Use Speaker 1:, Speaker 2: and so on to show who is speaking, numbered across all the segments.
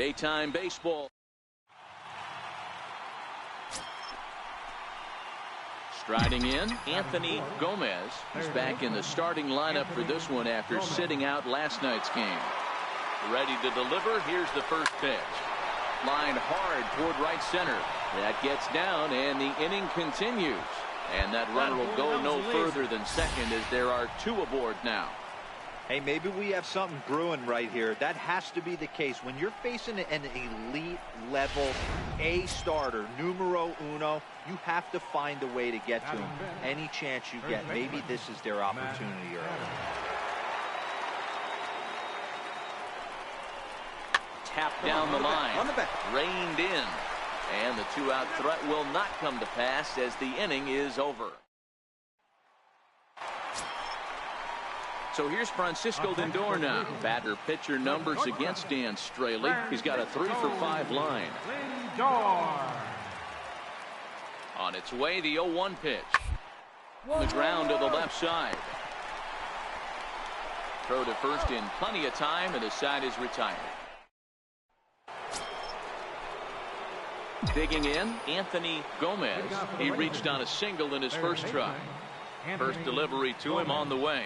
Speaker 1: Daytime baseball. Striding in, Anthony Gomez. He's back in the starting lineup for this one after sitting out last night's game. Ready to deliver. Here's the first pitch. Lined hard toward right center. That gets down, and the inning continues. And that runner will go no further than second as there are two aboard now.
Speaker 2: Hey, maybe we have something brewing right here. That has to be the case. When you're facing an elite level A starter, numero uno, you have to find a way to get to him any chance you get. Maybe this is their opportunity early.
Speaker 1: Tapped down the line, reined in, and the two-out threat will not come to pass as the inning is over. So here's Francisco Lindor now. Batter pitcher numbers against Dan Straley. He's got a 3-for-5 line. On its way, the 0-1 pitch. The ground to the left side. Throw to first in plenty of time, and the side is retired. Digging in, Anthony Gomez. He reached on a single in his first try. First delivery to him on the way.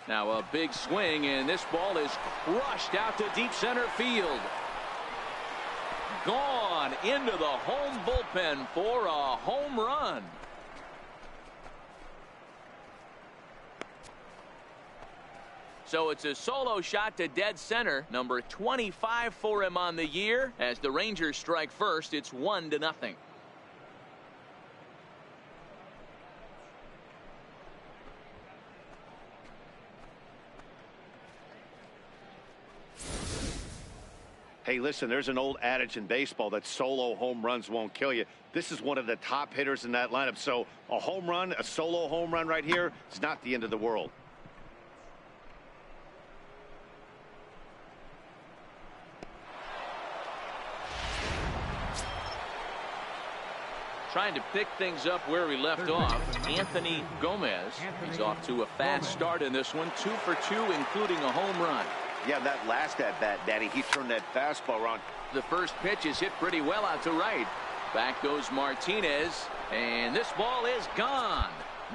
Speaker 1: Now a big swing, and this ball is crushed out to deep center field. Gone into the home bullpen for a home run. So it's a solo shot to dead center. Number 25 for him on the year. As the Rangers strike first, it's 1-0.
Speaker 3: Hey, listen, there's an old adage in baseball that solo home runs won't kill you. This is one of the top hitters in that lineup. So a home run, a solo home run right here, is not the end of the world.
Speaker 1: Trying to pick things up where we left off. Anthony Gomez. He's off to a fast start in this one. 2 for 2, including a home run.
Speaker 3: Yeah, that last at-bat, Daddy, he turned that fastball around.
Speaker 1: The first pitch is hit pretty well out to right. Back goes Martinez, and this ball is gone.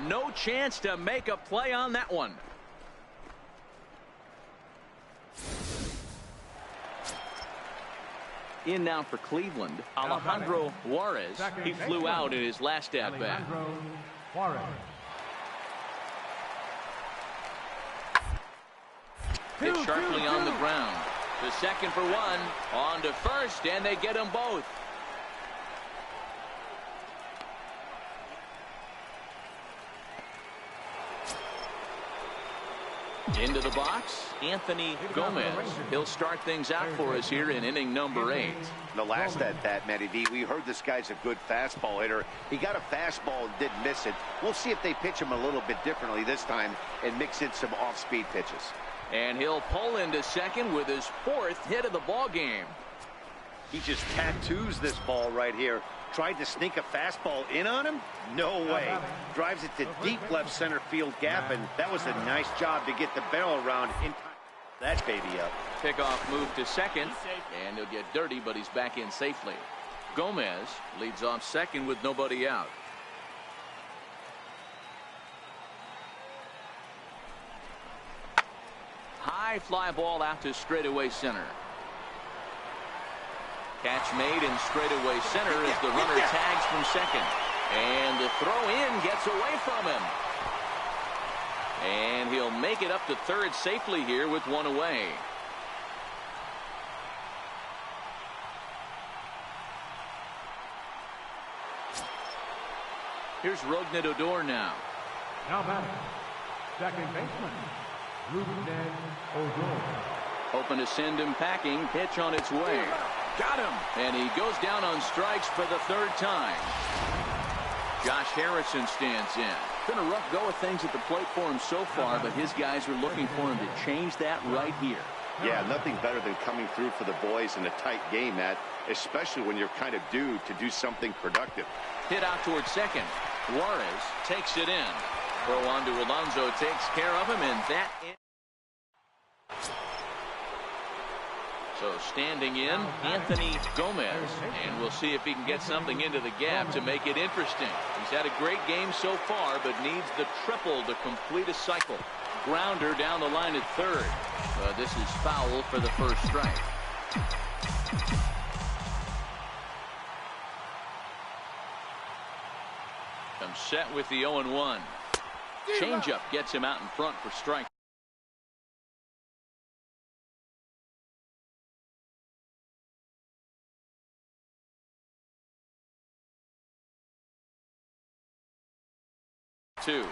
Speaker 1: No chance to make a play on that one. In now for Cleveland, Alejandro Juarez. He flew out in his last at-bat. Hit sharply on the ground. The second for one. On to first, and they get them both. Into the box, Anthony Gomez. He'll start things out for us here in inning number 8.
Speaker 3: The last at-bat, Matty D, we heard this guy's a good fastball hitter. He got a fastball and didn't miss it. We'll see if they pitch him a little bit differently this time and mix in some off-speed pitches.
Speaker 1: And he'll pull into second with his 4th hit of the ball game.
Speaker 3: He just tattoos this ball right here. Tried to sneak a fastball in on him? No way. Drives it to deep left center field gap, and that was a nice job to get the barrel around in time. That baby up.
Speaker 1: Pickoff move to second, and he'll get dirty, but he's back in safely. Gomez leads off second with nobody out. High fly ball out to straightaway center. Catch made in straightaway center as the runner tags from second. And the throw in gets away from him. And he'll make it up to third safely here with one away. Here's Rougned Odor now.
Speaker 4: Now batting, second baseman, Rougned Odor.
Speaker 1: Hoping to send him packing. Pitch on its way. Got him. And he goes down on strikes for the 3rd time. Josh Harrison stands in. Been a rough go of things at the plate for him so far, but his guys are looking for him to change that right here.
Speaker 3: Yeah, nothing better than coming through for the boys in a tight game, Matt, especially when you're kind of due to do something productive.
Speaker 1: Hit out towards second. Juarez takes it in. Throw on to Alonso takes care of him, and that is... So standing in, Anthony Gomez. And we'll see if he can get something into the gap to make it interesting. He's had a great game so far, but needs the triple to complete a cycle. Grounder down the line at third. This is foul for the first strike. Comes set with the 0-1. Changeup gets him out in front for strike. Two.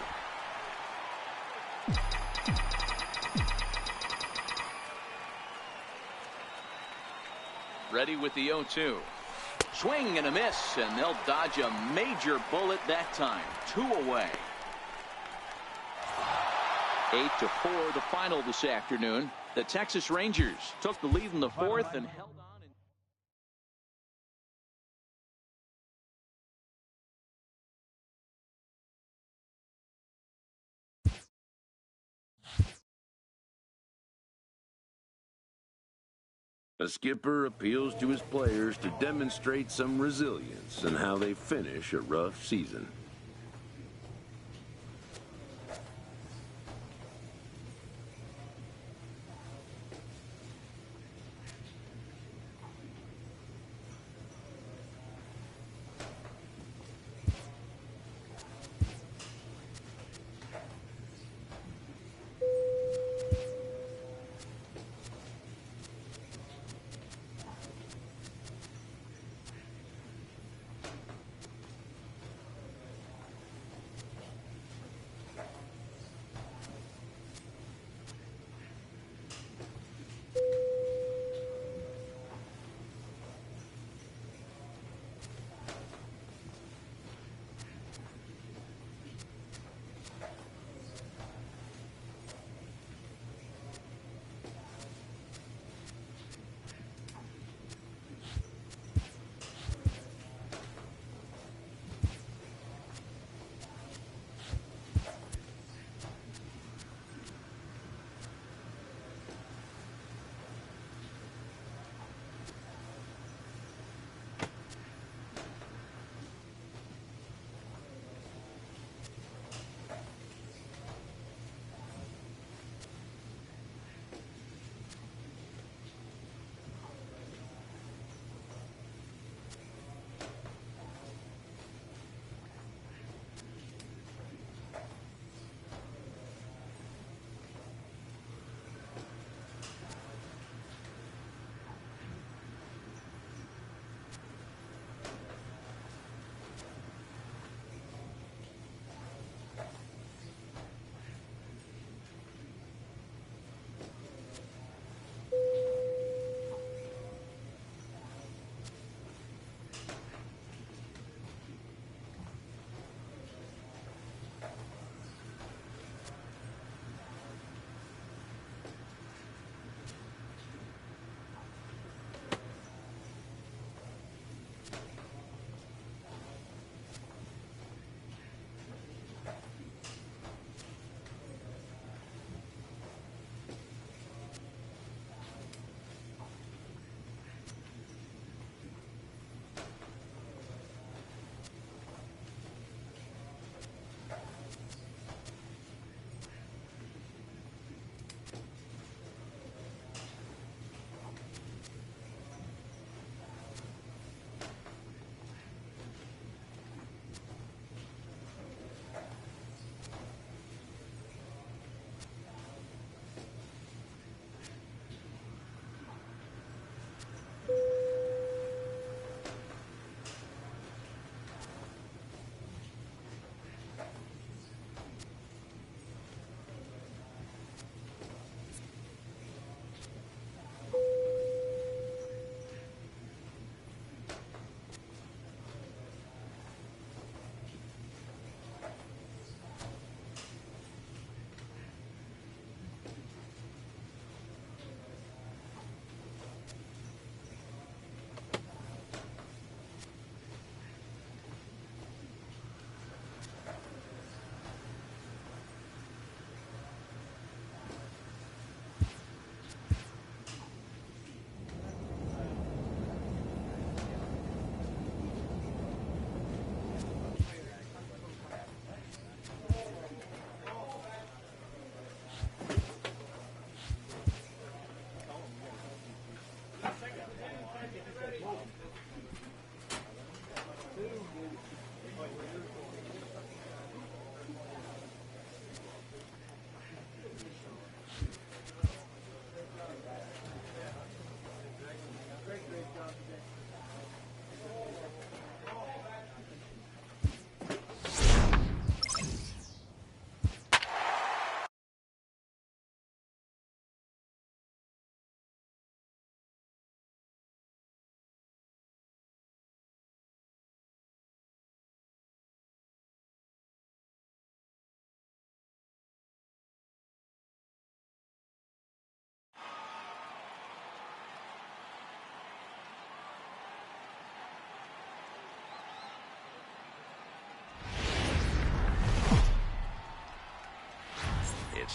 Speaker 1: Ready with the 0-2. Swing and a miss, and they'll dodge a major bullet that time. 2 away. 8-4 the final this afternoon. The Texas Rangers took the lead in the fourth and held on.
Speaker 5: A skipper appeals to his players to demonstrate some resilience in how they finish a rough season.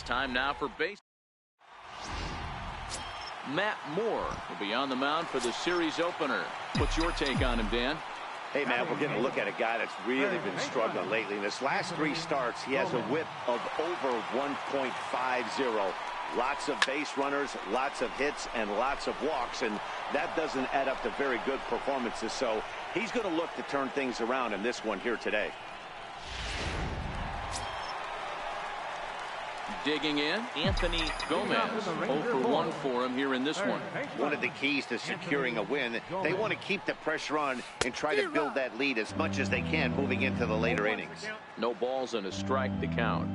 Speaker 1: It's time now for base. Matt Moore will be on the mound for the series opener. What's your take on him, Dan?
Speaker 3: Hey, man, we're getting a look at a guy that's really been struggling lately. In his last 3 starts, he has a whip of over 1.50. Lots of base runners, lots of hits, and lots of walks, and that doesn't add up to very good performances. So he's going to look to turn things around in this one here today.
Speaker 1: Digging in, Anthony Gomez. 0 for 1 for him here in this one.
Speaker 3: One of the keys to securing a win, they want to keep the pressure on and try to build that lead as much as they can moving into the later innings.
Speaker 1: No balls and a strike to count.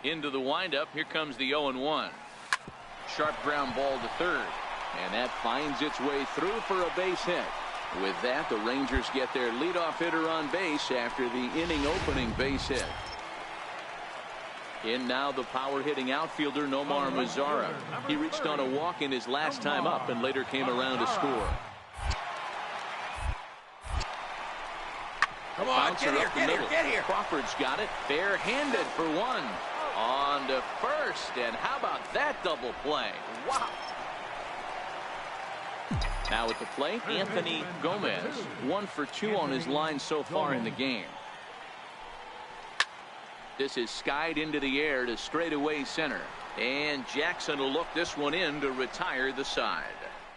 Speaker 1: Into the windup. Here comes the 0-1. Sharp ground ball to third. And that finds its way through for a base hit. With that, the Rangers get their leadoff hitter on base after the inning-opening base hit. In now the power-hitting outfielder Nomar Mazara. He reached on a walk in his last time up and later came around to score.
Speaker 6: Come on, get here.
Speaker 1: Crawford's got it. Bare-handed for one. On to first. And how about that double play? Wow. Now at the plate, Anthony Gomez. 1 for 2 on his line so far in the game. This is skied into the air to straightaway center. And Jackson will look this one in to retire the side.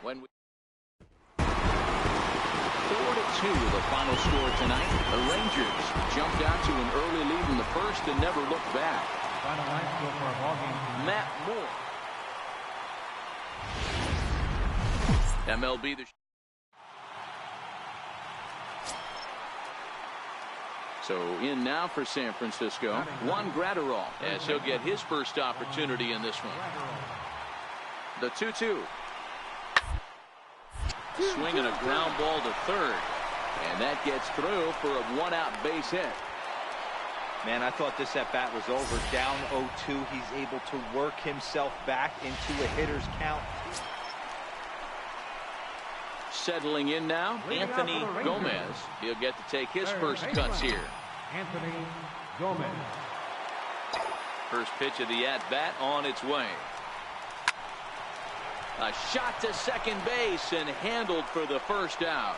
Speaker 1: 4-2 the final score tonight. The Rangers jumped out to an early lead in the first and never looked back.
Speaker 4: Final line score for our ball game.
Speaker 1: Matt Moore. MLB So in now for San Francisco, Juan Graterol, as he'll get his first opportunity in this one. The 2-2. Swinging a ground ball to third. And that gets through for a 1-out base hit.
Speaker 2: Man, I thought this at-bat was over. Down 0-2. He's able to work himself back into a hitter's count.
Speaker 1: Settling in now, Anthony Gomez. He'll get to take his first cuts here.
Speaker 4: Anthony Gomez.
Speaker 1: First pitch of the at-bat on its way. A shot to second base and handled for the first out.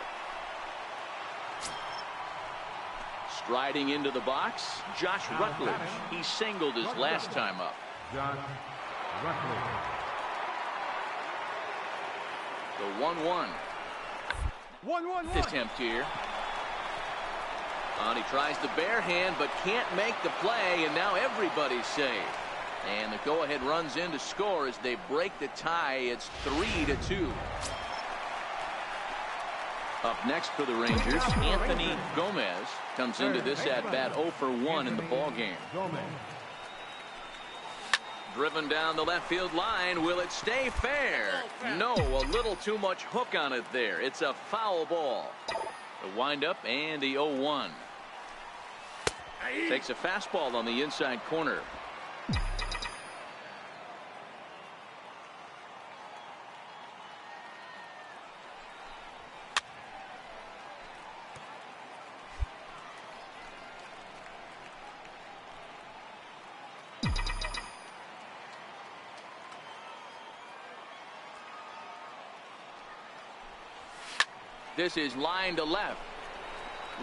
Speaker 1: Striding into the box, Josh Rutledge. He singled his last time up.
Speaker 4: Josh Rutledge.
Speaker 1: The 1-1.
Speaker 6: 1-1-1.
Speaker 1: Attempt here. And he tries the bare hand but can't make the play, and now everybody's safe. And the go-ahead runs in to score as they break the tie. It's 3-2. Up next for the Rangers, Anthony Gomez comes into this at-bat 0 for 1 in the ballgame. Driven down the left field line. Will it stay fair? No, a little too much hook on it there. It's a foul ball. The windup and the 0-1. Takes a fastball on the inside corner. This is line to left.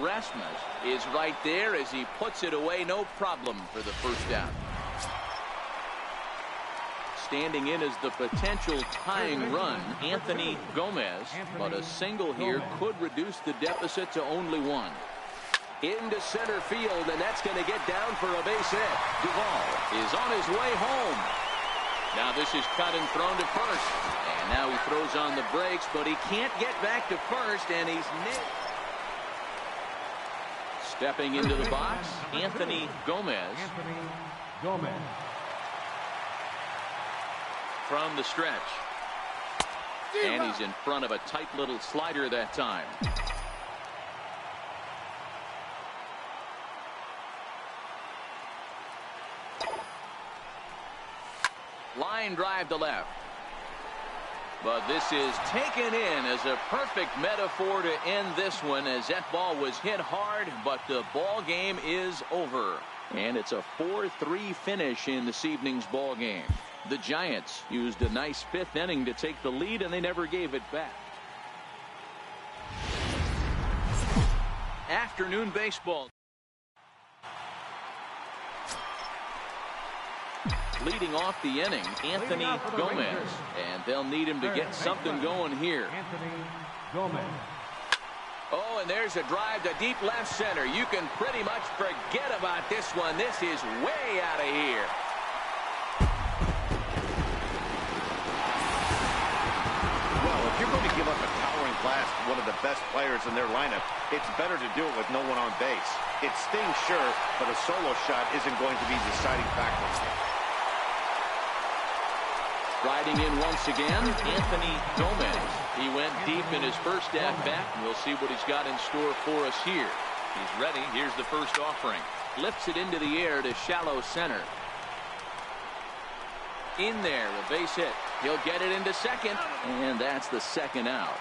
Speaker 1: Rasmus is right there as he puts it away. No problem for the first out. Standing in as the potential tying run, Anthony Gomez. But a single here could reduce the deficit to only 1. Into center field, and that's going to get down for a base hit. Duvall is on his way home. Now this is cut and thrown to first. And now he throws on the brakes, but he can't get back to first, and he's nicked. Stepping into the box, Anthony Gomez.
Speaker 4: Anthony Gomez.
Speaker 1: From the stretch. And he's in front of a tight little slider that time. Line drive to left. But this is taken in as a perfect metaphor to end this one, as that ball was hit hard, but the ball game is over. And it's a 4-3 finish in this evening's ball game. The Giants used a nice fifth inning to take the lead, and they never gave it back. Afternoon baseball. Leading off the inning, Anthony Gomez, and they'll need him to get something going here.
Speaker 4: Anthony Gomez.
Speaker 1: Oh, and there's a drive to deep left center. You can pretty much forget about this one. This is way out of here.
Speaker 3: Well, if you're going to give up a towering blast to one of the best players in their lineup, it's better to do it with no one on base. It stings, sure, but a solo shot isn't going to be the deciding factor.
Speaker 1: Riding in once again, Anthony Gomez. He went deep in his first at-bat, and we'll see what he's got in store for us here. He's ready. Here's the first offering. Lifts it into the air to shallow center. In there, a base hit. He'll get it into second, and that's the second out.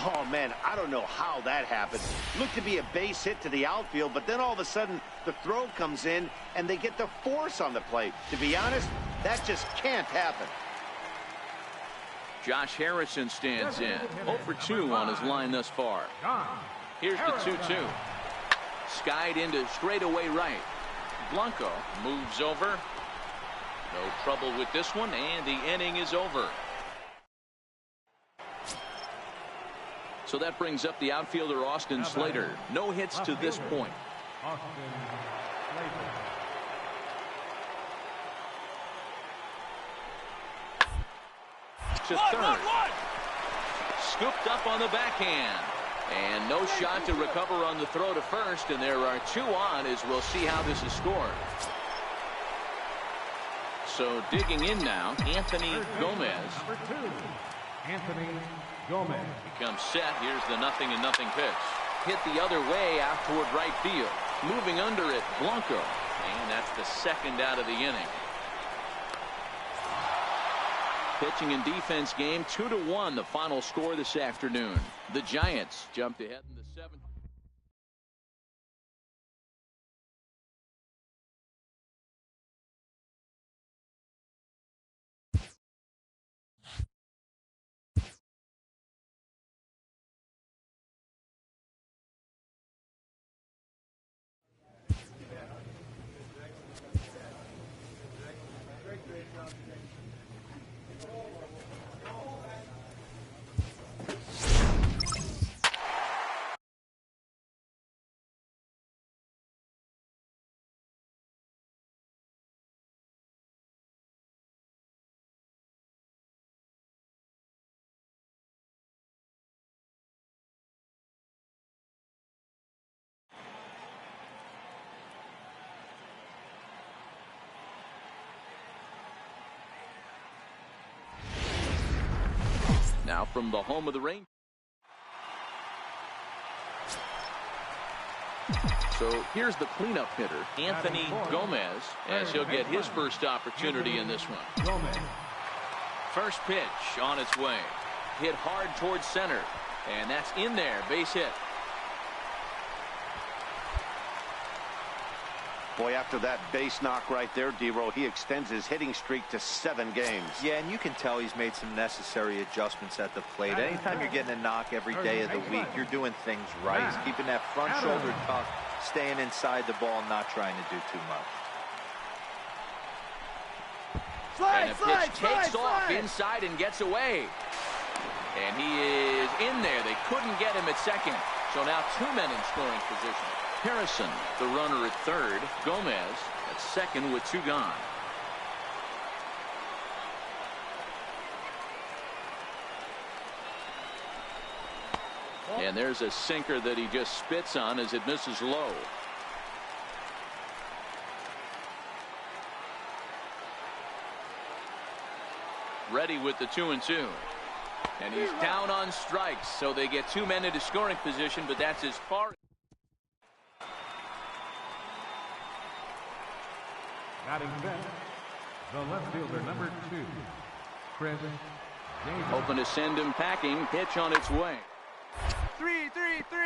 Speaker 3: Oh, man, I don't know how that happened. Looked to be a base hit to the outfield, but then all of a sudden the throw comes in and they get the force on the plate. To be honest, that just can't happen.
Speaker 1: Josh Harrison stands in. 0 for 2 on his line thus far. Here's the 2-2. Skied into straightaway right. Blanco moves over. No trouble with this one, and the inning is over. So that brings up the outfielder Austin Slater. No hits to this point.
Speaker 4: Austin Slater.
Speaker 1: To third. Scooped up on the backhand. And no shot to recover on the throw to first. And there are 2 on, as we'll see how this is scored. So digging in now, Anthony Gomez.
Speaker 4: Number 2, Anthony Gomez.
Speaker 1: Becomes set. Here's the 0-0 pitch. Hit the other way out toward right field. Moving under it, Blanco. And that's the second out of the inning. Pitching and defense game 2-1, the final score this afternoon. The Giants jumped ahead in the 7th. Now from the home of the Rangers. So here's the cleanup hitter, Anthony Gomez, as he'll get his first opportunity in this one.
Speaker 4: Gomez.
Speaker 1: First pitch on its way. Hit hard towards center. And that's in there. Base hit.
Speaker 3: Boy, after that base knock right there, D-Roll, he extends his hitting streak to 7 games.
Speaker 2: Yeah, and you can tell he's made some necessary adjustments at the plate. Anytime you're getting a knock every day of the week, you're doing things right. He's keeping that front shoulder tough, staying inside the ball, not trying to do too much.
Speaker 1: And the pitch takes off inside and gets away. And he is in there. They couldn't get him at second. So now 2 men in scoring position. Harrison, the runner at third. Gomez at second with 2 gone. And there's a sinker that he just spits on as it misses low. Ready with the 2-2. And he's down on strikes, so they get 2 men into scoring position, but that's as far.
Speaker 4: Batting fifth, the left fielder, number 2, Chris Davis.
Speaker 1: Hoping to send him packing. Pitch on its way.
Speaker 6: 3, 3, 3.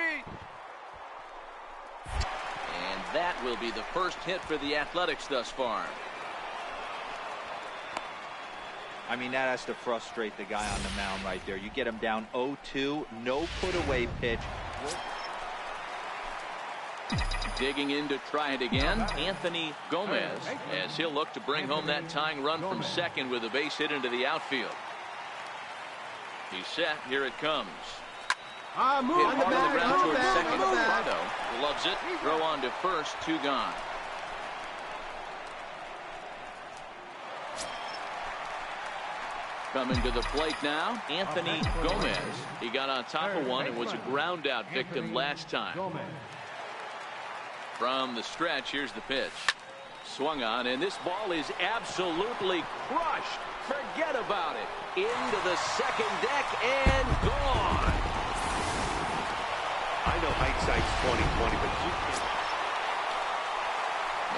Speaker 1: And that will be the first hit for the Athletics thus far.
Speaker 2: I mean, that has to frustrate the guy on the mound right there. You get him down 0-2, no put-away pitch.
Speaker 1: Digging in to try it again, Anthony Gomez, as he'll look to bring home that tying run from second with a base hit into the outfield. He's set. Here it comes. Hit hard on the ground towards second. Prado loves it. Throw on to first. 2 gone. Coming to the plate now, Anthony Gomez. He got on top of one and was a ground out victim last time. From the stretch, here's the pitch. Swung on, and this ball is absolutely crushed. Forget about it. Into the second deck and gone.
Speaker 3: I know hindsight's 20/20, but you can't.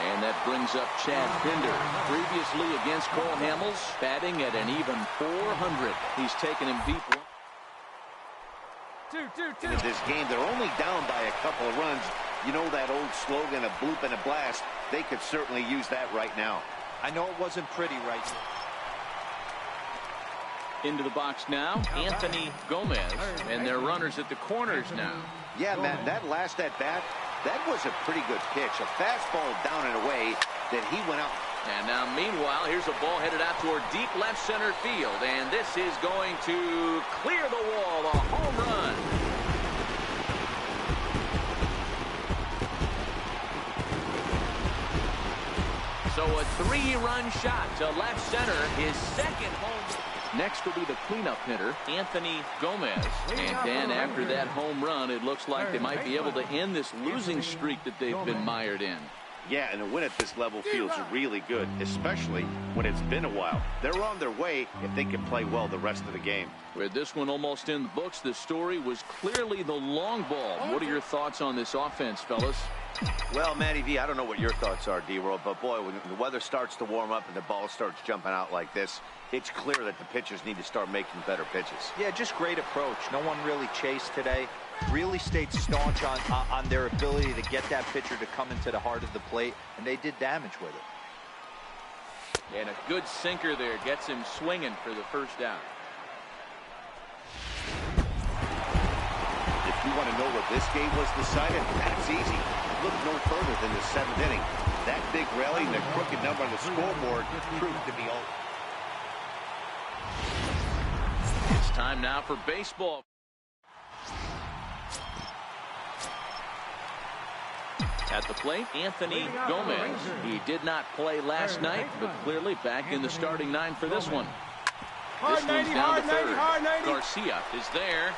Speaker 1: And that brings up Chad Pinder. Previously against Cole Hamels, batting at an even .400. He's taken him deep.
Speaker 6: 2, 2, 2.
Speaker 3: In this game, they're only down by a couple of runs. You know that old slogan, a bloop and a blast. They could certainly use that right now.
Speaker 2: I know it wasn't pretty right there.
Speaker 1: Into the box now, Anthony Gomez, and their runners at the corners now.
Speaker 3: Yeah, Matt, that last at bat, that was a pretty good pitch. A fastball down and away that he went out.
Speaker 1: And now, meanwhile, here's a ball headed out toward deep left center field, and this is going to clear the wall, a home run. So a 3-run shot to left center, his second home. Next will be the cleanup hitter, Anthony Gomez. And Dan, after that home run, it looks like they might be able to end this losing streak that they've been mired in.
Speaker 3: Yeah, and a win at this level feels really good, especially when it's been a while. They're on their way if they can play well the rest of the game.
Speaker 1: With this one almost in the books, the story was clearly the long ball. What are your thoughts on this offense, fellas?
Speaker 3: Well, Matty V, I don't know what your thoughts are, D-Roll, but boy, when the weather starts to warm up and the ball starts jumping out like this, it's clear that the pitchers need to start making better pitches.
Speaker 2: Yeah, just great approach. No one really chased today. Really stayed staunch on their ability to get that pitcher to come into the heart of the plate, and they did damage with it.
Speaker 1: And a good sinker there gets him swinging for the first out.
Speaker 3: If you want to know where this game was decided, that's easy. Look no further than the 7th inning. That big rally and the crooked number on the scoreboard proved to be all.
Speaker 1: It's time now for baseball. At the plate, Anthony Gomez. He did not play last night, but clearly back in the starting 9 for this one. This one's down to third. Garcia is there.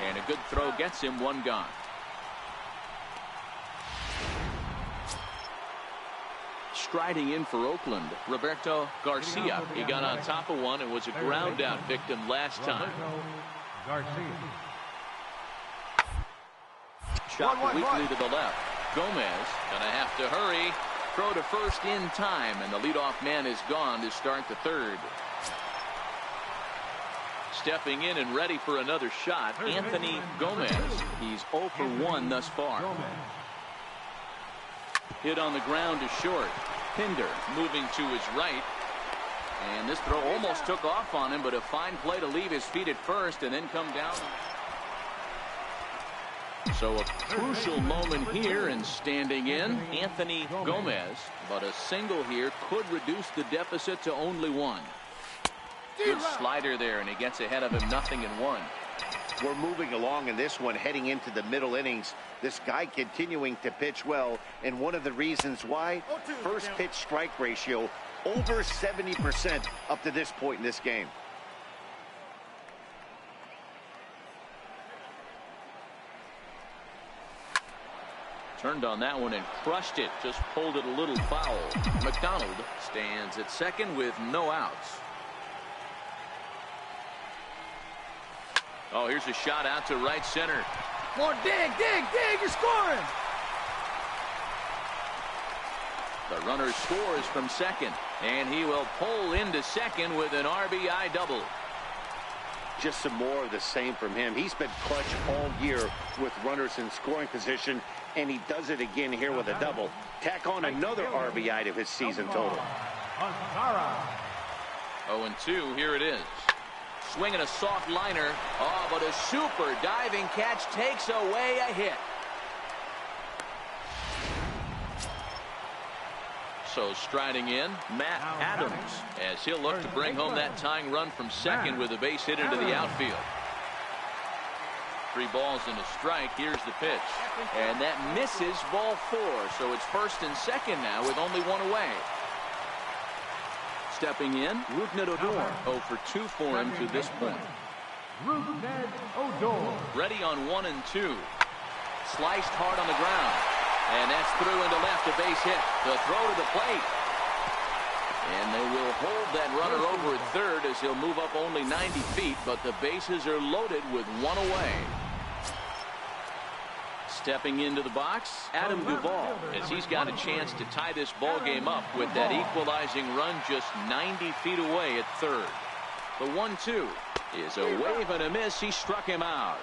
Speaker 1: And a good throw gets him 1 gone. Striding in for Oakland, Roberto Garcia. He got on top of one and was a ground out victim last time. Shot weakly to the left. Gomez gonna have to hurry. Throw to first in time, and the leadoff man is gone to start the 3rd. Stepping in and ready for another shot, Anthony Gomez. He's 0 for 1 thus far. Hit on the ground to short. Pinder moving to his right. And this throw almost took off on him, but a fine play to leave his feet at first and then come down. So a crucial moment here, and standing in, Anthony Gomez. But a single here could reduce the deficit to only 1. Good slider there, and he gets ahead of him 0-1.
Speaker 3: We're moving along in this one, heading into the middle innings. This guy continuing to pitch well, and one of the reasons why, first pitch strike ratio over 70% up to this point in this game.
Speaker 1: Turned on that one and crushed it. Just pulled it a little foul. McDonald stands at second with no outs. Oh, here's a shot out to right center.
Speaker 6: More dig, dig, dig, you're scoring.
Speaker 1: The runner scores from second, and he will pull into second with an RBI double.
Speaker 3: Just some more of the same from him. He's been clutch all year with runners in scoring position, and he does it again here with a double. Tack on another RBI to his season total.
Speaker 1: 0-2, here it is. Swinging a soft liner. Oh, but a super diving catch takes away a hit. So striding in, Matt Adams, as he'll look to bring home that tying run from second with a base hit into the outfield. 3 balls and a strike. Here's the pitch. And that misses ball 4. So it's first and second now with only 1 away. Stepping in, Rougned Odor. 0 for 2 for him to this point.
Speaker 4: Rougned Odor.
Speaker 1: Ready on 1 and 2. Sliced hard on the ground. And that's through into left, a base hit. The throw to the plate. And they will hold that runner over at third as he'll move up only 90 feet, but the bases are loaded with 1 away. Stepping into the box, Adam Duvall, as he's got a chance to tie this ball game up with that equalizing run just 90 feet away at third. The 1-2 is a wave and a miss. He struck him out.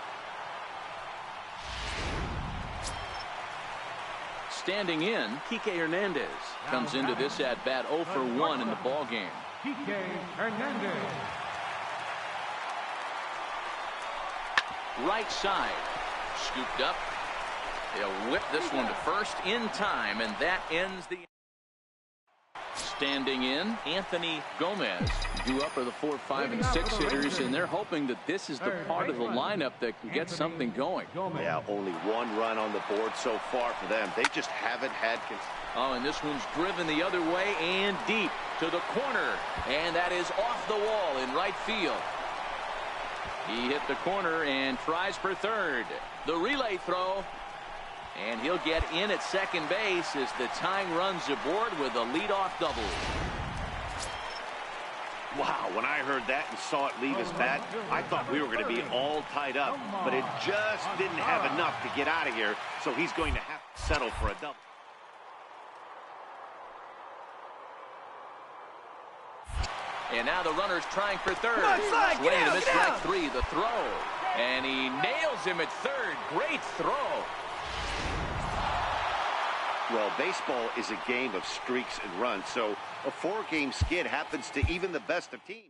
Speaker 1: Standing in, Kike Hernandez comes into this at bat 0 for 1 in the ball game.
Speaker 4: Kike Hernandez.
Speaker 1: Right side, scooped up. He'll whip this one to first in time, and that ends the. Standing in, Anthony Gomez. Due up are the 4, 5, and 6 hitters, and they're hoping that this is the part of the lineup that can get something going.
Speaker 3: Yeah, only 1 run on the board so far for them. They just haven't had.
Speaker 1: Oh, and this one's driven the other way and deep to the corner, and that is off the wall in right field. He hit the corner and tries for third. The relay throw. And he'll get in at second base as the tying runs aboard with a leadoff double.
Speaker 3: Wow, when I heard that and saw it leave his bat, I thought we were going to be all tied up. But it just didn't have enough to get out of here, so he's going to have to settle for a double.
Speaker 1: And now the runner's trying for third. Swing to miss right 3, the throw. And he nails him at third. Great throw.
Speaker 3: Well, baseball is a game of streaks and runs, so a 4-game skid happens to even the best of teams.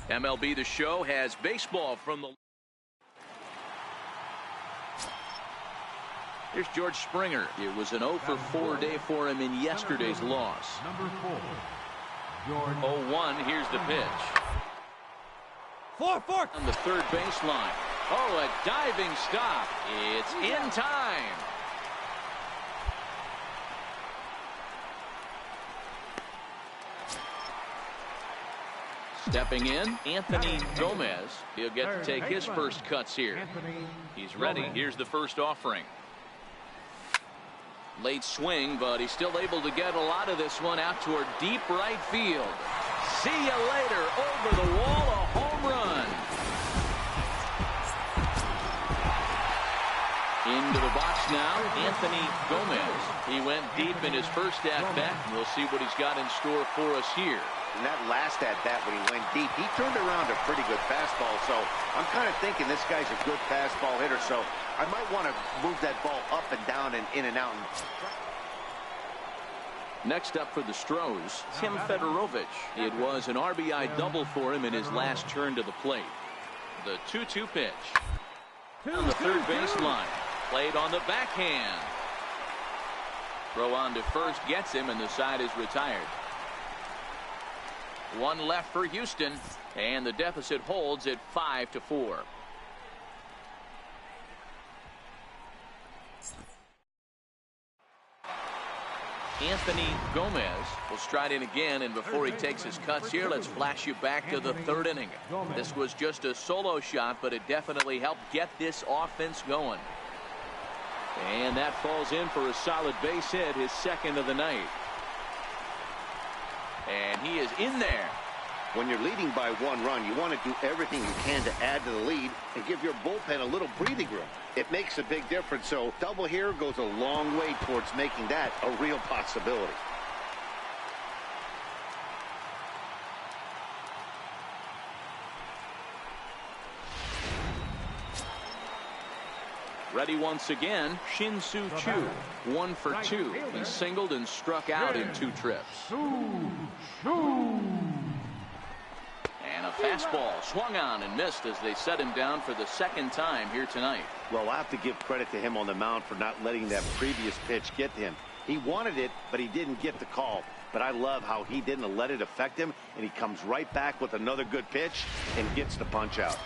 Speaker 1: MLB The Show has baseball from the... Here's George Springer. It was an 0-for-4 day for him in yesterday's loss.
Speaker 4: Number 4, George.
Speaker 1: 0-1. Here's the pitch.
Speaker 6: 4-4.
Speaker 1: On the third baseline. Oh, a diving stop. It's in time. Stepping in, Anthony Gomez. He'll get to take his first cuts here. He's ready. Here's the first offering. Late swing, but he's still able to get a lot of this one out toward deep right field. See you later. Over the wall, a home run. Into the box now, Anthony Gomez. He went deep in his first at-bat, and we'll see what he's got in store for us here.
Speaker 3: In that last at-bat when he went deep, he turned around a pretty good fastball. So I'm kind of thinking this guy's a good fastball hitter. So I might want to move that ball up and down and in and out.
Speaker 1: Next up for the Stros, Tim Federowicz. It was an RBI double for him in his last turn to the plate. The 2-2 pitch. On the third baseline. Played on the backhand. Throw on to first gets him, and the side is retired. One left for Houston, and the deficit holds at 5-4. Anthony Gomez will stride in again, and before he takes his cuts here, let's flash you back to the third inning. This was just a solo shot, but it definitely helped get this offense going. And that falls in for a solid base hit, his second of the night. And he is in there.
Speaker 3: When you're leading by 1 run, you want to do everything you can to add to the lead and give your bullpen a little breathing room. It makes a big difference, so double here goes a long way towards making that a real possibility.
Speaker 1: Ready once again, Shin-Soo Choo. 1 for 2. He singled and struck out in 2 trips. And a fastball swung on and missed as they set him down for the second time here tonight.
Speaker 3: Well, I have to give credit to him on the mound for not letting that previous pitch get to him. He wanted it, but he didn't get the call. But I love how he didn't let it affect him, and he comes right back with another good pitch and gets the punch out.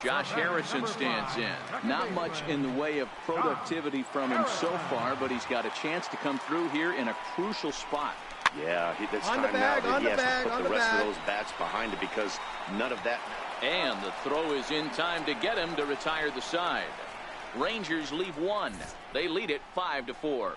Speaker 1: Josh Harrison stands in. Not much in the way of productivity from him so far, but he's got a chance to come through here in a crucial spot.
Speaker 3: Yeah, this time now that he has to put the rest of those bats behind it because none of that.
Speaker 1: And the throw is in time to get him to retire the side. Rangers leave 1. They lead it 5-4.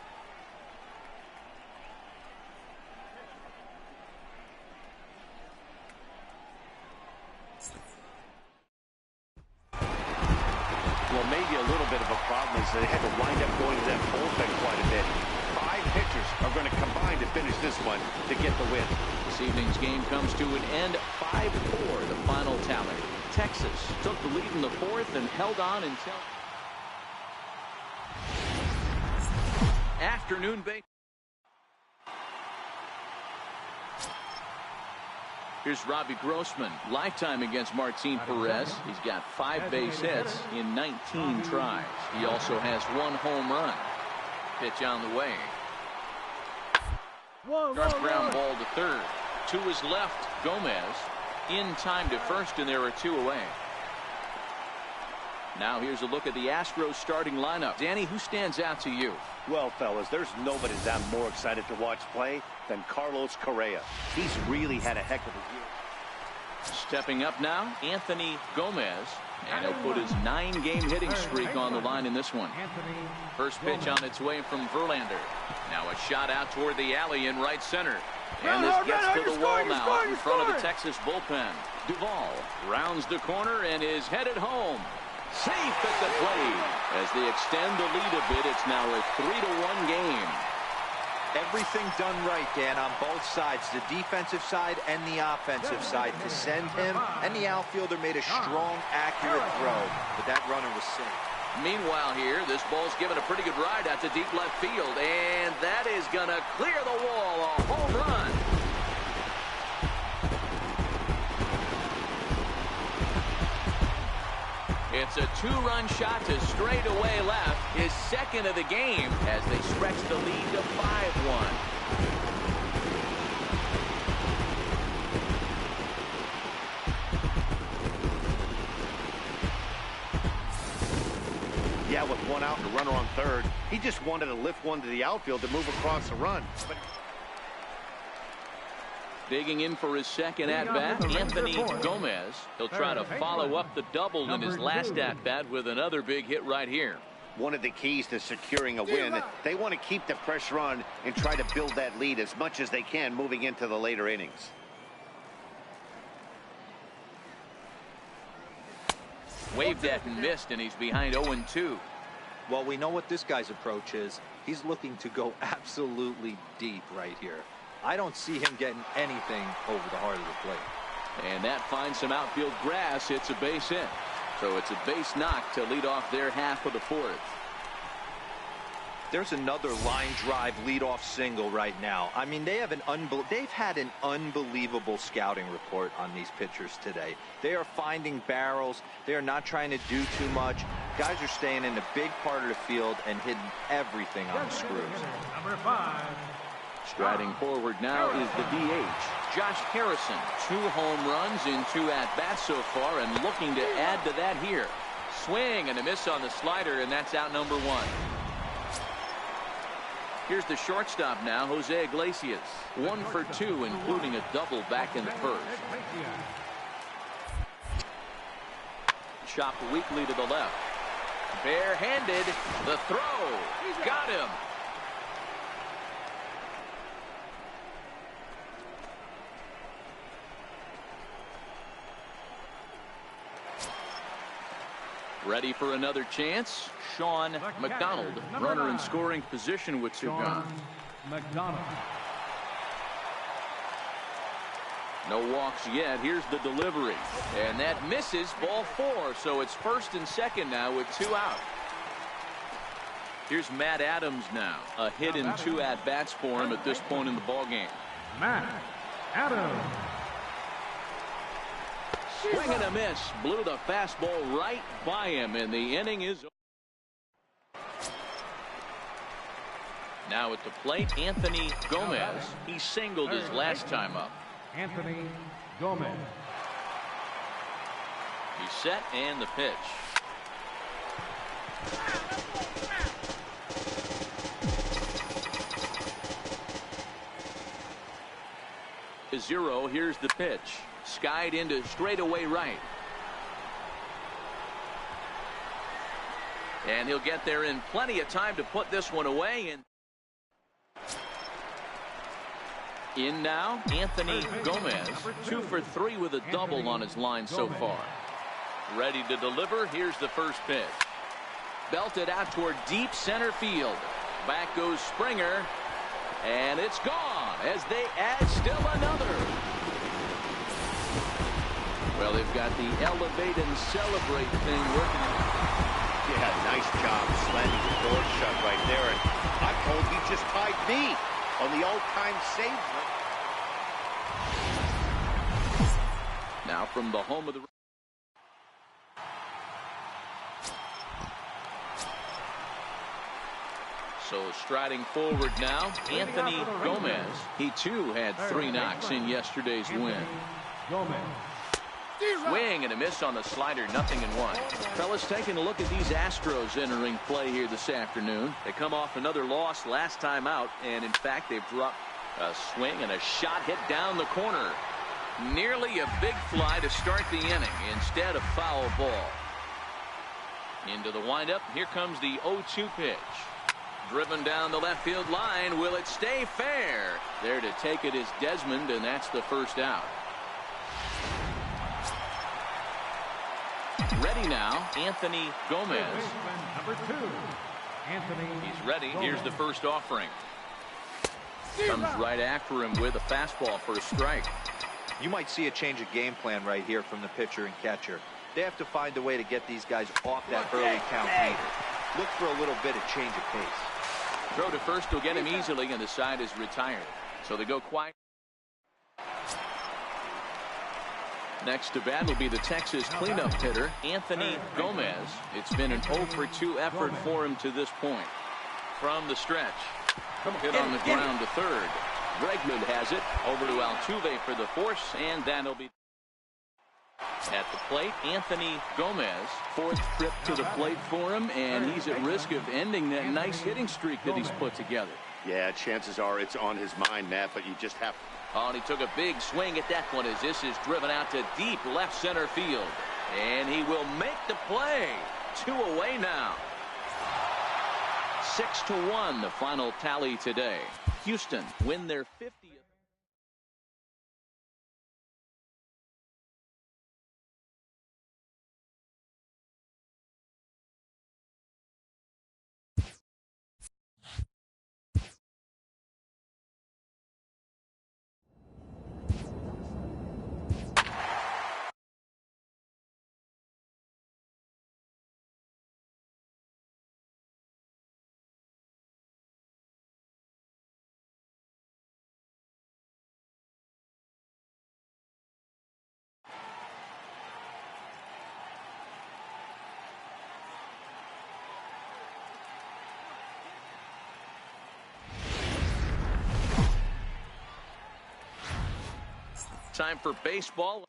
Speaker 3: Well, maybe a little bit of a problem is they had to wind up going to that bullpen quite a bit. 5 pitchers are going to combine to finish this one to get the win.
Speaker 1: This evening's game comes to an end 5-4, the final tally. Texas took the lead in the 4th and held on until afternoon base. Here's Robbie Grossman, lifetime against Martin Perez. He's got 5 base hits in 19 tries. He also has 1 home run. Pitch on the way. Sharp ground ball to third. To his left, Gomez. In time to first, and there are 2 away. Now here's a look at the Astros starting lineup. Danny, who stands out to you?
Speaker 3: Well, fellas, there's nobody that I'm more excited to watch play than Carlos Correa. He's really had a heck of a year.
Speaker 1: Stepping up now, Anthony Gomez. And he'll put his 9-game hitting streak on the line in this one. First pitch on its way from Verlander. Now a shot out toward the alley in right center. And this gets to the wall now in front of the Texas bullpen. Duvall rounds the corner and is headed home. Safe at the plate. As they extend the lead a bit, it's now a 3-1 game.
Speaker 2: Everything done right, Dan, on both sides, the defensive side and the offensive side, to send him, and the outfielder made a strong, accurate throw, but that runner was safe.
Speaker 1: Meanwhile here, this ball's given a pretty good ride out to deep left field, and that is going to clear the wall, a home run. It's a 2-run shot to straightaway left, his second of the game, as they stretch the lead to 5-1.
Speaker 3: Yeah, with one out and a runner on third, he just wanted to lift one to the outfield to move across the run. But
Speaker 1: digging in for his second at-bat, Anthony Gomez. He'll try to follow up the double in his last at-bat with another big hit right here.
Speaker 3: one of the keys to securing a win, they want to keep the pressure on and try to build that lead as much as they can moving into the later innings.
Speaker 1: Waved at and missed, and he's behind 0-2.
Speaker 2: Well, we know what this guy's approach is. He's looking to go absolutely deep right here. I don't see him getting anything over the heart of the plate.
Speaker 1: And that finds some outfield grass. It's a base hit. So it's a base knock to lead off their half of the fourth.
Speaker 2: There's another line drive leadoff single right now. I mean, they've had an unbelievable scouting report on these pitchers today. They are finding barrels. They are not trying to do too much. Guys are staying in the big part of the field and hitting everything on the screws.
Speaker 4: Number 5.
Speaker 1: Striding forward now is the DH, Josh Harrison. 2 home runs in 2 at-bats so far, and looking to add to that here. Swing and a miss on the slider, and that's out number 1. Here's the shortstop now, Jose Iglesias. 1 for 2, including a double back in the first. Chopped weakly to the left. Barehanded, the throw. Got him. Ready for another chance. Sean McDonald, runner in scoring position with 2 gone.
Speaker 4: McDonald.
Speaker 1: No walks yet. Here's the delivery. And that misses, ball 4. So it's first and second now with 2 out. Here's Matt Adams now. A hit in 2 at-bats for him at this point in the ballgame.
Speaker 4: Matt Adams.
Speaker 1: Swing and a miss. Blew the fastball right by him, and the inning is over. Now at the plate, Anthony Gomez. He singled his last time up.
Speaker 4: Anthony Gomez.
Speaker 1: He's set, and the pitch. A 0. Here's the pitch. Skied into straightaway right. And he'll get there in plenty of time to put this one away. And in now, Anthony Gomez. 2 for 3 with a double on his line so far. Ready to deliver. Here's the first pitch. Belted out toward deep center field. Back goes Springer. And it's gone as they add still another. Well, they've got the elevate and celebrate thing working.
Speaker 3: Yeah, nice job slamming the door shut right there. And I'm told he just tied me on the all-time save.
Speaker 1: Now from the home of the... So striding forward now, Anthony Gomez. He too had 3 knocks in yesterday's win.
Speaker 4: Gomez.
Speaker 1: Swing and a miss on the slider, 0-1. Fellas, taking a look at these Astros entering play here this afternoon. They come off another loss last time out, and in fact they've dropped a swing and a shot hit down the corner. Nearly a big fly to start the inning instead of foul ball. Into the windup. Here comes the 0-2 pitch. Driven down the left field line. Will it stay fair? There to take it is Desmond, and that's the first out. Ready now, Anthony Gomez.
Speaker 4: Number 2, Anthony.
Speaker 1: He's ready.
Speaker 4: Gomez.
Speaker 1: Here's the first offering. Comes right after him with a fastball for a strike.
Speaker 2: You might see a change of game plan right here from the pitcher and catcher. They have to find a way to get these guys off that early count leader. Look for a little bit of change of pace.
Speaker 1: Throw to first will get him easily, and the side is retired. So they go quiet. Next to bat will be the Texas cleanup hitter, Anthony Gomez. It's been an 0-for-2 effort for him to this point. From the stretch. Hit on the ground to third. Bregman has it over to Altuve for the force, and that'll be at the plate. Anthony Gomez, fourth trip to the plate for him, and he's at risk of ending that nice hitting streak that he's put together.
Speaker 3: Yeah, chances are it's on his mind, Matt, but you just have to.
Speaker 1: Oh, and he took a big swing at that one as this is driven out to deep left center field. And he will make the play. 2 away now. 6-1 the final tally today. Houston win their 50th. Time for baseball.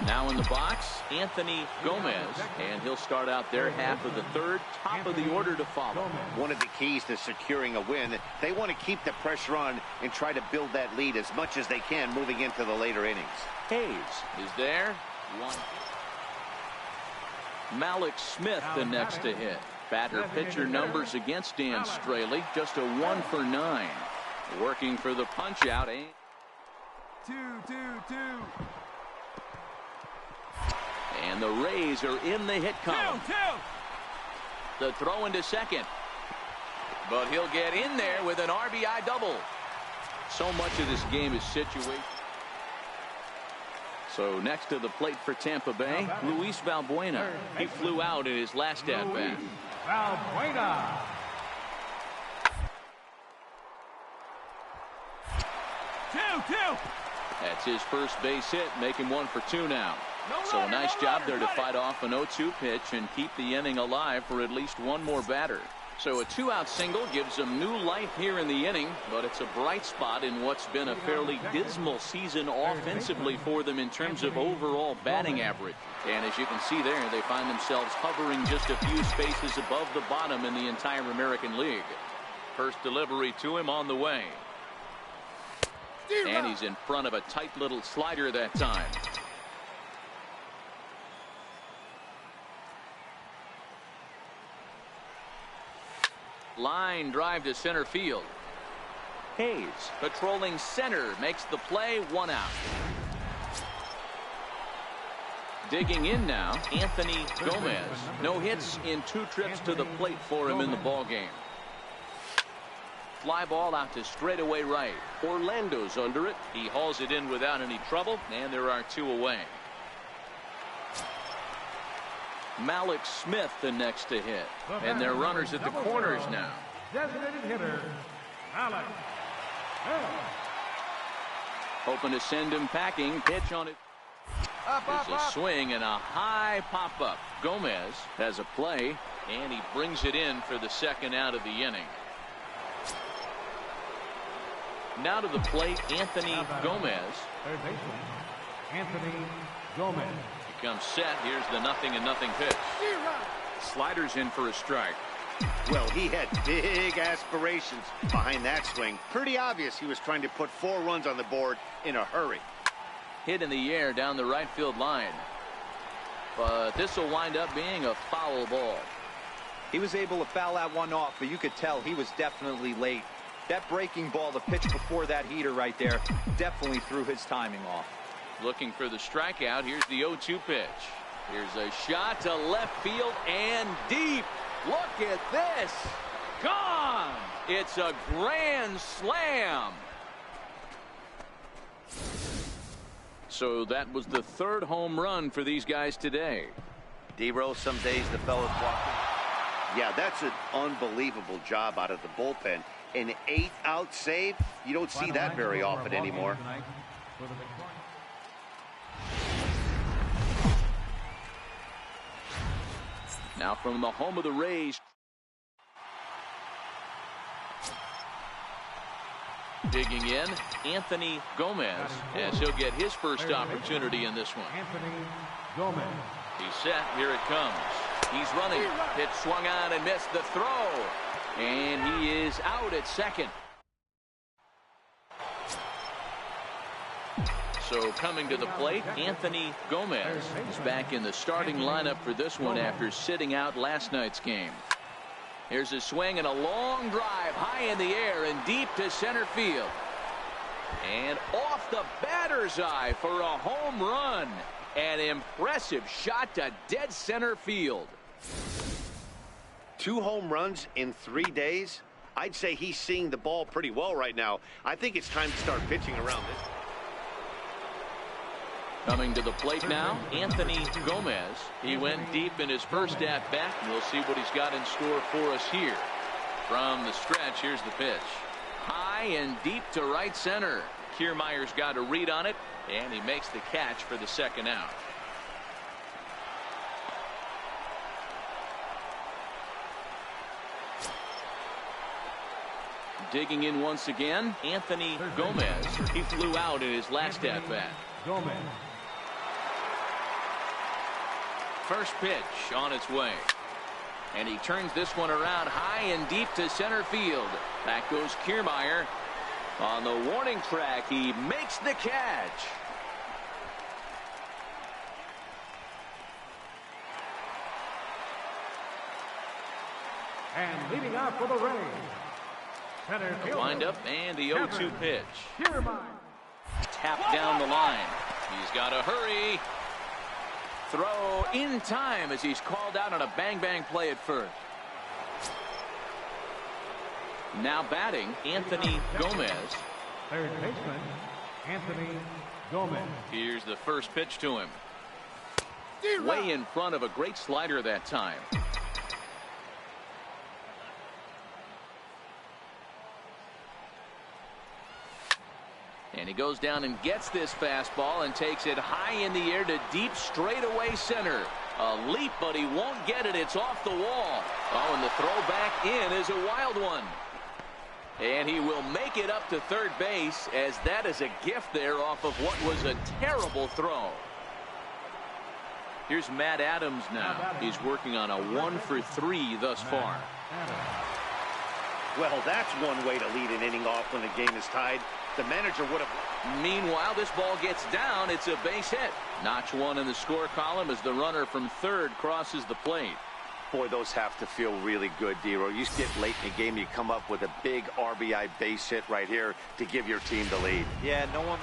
Speaker 1: Now in the box, Anthony Gomez, and he'll start out their half of the third, top of the order to follow.
Speaker 3: One of the keys to securing a win, they want to keep the pressure on and try to build that lead as much as they can moving into the later innings.
Speaker 1: Hayes is there. One. Malik Smith the next to hit. Batter pitcher numbers against Dan Straley, just a 1-for-9. Working for the punch out.
Speaker 6: 2-2-2.
Speaker 1: And the Rays are in the hit column. 2-2. The throw into second. But he'll get in there with an RBI double. So much of this game is situated. So next to the plate for Tampa Bay, Luis Valbuena. He flew out in his last at-bat.
Speaker 4: Valbuena.
Speaker 1: That's his first base hit, making 1 for 2 now. So a nice job there to fight off an 0-2 pitch and keep the inning alive for at least one more batter. So a 2-out single gives them new life here in the inning, but it's a bright spot in what's been a fairly dismal season offensively for them in terms of overall batting average. And as you can see there, they find themselves hovering just a few spaces above the bottom in the entire American League. First delivery to him on the way. And he's in front of a tight little slider that time. Line drive to center field. Hayes patrolling center makes the play, 1 out. Digging in now, Anthony Gomez. No hits in 2 trips to the plate for him in the ballgame. Fly ball out to straightaway right. Orlando's under it. He hauls it in without any trouble, and there are 2 away. Malik Smith the next to hit. And they're runners at the corners now.
Speaker 4: Designated hitter, Malik.
Speaker 1: Hoping to send him packing. Pitch on it. There's a swing and a high pop-up. Gomez has a play, and he brings it in for the second out of the inning. Now to the plate, Anthony Gomez.
Speaker 4: Third baseman, Anthony Gomez.
Speaker 1: He comes set. Here's the 0-0 pitch. Sliders in for a strike.
Speaker 3: Well, he had big aspirations behind that swing. Pretty obvious he was trying to put 4 runs on the board in a hurry.
Speaker 1: Hit in the air down the right field line. But this will wind up being a foul ball.
Speaker 2: He was able to foul that one off, but you could tell he was definitely late. That breaking ball, the pitch before that heater right there, definitely threw his timing off.
Speaker 1: Looking for the strikeout. Here's the 0-2 pitch. Here's a shot to left field and deep. Look at this. Gone. It's a grand slam. So that was the 3rd home run for these guys today.
Speaker 3: D-Rose, some days the fellas walking. Yeah, that's an unbelievable job out of the bullpen. An 8-out save, you don't see that very often anymore.
Speaker 1: Now from the home of the Rays. Digging in, Anthony Gomez, as he'll get his first opportunity in this one.
Speaker 4: Anthony Gomez.
Speaker 1: He's set. Here it comes. He's running. Pitch swung on and missed the throw. And he is out at second. So coming to the plate, Anthony Gomez is back in the starting lineup for this one after sitting out last night's game. Here's a swing and a long drive high in the air and deep to center field. And off the batter's eye for a home run. An impressive shot to dead center field.
Speaker 3: 2 home runs in 3 days. I'd say he's seeing the ball pretty well right now. I think it's time to start pitching around this.
Speaker 1: Coming to the plate now, Anthony Gomez. He went deep in his first at-bat, and we'll see what he's got in store for us here. From the stretch, here's the pitch. High and deep to right center. Kiermaier's got a read on it, and he makes the catch for the 2nd out. Digging in once again, Anthony Gomez. He flew out in his last at-bat.
Speaker 4: Gomez.
Speaker 1: First pitch on its way. And he turns this one around high and deep to center field. Back goes Kiermaier. On the warning track, he makes the catch.
Speaker 4: And leading off for the Rays. Center
Speaker 1: The
Speaker 4: fielder.
Speaker 1: windup and the 0-2 pitch.
Speaker 4: Kiermaier.
Speaker 1: Tapped down the line. He's got to hurry. Throw in time as he's called out on a bang-bang play at first. Now batting, Anthony Gomez.
Speaker 4: Third baseman, Anthony Gomez.
Speaker 1: Here's the first pitch to him. Way in front of a great slider that time. And he goes down and gets this fastball and takes it high in the air to deep straightaway center. A leap, but he won't get it. It's off the wall. Oh, and the throw back in is a wild one. And he will make it up to third base, as that is a gift there off of what was a terrible throw. Here's Matt Adams now. He's working on a 1-for-3 thus far.
Speaker 3: Well, that's one way to lead an inning off when the game is tied. The manager would have.
Speaker 1: Meanwhile, this ball gets down. It's a base hit. Notch one in the score column as the runner from third crosses the plate.
Speaker 3: Boy, those have to feel really good, D-Row. You get late in the game, you come up with a big RBI base hit right here to give your team the lead.
Speaker 2: Yeah, no one.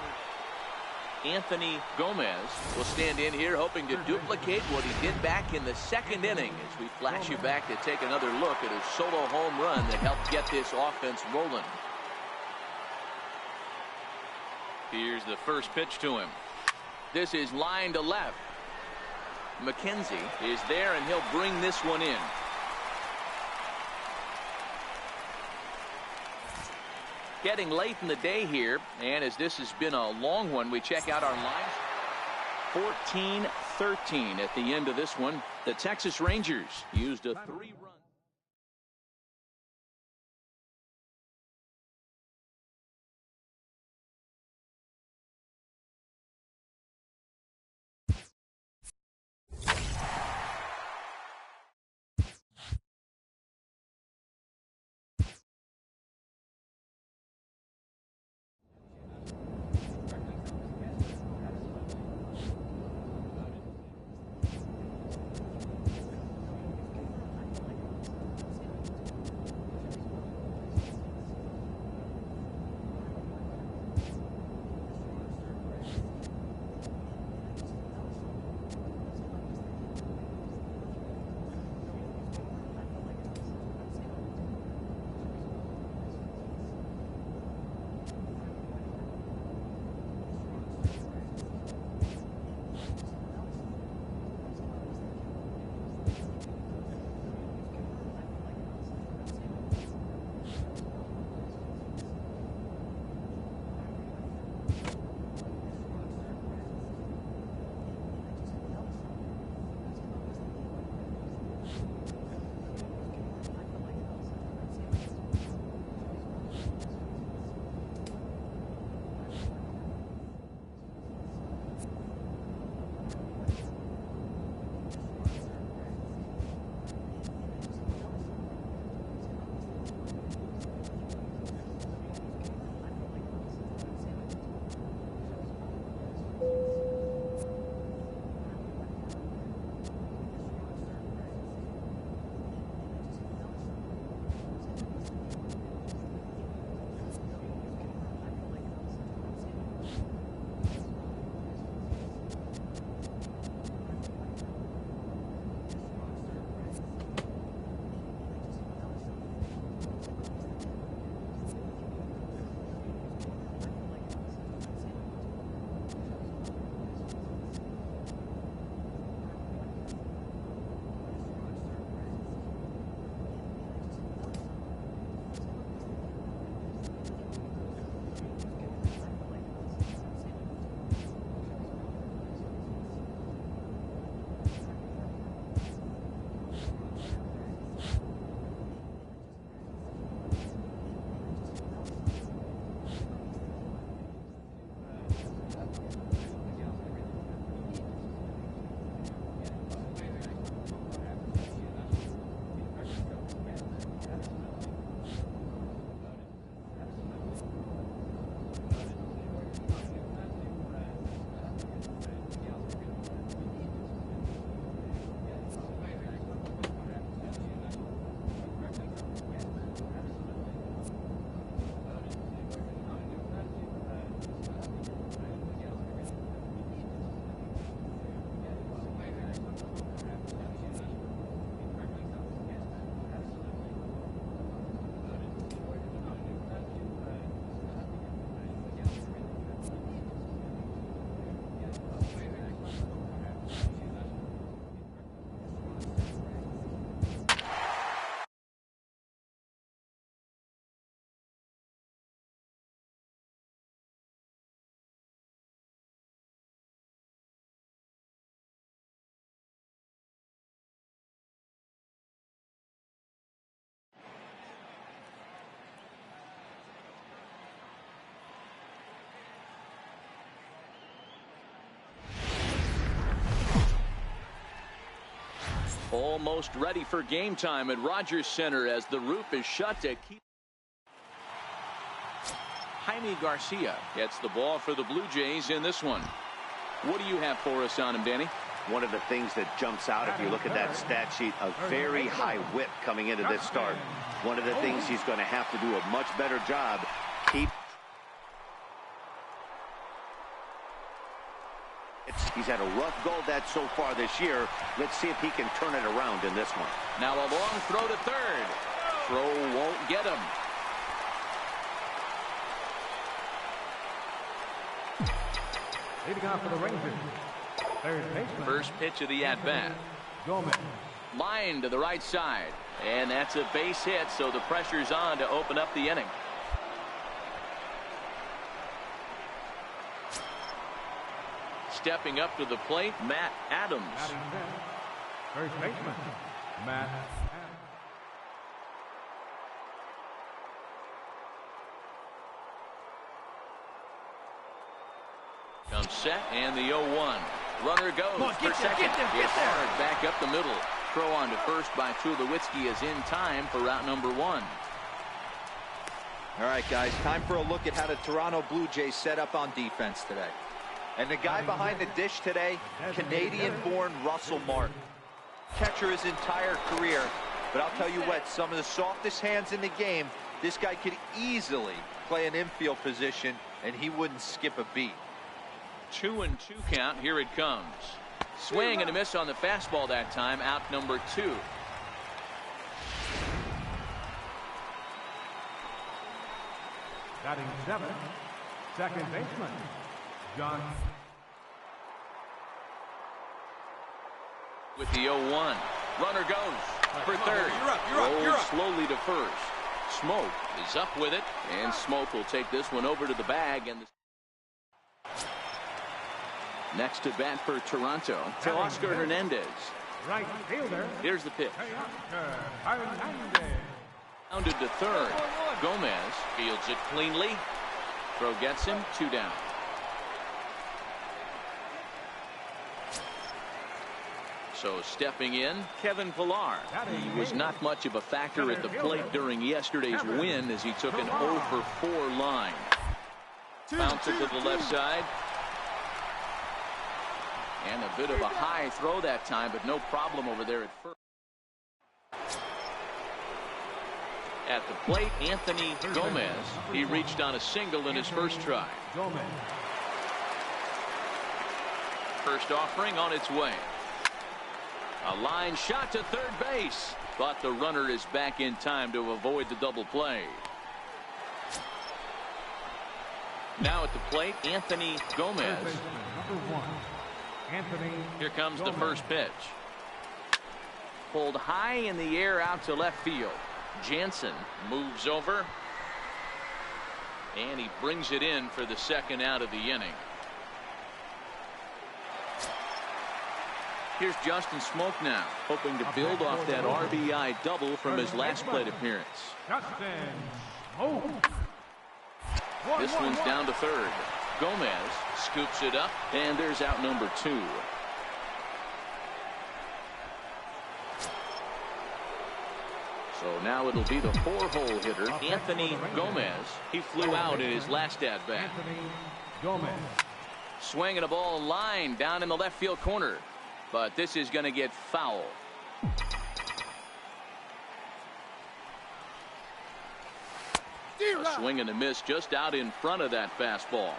Speaker 1: Anthony Gomez will stand in here hoping to duplicate what he did back in the second inning as we flash you back to take another look at his solo home run that helped get this offense rolling. Here's the first pitch to him. This is line to left. McKenzie is there, and he'll bring this one in. Getting late in the day here, and as this has been a long one, we check out our lines. 14-13 at the end of this one. The Texas Rangers used a 3-run Almost ready for game time at Rogers Center as the roof is shut to keep. Jaime Garcia gets the ball for the Blue Jays in this one. What do you have for us on him, Danny?
Speaker 3: One of the things that jumps out if you look at that stat sheet, a very high whip coming into this start. One of the things he's going to have to do a much better job. He's had a rough go of that so far this year. Let's see if he can turn it around in this one.
Speaker 1: Now a long throw to third. Throw won't get him.
Speaker 4: Leading off for the Rangers, third baseman.
Speaker 1: First pitch of the at-bat.
Speaker 4: Gomez.
Speaker 1: Line to the right side. And that's a base hit, so the pressure's on to open up the inning. Stepping up to the plate, Matt Adams.
Speaker 4: First baseman, Matt Adams.
Speaker 1: Comes set, and the 0-1. Runner goes for second. Gets hard back up the middle. Throw on to first by Tulowitzki is in time for route number 1.
Speaker 2: All right, guys, time for a look at how the Toronto Blue Jays set up on defense today. And the guy behind the dish today, Canadian-born Russell Martin. Catcher his entire career, but I'll tell you what, some of the softest hands in the game, this guy could easily play an infield position, and he wouldn't skip a beat.
Speaker 1: 2-2 count. Here it comes. Swing and a miss on the fastball that time. Out number 2.
Speaker 4: Batting 7, second baseman, John.
Speaker 1: With the 0-1. Runner goes for third. Rolls slowly to first. Smoke is up with it, and Smoke will take this one over to the bag. And next to bat for Toronto, Teoscar Hernandez.
Speaker 4: Right fielder.
Speaker 1: Here's the pitch.
Speaker 4: Hernandez.
Speaker 1: Rounded to third. Gomez fields it cleanly. Throw gets him. 2 down. So stepping in, Kevin Pillar. He was not much of a factor at the plate during yesterday's win as he took an 0-for-4 line. Bounce it to the left side. And a bit of a high throw that time, but no problem over there at first. At the plate, Anthony Gomez. He reached on a single in his first try. First offering on its way. A line shot to third base, but the runner is back in time to avoid the double play. Now at the plate, Anthony Gomez. Here comes the first pitch. Pulled high in the air out to left field. Jansen moves over, and he brings it in for the second out of the inning. Here's Justin Smoke now, hoping to build off that RBI double from his last plate appearance. This one's down to third. Gomez scoops it up, and there's out number 2. So now it'll be the 4-hole hitter, Anthony Gomez. He flew out in his last at-bat. Swinging a ball line down in the left field corner. But this is going to get foul. A swing and a miss just out in front of that fastball.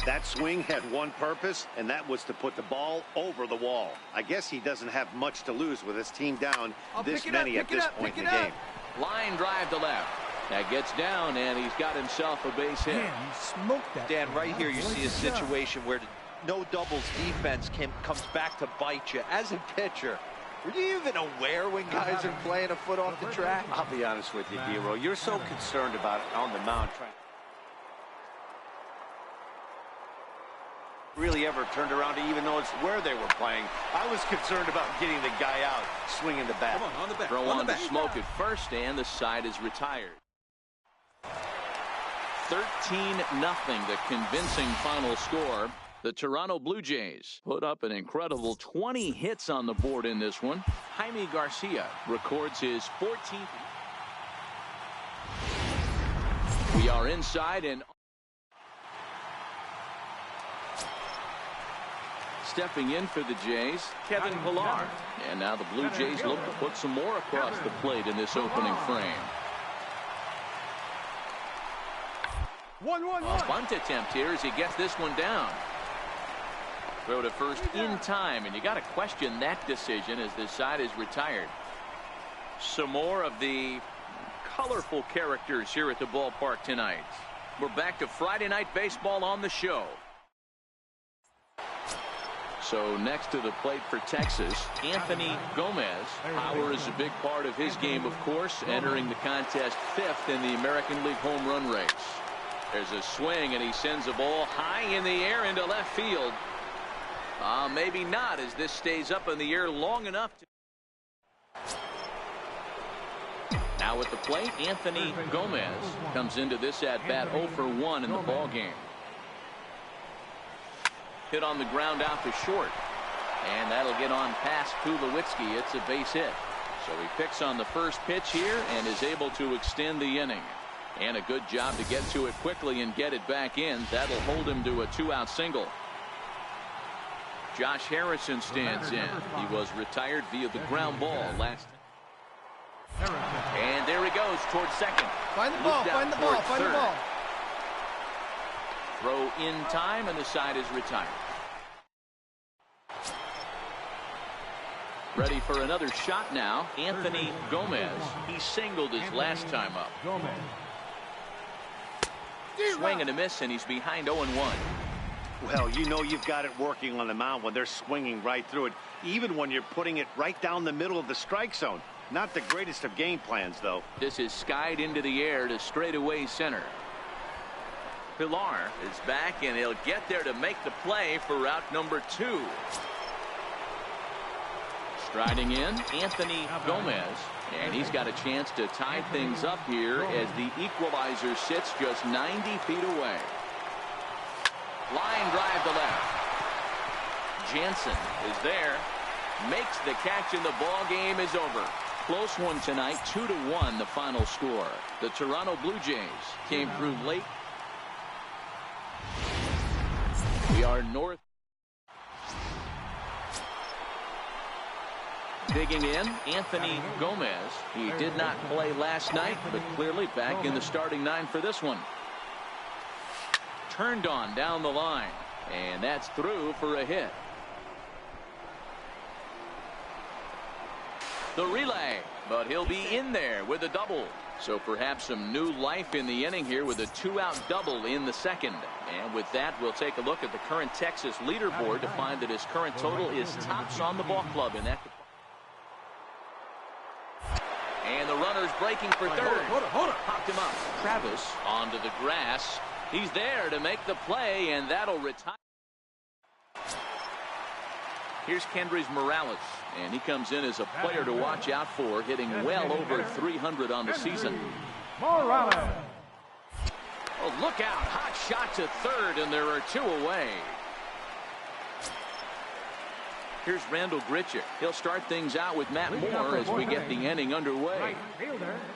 Speaker 3: That swing had one purpose, and that was to put the ball over the wall. I guess he doesn't have much to lose with his team down this many at this point in the game.
Speaker 1: Line drive to left. That gets down, and he's got himself a base hit.
Speaker 2: Man, you smoked that. Dan, right here you see a situation where no doubles defense comes back to bite you. As a pitcher, were you even aware when guys are playing a foot off the track?
Speaker 3: I'll be honest with you, Dero. You're so concerned about it on the mound. Really ever turned around to even notice where they were playing. I was concerned about getting the guy out, swinging the bat.
Speaker 7: Come on the bat.
Speaker 1: Throw on to Smoke at first, and the side is retired. 13-0, the convincing final score. The Toronto Blue Jays put up an incredible 20 hits on the board in this one. Jaime Garcia records his 14th. We are inside and stepping in for the Jays, Kevin Pillar. And now the Blue Jays look to put some more across the plate in this opening frame. A bunt attempt here as he gets this one down. Throw to first in time, and you got to question that decision as this side is retired. Some more of the colorful characters here at the ballpark tonight. We're back to Friday Night Baseball on the show. So next to the plate for Texas, Anthony Gomez. Power is a big part of his game, of course, entering the contest 5th in the American League home run race. There's a swing, and he sends a ball high in the air into left field. Maybe not, as this stays up in the air long enough to... Now at the plate, Anthony Gomez comes into this at-bat 0 for 1 in the ballgame. Hit on the ground out to short, and that'll get on past Tulowitzki. It's a base hit. So he picks on the first pitch here and is able to extend the inning. And a good job to get to it quickly and get it back in. That'll hold him to a 2-out single. Josh Harrison stands in. He was retired via the ground ball last. And there he goes towards second.
Speaker 7: Find the ball, find the ball, find the ball.
Speaker 1: Throw in time, and the side is retired. Ready for another shot now, Anthony Gomez. He singled his last time up. Swing and a miss, and he's behind 0-1.
Speaker 3: Well, you know you've got it working on the mound when they're swinging right through it, even when you're putting it right down the middle of the strike zone. Not the greatest of game plans, though.
Speaker 1: This is skied into the air to straightaway center. Pillar is back, and he'll get there to make the play for route number 2. Striding in, Anthony Gomez, and he's got a chance to tie things up here as the equalizer sits just 90 feet away. Line drive to left. Jansen is there, makes the catch, and the ball game is over. Close one tonight, 2-1 the final score. The Toronto Blue Jays came through late. We are north. Digging in, Anthony Gomez. He did not play last night, but clearly back in the starting 9 for this one. Turned on down the line, and that's through for a hit. The relay, but he'll be in there with a double. So perhaps some new life in the inning here with a 2-out double in the second. And with that, we'll take a look at the current Texas leaderboard to find that his current total is tops on the ball club in that. And the runner's breaking for third.
Speaker 7: Hold it.
Speaker 1: Popped him up. Travis onto the grass. He's there to make the play, and that'll retire. Here's Kendrys Morales, and he comes in as a player to watch out for, hitting well over 300 on the season.
Speaker 4: Morales.
Speaker 1: Oh, look out. Hot shot to third, and there are 2 away. Here's Randall Grichuk. He'll start things out with Matt Moore as we get the inning underway.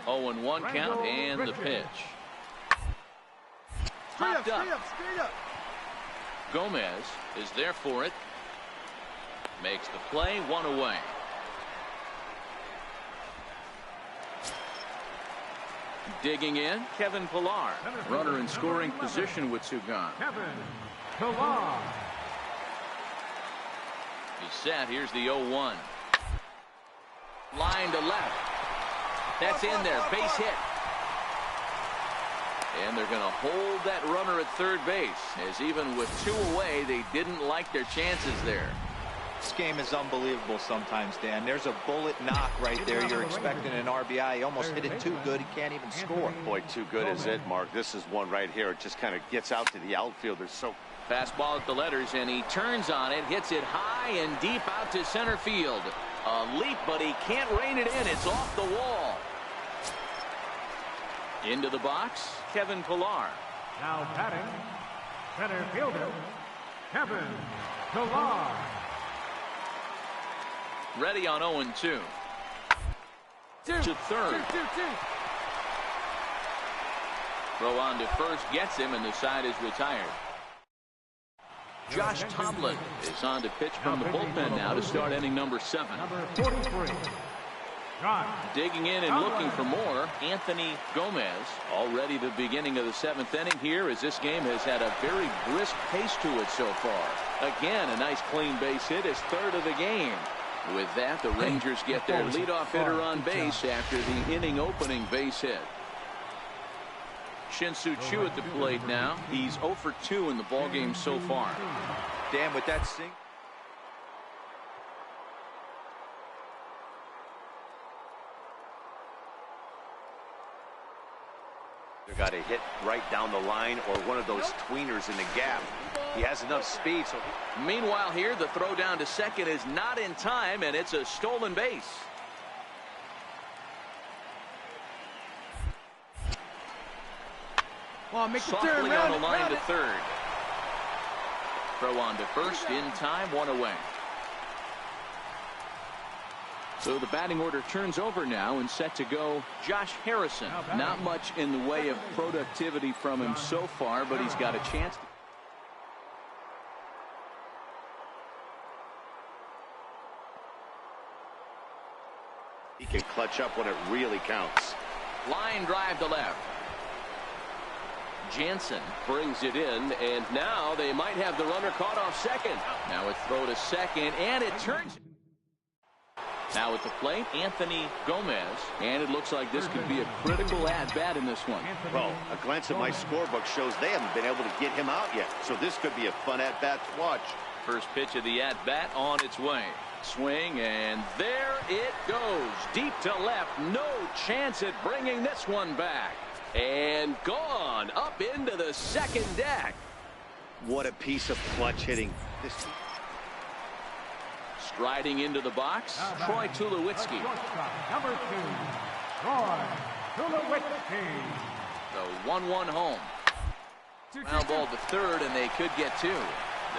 Speaker 1: 0-1 count and the pitch. Popped up. Gomez is there for it. Makes the play, 1 away. Digging in, Kevin Pillar. Runner in scoring position with 2 gone.
Speaker 4: Kevin Pillar.
Speaker 1: He's set. Here's the 0-1. Line to left. That's in there. Base hit. And they're going to hold that runner at third base, as even with 2 away, they didn't like their chances there.
Speaker 2: This game is unbelievable sometimes, Dan. There's a bullet knock right there. You're expecting an RBI. He almost hit it too good. He can't even score.
Speaker 3: Boy, too good is it, Mark. This is one right here. It just kind of gets out to the outfielder. So
Speaker 1: fastball at the letters, and he turns on it, hits it high and deep out to center field. A leap, but he can't rein it in. It's off the wall. Into the box, Kevin Pillar.
Speaker 4: Now batting, center fielder, Kevin Pillar.
Speaker 1: Ready on 0-2. To third. Throw on to first gets him, and the side is retired. Josh Tomlin is on to pitch from the bullpen now to start inning number 7.
Speaker 4: Number 43.
Speaker 1: Digging in and looking for more, Anthony Gomez. Already the beginning of the 7th inning here, as this game has had a very brisk pace to it so far. Again, a nice clean base hit, his 3rd of the game. With that, the Rangers get their leadoff hitter on base after the inning opening base hit. Shin-Soo Choo at the plate now. He's 0 for 2 in the ballgame so far.
Speaker 2: Dan, with that sink.
Speaker 3: They got a hit right down the line or one of those tweeners in the gap. He has enough speed. So
Speaker 1: meanwhile here, the throw down to second is not in time, and it's a stolen base. Softly on the line to third. Throw on to first in time, 1 away. So the batting order turns over now and set to go Josh Harrison. Not much in the way of productivity from him so far, but he's got a chance.
Speaker 3: he can clutch up when it really counts.
Speaker 1: Line drive to left. Jansen brings it in, and now they might have the runner caught off second. Now a throw to second, and it turns. Now at the plate, Anthony Gomez, and it looks like this could be a critical at-bat in this one.
Speaker 3: Well, a glance at my scorebook shows they haven't been able to get him out yet, so this could be a fun at-bat to watch.
Speaker 1: First pitch of the at-bat on its way. Swing, and there it goes. Deep to left. No chance at bringing this one back. And gone up into the second deck.
Speaker 3: What a piece of clutch hitting.
Speaker 1: Striding into the box, Troy Tulowitzki.
Speaker 4: Number 2, Troy Tulowitzki.
Speaker 1: The 1-1 home. Ground ball to third, and they could get two.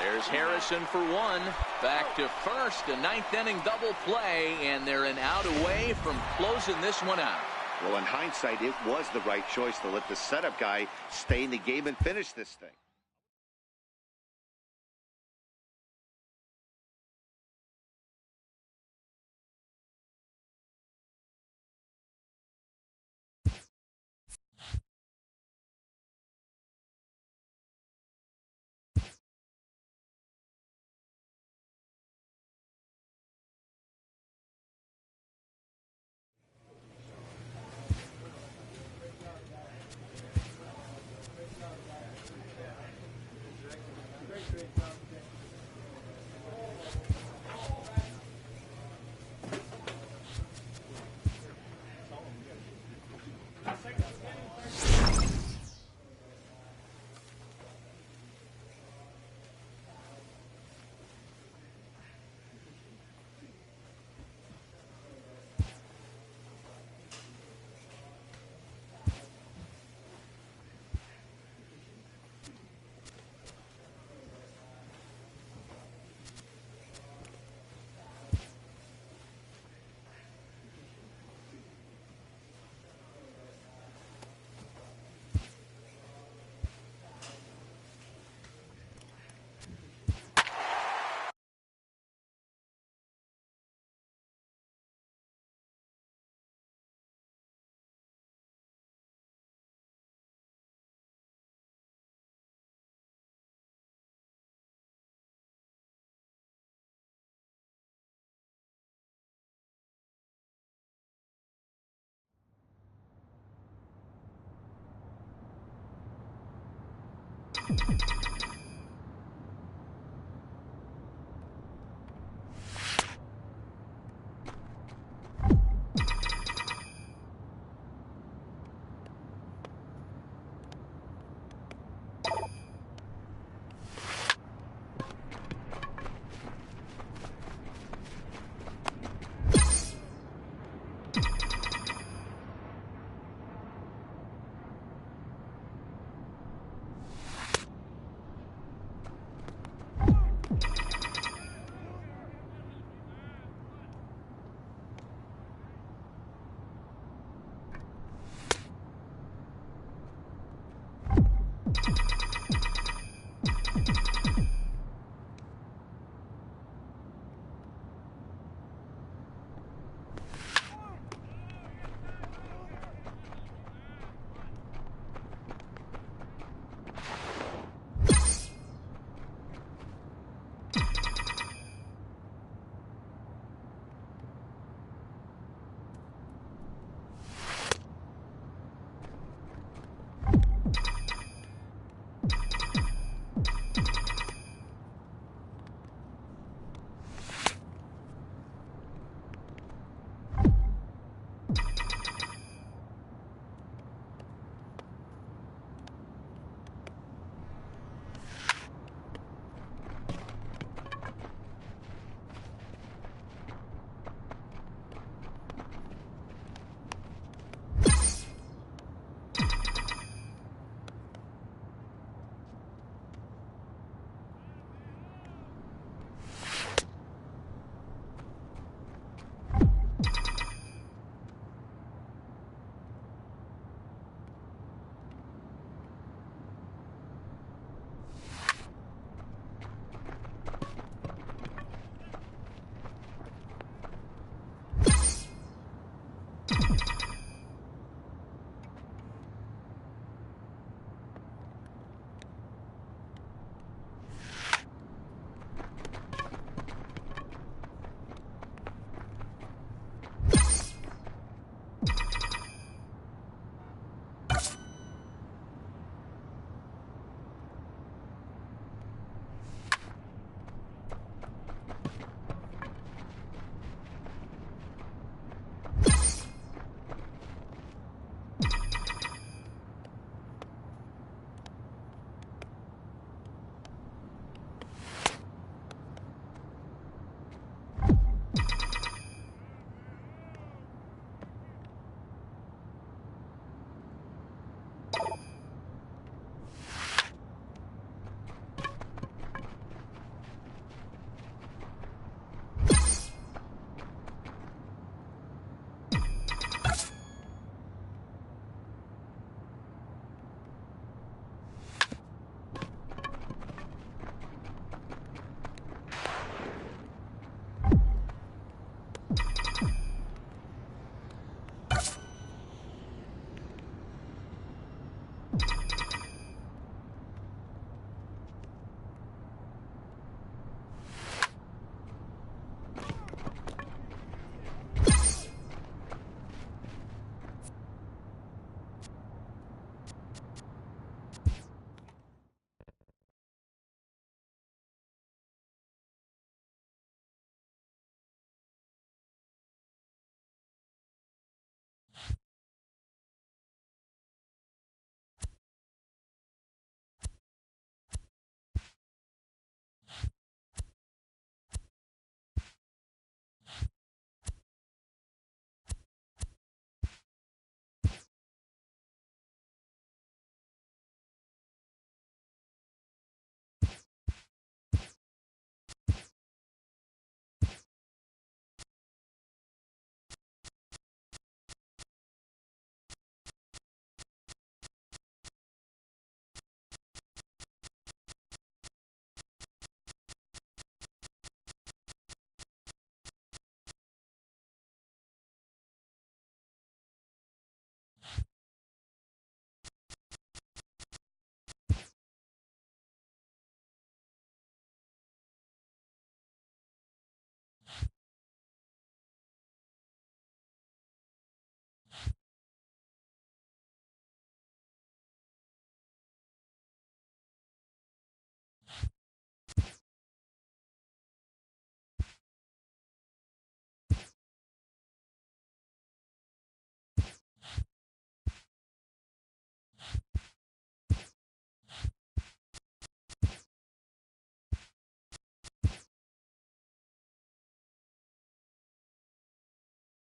Speaker 1: There's Harrison for one. Back to first, a ninth inning double play, and they're an out away from closing this one out.
Speaker 3: Well, in hindsight, it was the right choice to let the setup guy stay in the game and finish this thing.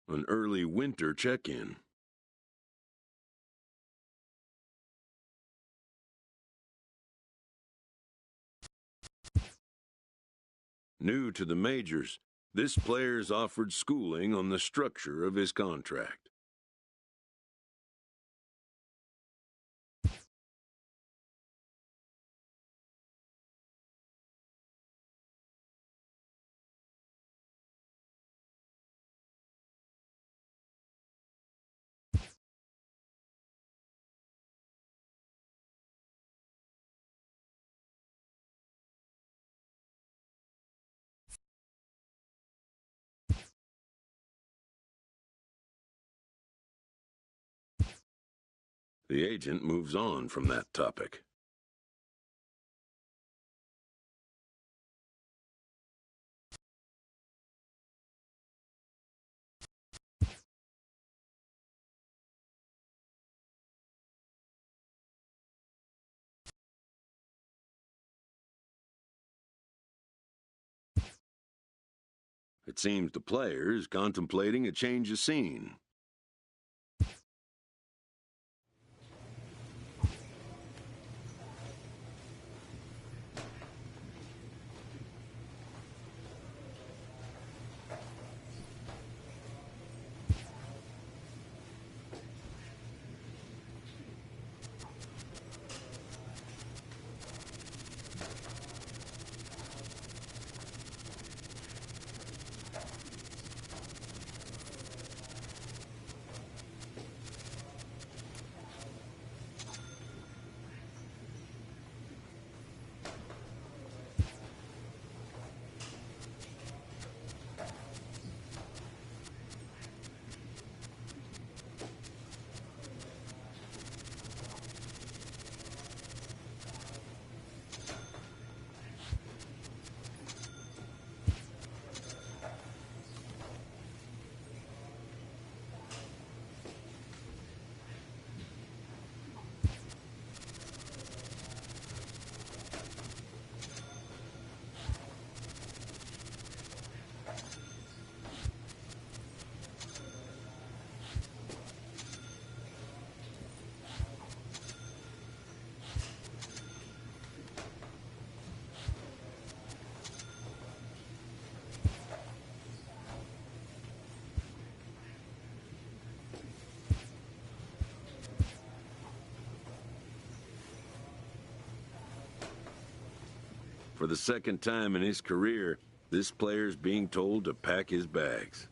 Speaker 5: An early winter check-in. New to the majors, this player's offered schooling on the structure of his contract. The agent moves on from that topic. It seems the player is contemplating a change of scene. For the second time in his career, this player's being told to pack his bags.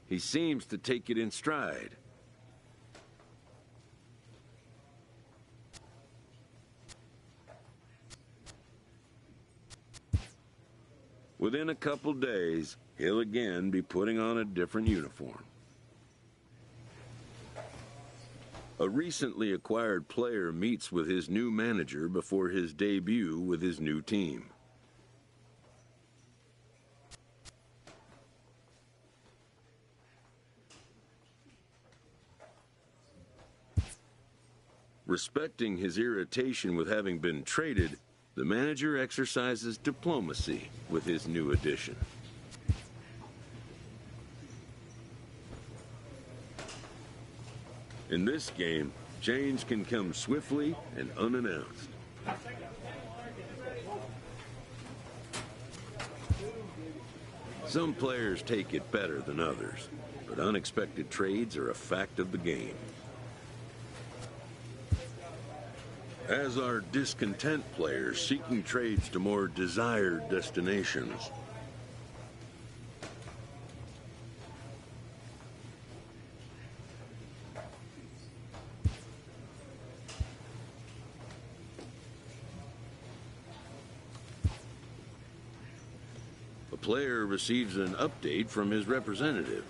Speaker 5: He seems to take it in stride. Within a couple days, he'll again be putting on a different uniform. A recently acquired player meets with his new manager before his debut with his new team. Respecting his irritation with having been traded, the manager exercises diplomacy with his new addition. In this game, change can come swiftly and unannounced. Some players take it better than others, but unexpected trades are a fact of the game. As are discontent players seeking trades to more desired destinations. A player receives an update from his representative.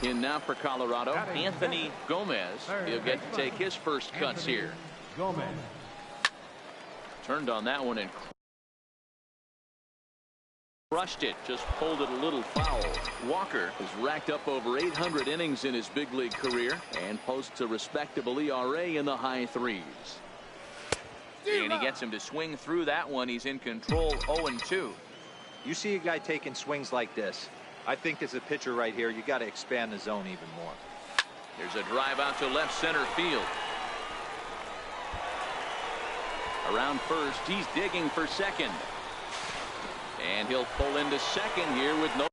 Speaker 1: In now for Colorado, Anthony Gomez. He'll get to take his first cuts here.
Speaker 4: Gomez.
Speaker 1: Turned on that one and crushed it. Just pulled it a little foul. Walker has racked up over 800 innings in his big league career and posts a respectable ERA in the high threes. And he gets him to swing through that one. He's in control, 0-2.
Speaker 2: You see a guy taking swings like this. I think as a pitcher right here, you got to expand the zone even more.
Speaker 1: There's a drive out to left center field. Around first, he's digging for second. And he'll pull into second here with no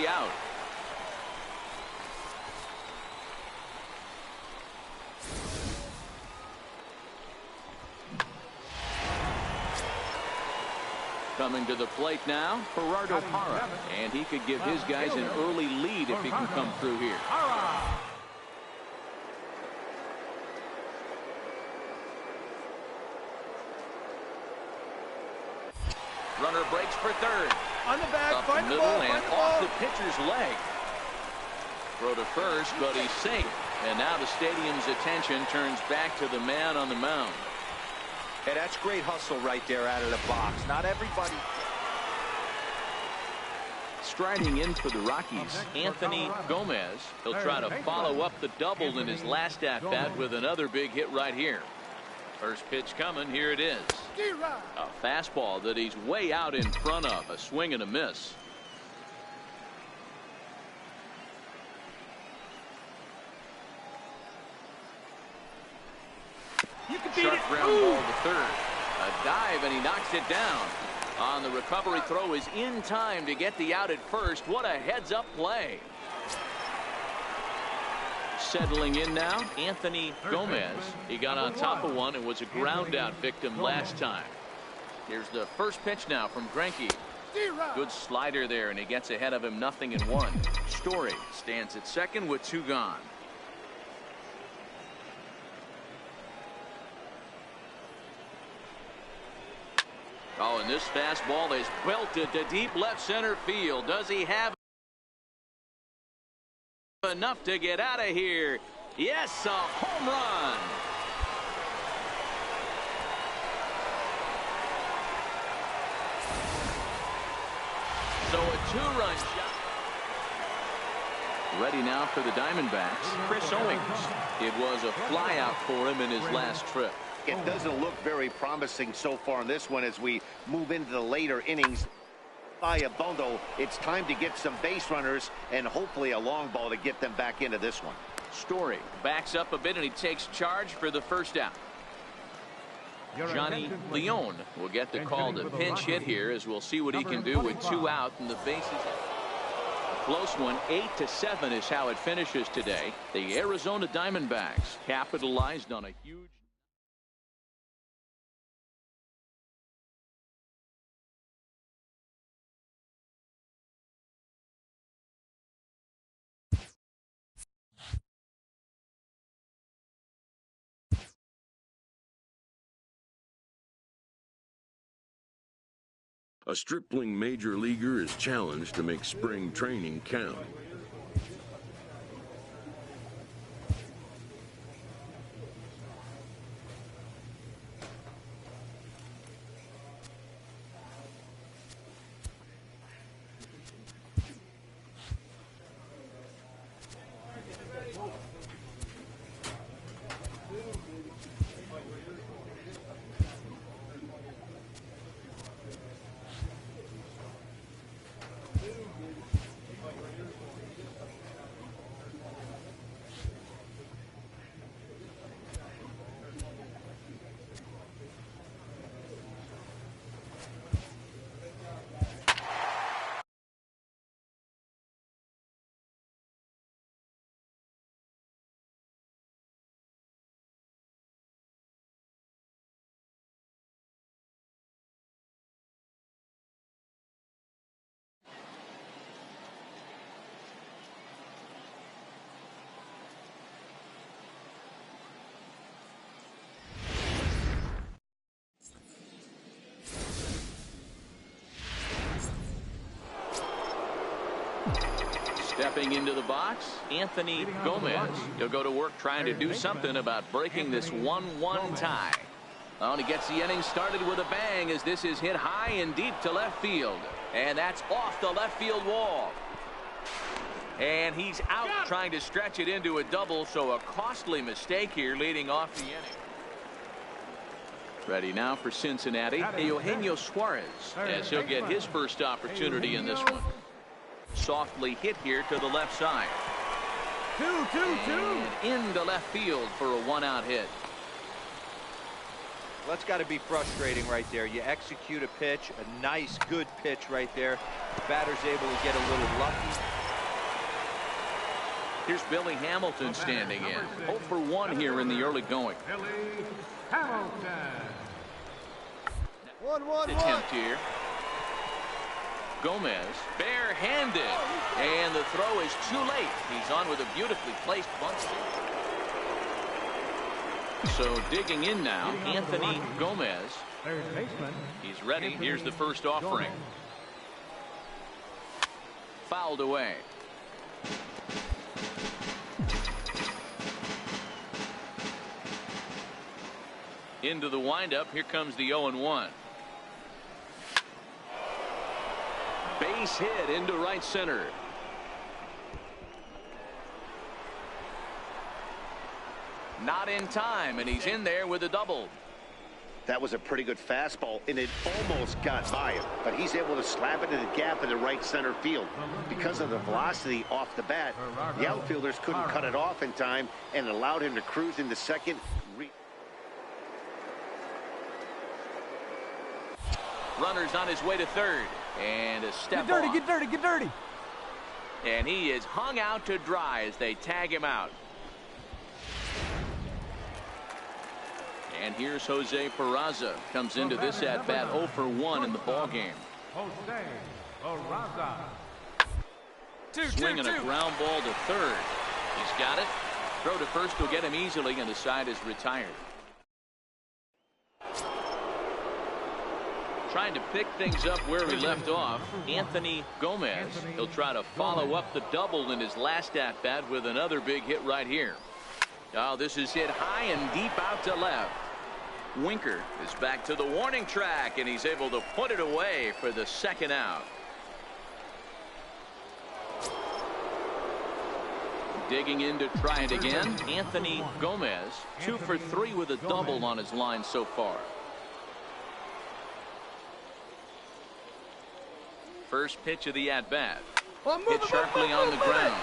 Speaker 1: the out. Coming to the plate now, Gerardo Parra. And he could give his guys an early lead if he can come through here. Runner breaks for third.
Speaker 7: On the back,
Speaker 1: Up
Speaker 7: find
Speaker 1: the
Speaker 7: the
Speaker 1: middle
Speaker 7: ball,
Speaker 1: and
Speaker 7: find the
Speaker 1: off
Speaker 7: ball.
Speaker 1: the pitcher's leg. Throw to first, but he's safe. And now the stadium's attention turns back to the man on the mound.
Speaker 2: Hey, that's great hustle right there out of the box. Not everybody.
Speaker 1: Striding in for the Rockies, Anthony Gomez. He'll try to follow up the double in his last at-bat with another big hit right here. First pitch coming. Here it is. A fastball that he's way out in front of. A swing and a miss. Sharp ground ball to third. A dive, and he knocks it down. On the recovery throw is in time to get the out at first. What a heads-up play. Settling in now, Anthony Gomez. He got on top of one and was a ground-out victim last time. Here's the first pitch now from Greinke. Good slider there, and he gets ahead of him 0-1. Story stands at second with 2 gone. Oh, and this fastball is belted to deep left center field. Does he have enough to get out of here? Yes, a home run. So a 2-run shot. Ready now for the Diamondbacks, Chris Owings. It was a flyout for him in his last trip.
Speaker 3: It doesn't look very promising so far in this one as we move into the later innings. Vagabundo, it's time to get some base runners and hopefully a long ball to get them back into this one.
Speaker 1: Story backs up a bit and he takes charge for the first out. Johnny Leone will get the call to pinch hit here, as we'll see what he can do with 2 out and the bases. A close one. 8-7 is how it finishes today. The Arizona Diamondbacks capitalized on a huge
Speaker 5: A stripling major leaguer is challenged to make spring training count.
Speaker 1: Stepping into the box, Anthony Gomez. He'll go to work trying to do something about breaking this 1-1 tie. Oh, and he gets the inning started with a bang as this is hit high and deep to left field. And that's off the left field wall. And he's out trying to stretch it into a double, so a costly mistake here leading off the inning. Ready now for Cincinnati, Eugenio Suarez, as he'll get his first opportunity in this one. Softly hit here to the left side.
Speaker 7: 2-2-2.
Speaker 1: And into left field for a 1-out hit.
Speaker 2: Well, that's got to be frustrating right there. You execute a pitch, a nice, good pitch right there. The batter's able to get a little lucky.
Speaker 1: Here's Billy Hamilton standing in. 0 for 1 here in the early going.
Speaker 4: Billy Hamilton.
Speaker 7: 1-1-1.
Speaker 1: Attempt here. Gomez, barehanded, and the throw is too late. He's on with a beautifully placed bunt. So digging in now, Anthony Gomez.
Speaker 4: Third baseman.
Speaker 1: He's ready. Here's the first offering. Fouled away. Into the windup. Here comes the 0-1. Base hit into right center. Not in time, and he's in there with a double.
Speaker 3: That was a pretty good fastball, and it almost got by him, but he's able to slap it in the gap in the right center field. Because of the velocity off the bat, the outfielders couldn't cut it off in time, and it allowed him to cruise into second.
Speaker 1: Runner's on his way to third, and a step
Speaker 7: Get dirty,
Speaker 1: off.
Speaker 7: get dirty, get dirty.
Speaker 1: And he is hung out to dry as they tag him out. And here's Jose Peraza. Comes into this at-bat 0 for 1 in the ballgame.
Speaker 4: Jose Peraza.
Speaker 1: Swinging a ground ball to third. He's got it. Throw to first will get him easily, and the side is retired. Trying to pick things up where he left off, Anthony Gomez. He'll try to follow up the double in his last at-bat with another big hit right here. Oh, this is hit high and deep out to left. Winker is back to the warning track, and he's able to put it away for the second out. Digging in to try it again, Anthony Gomez. 2 for 3 with a double on his line so far. First pitch of the at-bat. Hit sharply on the ground.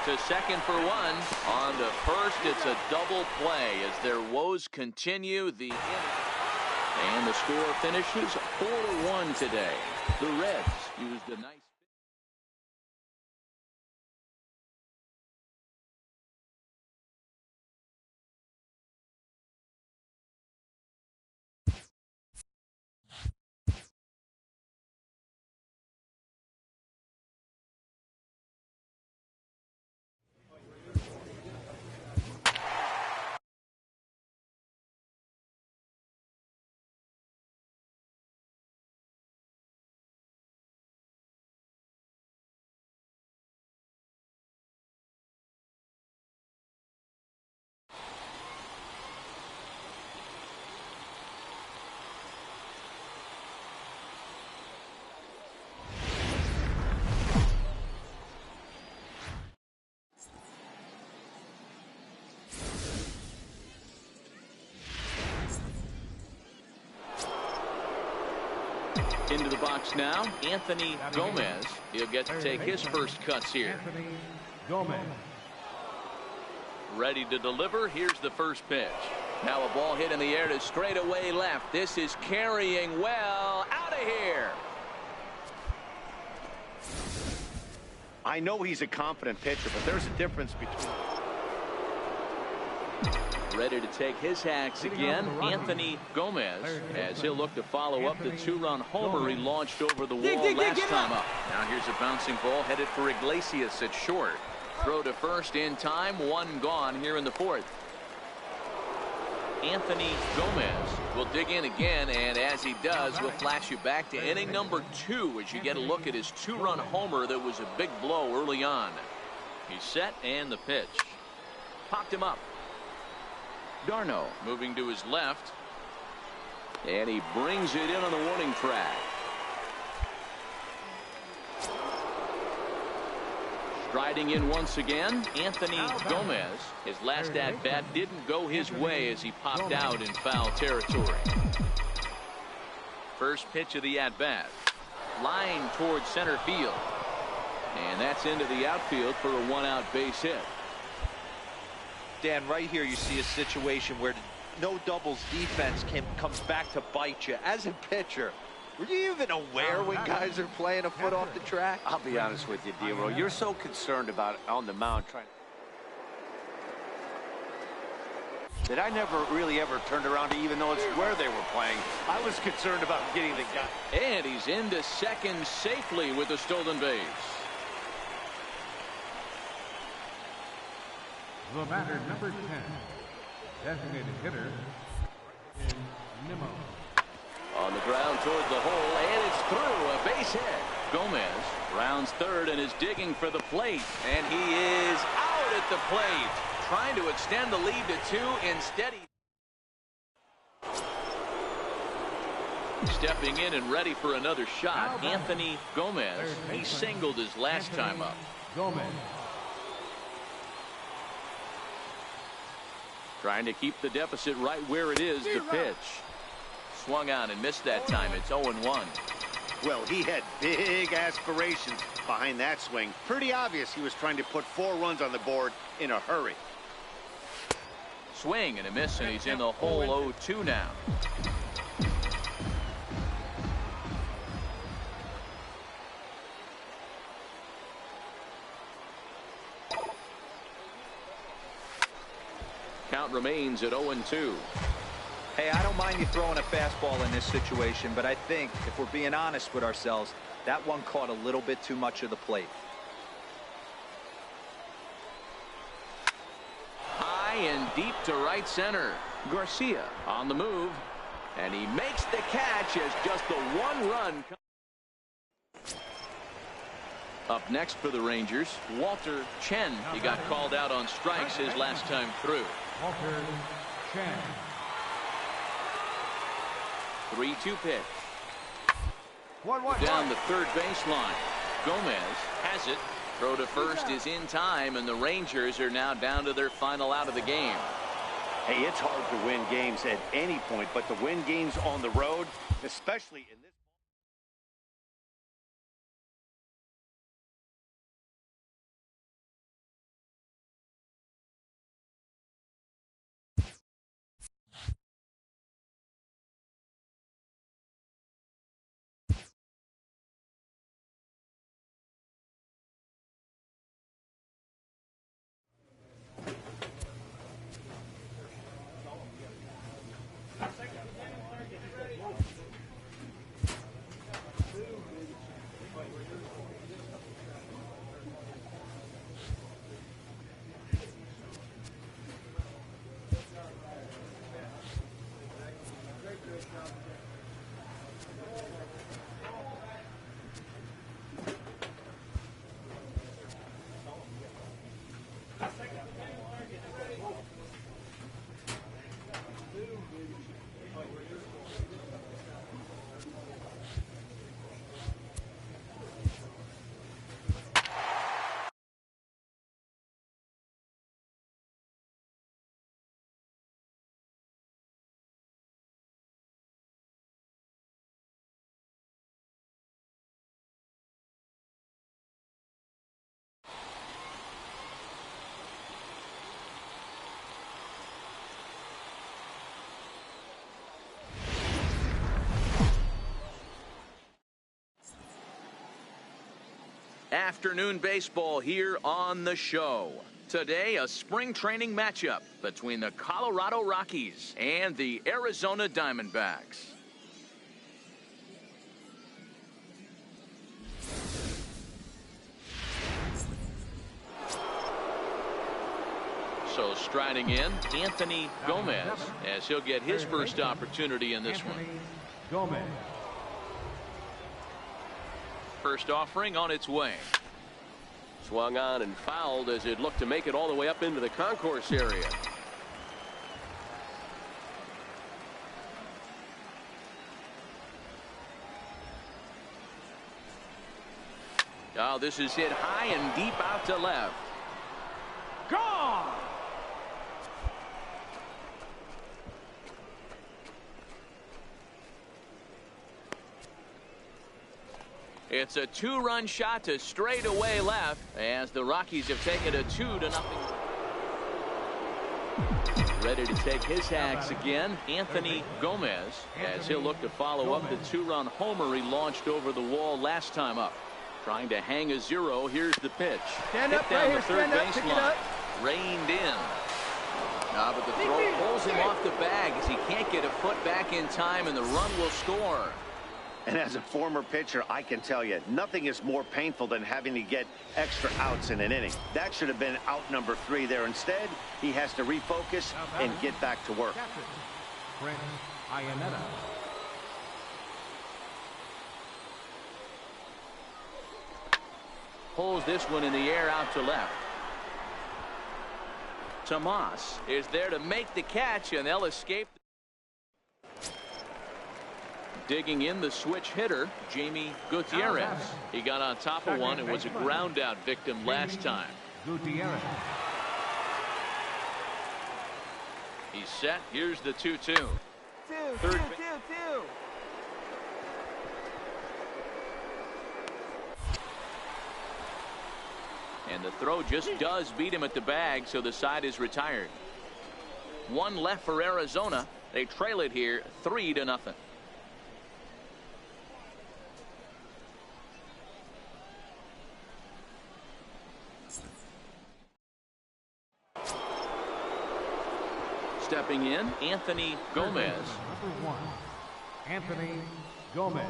Speaker 1: To second for 1. On to first, it's a double play as their woes continue. And the score finishes 4-1 today. The Reds used a nice... Into the box now, Anthony Gomez. He'll get to take his first cuts here.
Speaker 4: Anthony Gomez.
Speaker 1: Ready to deliver. Here's the first pitch. Now a ball hit in the air to straightaway left. This is carrying well. Out of here.
Speaker 3: I know he's a confident pitcher, but there's a difference between...
Speaker 1: Ready to take his hacks again, Anthony Gomez, as he'll look to follow up the 2-run homer he launched over the wall last time up. Now here's a bouncing ball headed for Iglesias at short. Throw to first in time, 1 gone here in the 4th. Anthony Gomez will dig in again, and as he does, we'll flash you back to inning number 2 as you get a look at his 2-run homer that was a big blow early on. He's set, and the pitch. Popped him up. Darno moving to his left, and he brings it in on the warning track. Striding in once again, Anthony Gomez. His last at-bat didn't go his way as he popped out in foul territory. First pitch of the at-bat. Line towards center field. And that's into the outfield for a 1-out base hit.
Speaker 2: Dan, right here you see a situation where no doubles defense comes back to bite you. As a pitcher, were you even aware when guys are playing a foot off the track?
Speaker 3: I'll be honest with you, Dero. You're so concerned about on the mound that I never really ever turned around to even know it's where they were playing. I was concerned about getting the guy.
Speaker 1: And he's into second safely with a stolen base.
Speaker 4: The batter, number 10, designated hitter is Nimmo.
Speaker 1: On the ground toward the hole, and it's through. A base hit. Gomez rounds third and is digging for the plate. And he is out at the plate. Trying to extend the lead to 2. Instead, stepping in and ready for another shot. Anthony Gomez. He singled his last time up.
Speaker 4: Gomez.
Speaker 1: Trying to keep the deficit right where it is to pitch. Swung on and missed that time. It's 0-1.
Speaker 3: Well, he had big aspirations behind that swing. Pretty obvious he was trying to put 4 runs on the board in a hurry.
Speaker 1: Swing and a miss, and he's in the hole 0-2 now. Count remains at 0-2.
Speaker 2: Hey, I don't mind you throwing a fastball in this situation, but I think if we're being honest with ourselves, that one caught a little bit too much of the plate.
Speaker 1: High and deep to right center. Garcia on the move, and he makes the catch as just the 1 run. Up next for the Rangers, Walter Chen. He got called out on strikes his last time through.
Speaker 4: Walter Chen.
Speaker 1: 3-2 pitch.
Speaker 7: 1-1.
Speaker 1: Down the third baseline. Gomez has it. Throw to first is in time, and the Rangers are now down to their final out of the game.
Speaker 3: Hey, it's hard to win games at any point, but to win games on the road, especially in this.
Speaker 1: Afternoon baseball here on the show. Today, a spring training matchup between the Colorado Rockies and the Arizona Diamondbacks. So striding in, Anthony Gomez, as he'll get his first opportunity in this one.
Speaker 4: Gomez.
Speaker 1: First offering on its way. Swung on and fouled as it looked to make it all the way up into the concourse area. Oh, this is hit high and deep out to left. Gone! It's a 2-run shot to straightaway left as the Rockies have taken a 2-0. Ready to take his hacks again, Anthony Gomez, as he'll look to follow up the two-run homer he launched over the wall last time up. Trying to hang a zero. Here's the pitch.
Speaker 7: Stand
Speaker 1: Hit
Speaker 7: up
Speaker 1: down
Speaker 7: right
Speaker 1: the
Speaker 7: here.
Speaker 1: third
Speaker 7: Stand up. Pick it
Speaker 1: baseline.
Speaker 7: up.
Speaker 1: Reined in. But the throw pulls him off the bag as he can't get a foot back in time, and the run will score.
Speaker 3: And as a former pitcher, I can tell you, nothing is more painful than having to get extra outs in an inning. That should have been out number 3 there. Instead, he has to refocus and get back to work.
Speaker 4: Captain, Frank Iannetta.
Speaker 1: Pulls this one in the air out to left. Tomas is there to make the catch, and they'll escape. Digging in the switch hitter, Jamie Gutierrez. He got on top of one and was a ground out victim last time.
Speaker 4: Gutierrez.
Speaker 1: He's set. Here's the 2-2.
Speaker 7: Two.
Speaker 1: And the throw just does beat him at the bag, so the side is retired. One left for Arizona. They trail it here 3-0. Stepping in, Anthony Gomez.
Speaker 4: Number 1, Anthony Gomez.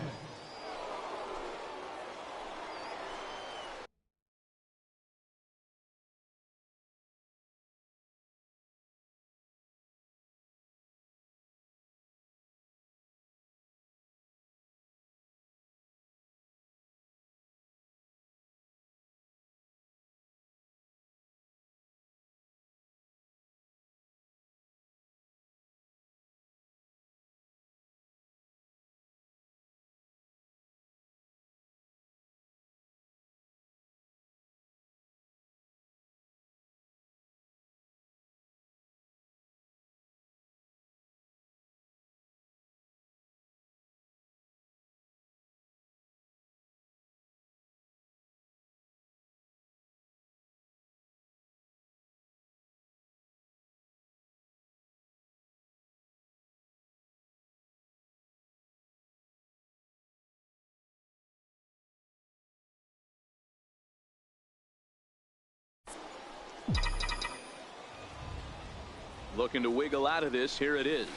Speaker 1: Looking to wiggle out of this. Here it is.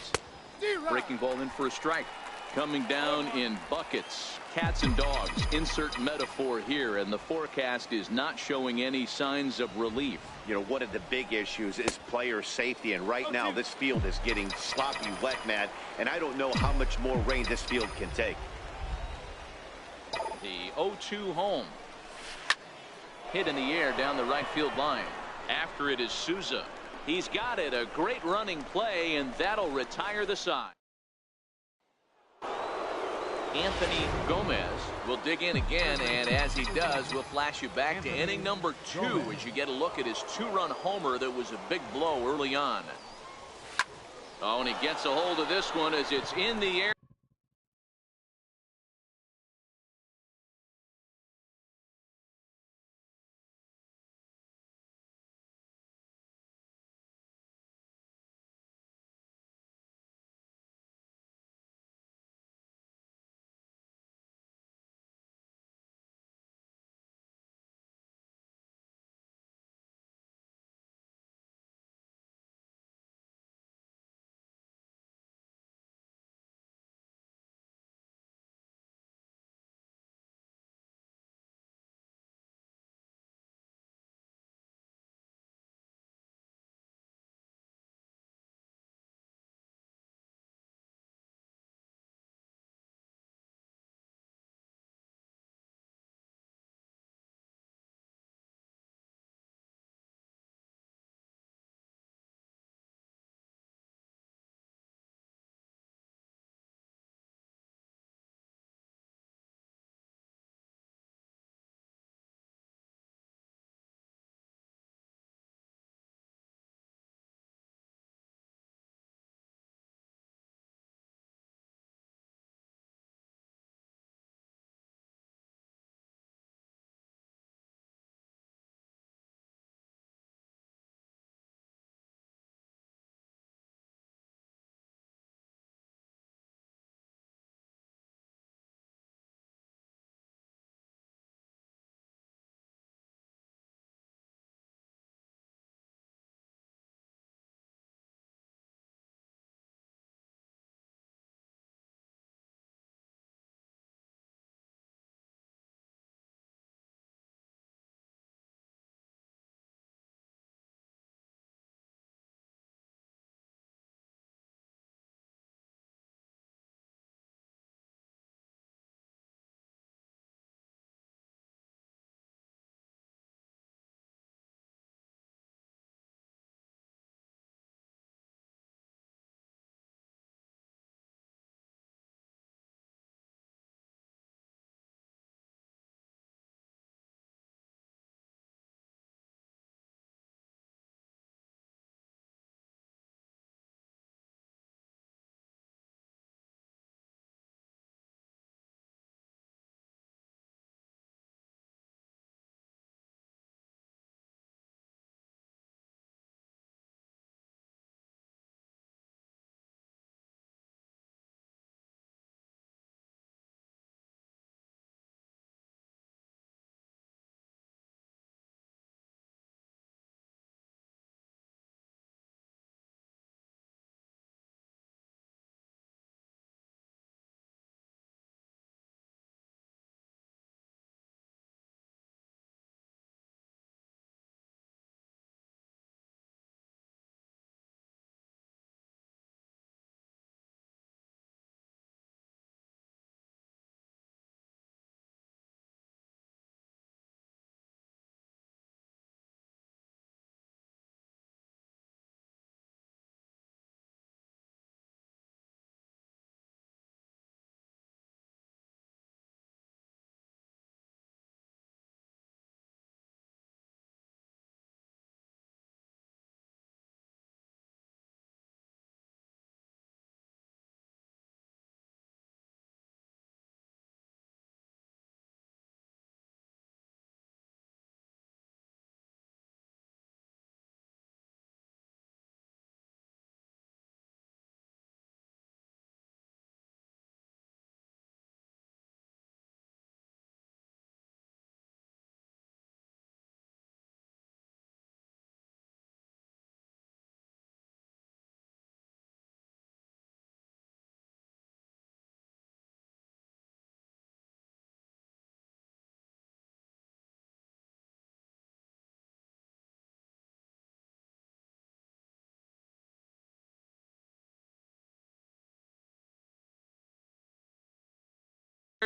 Speaker 1: Breaking ball in for a strike. Coming down in buckets. Cats and dogs. Insert metaphor here, and the forecast is not showing any signs of relief.
Speaker 3: You know, one of the big issues is player safety, and right now this field is getting sloppy wet, Matt, and I don't know how much more rain this field can take.
Speaker 1: The 0-2 home. Hit in the air down the right field line. After it is Souza. He's got it. A great running play, and that'll retire the side. Anthony Gomez will dig in again, and as he does, we'll flash you back to inning number 2 as you get a look at his 2-run homer that was a big blow early on. Oh, and he gets a hold of this one as it's in the air.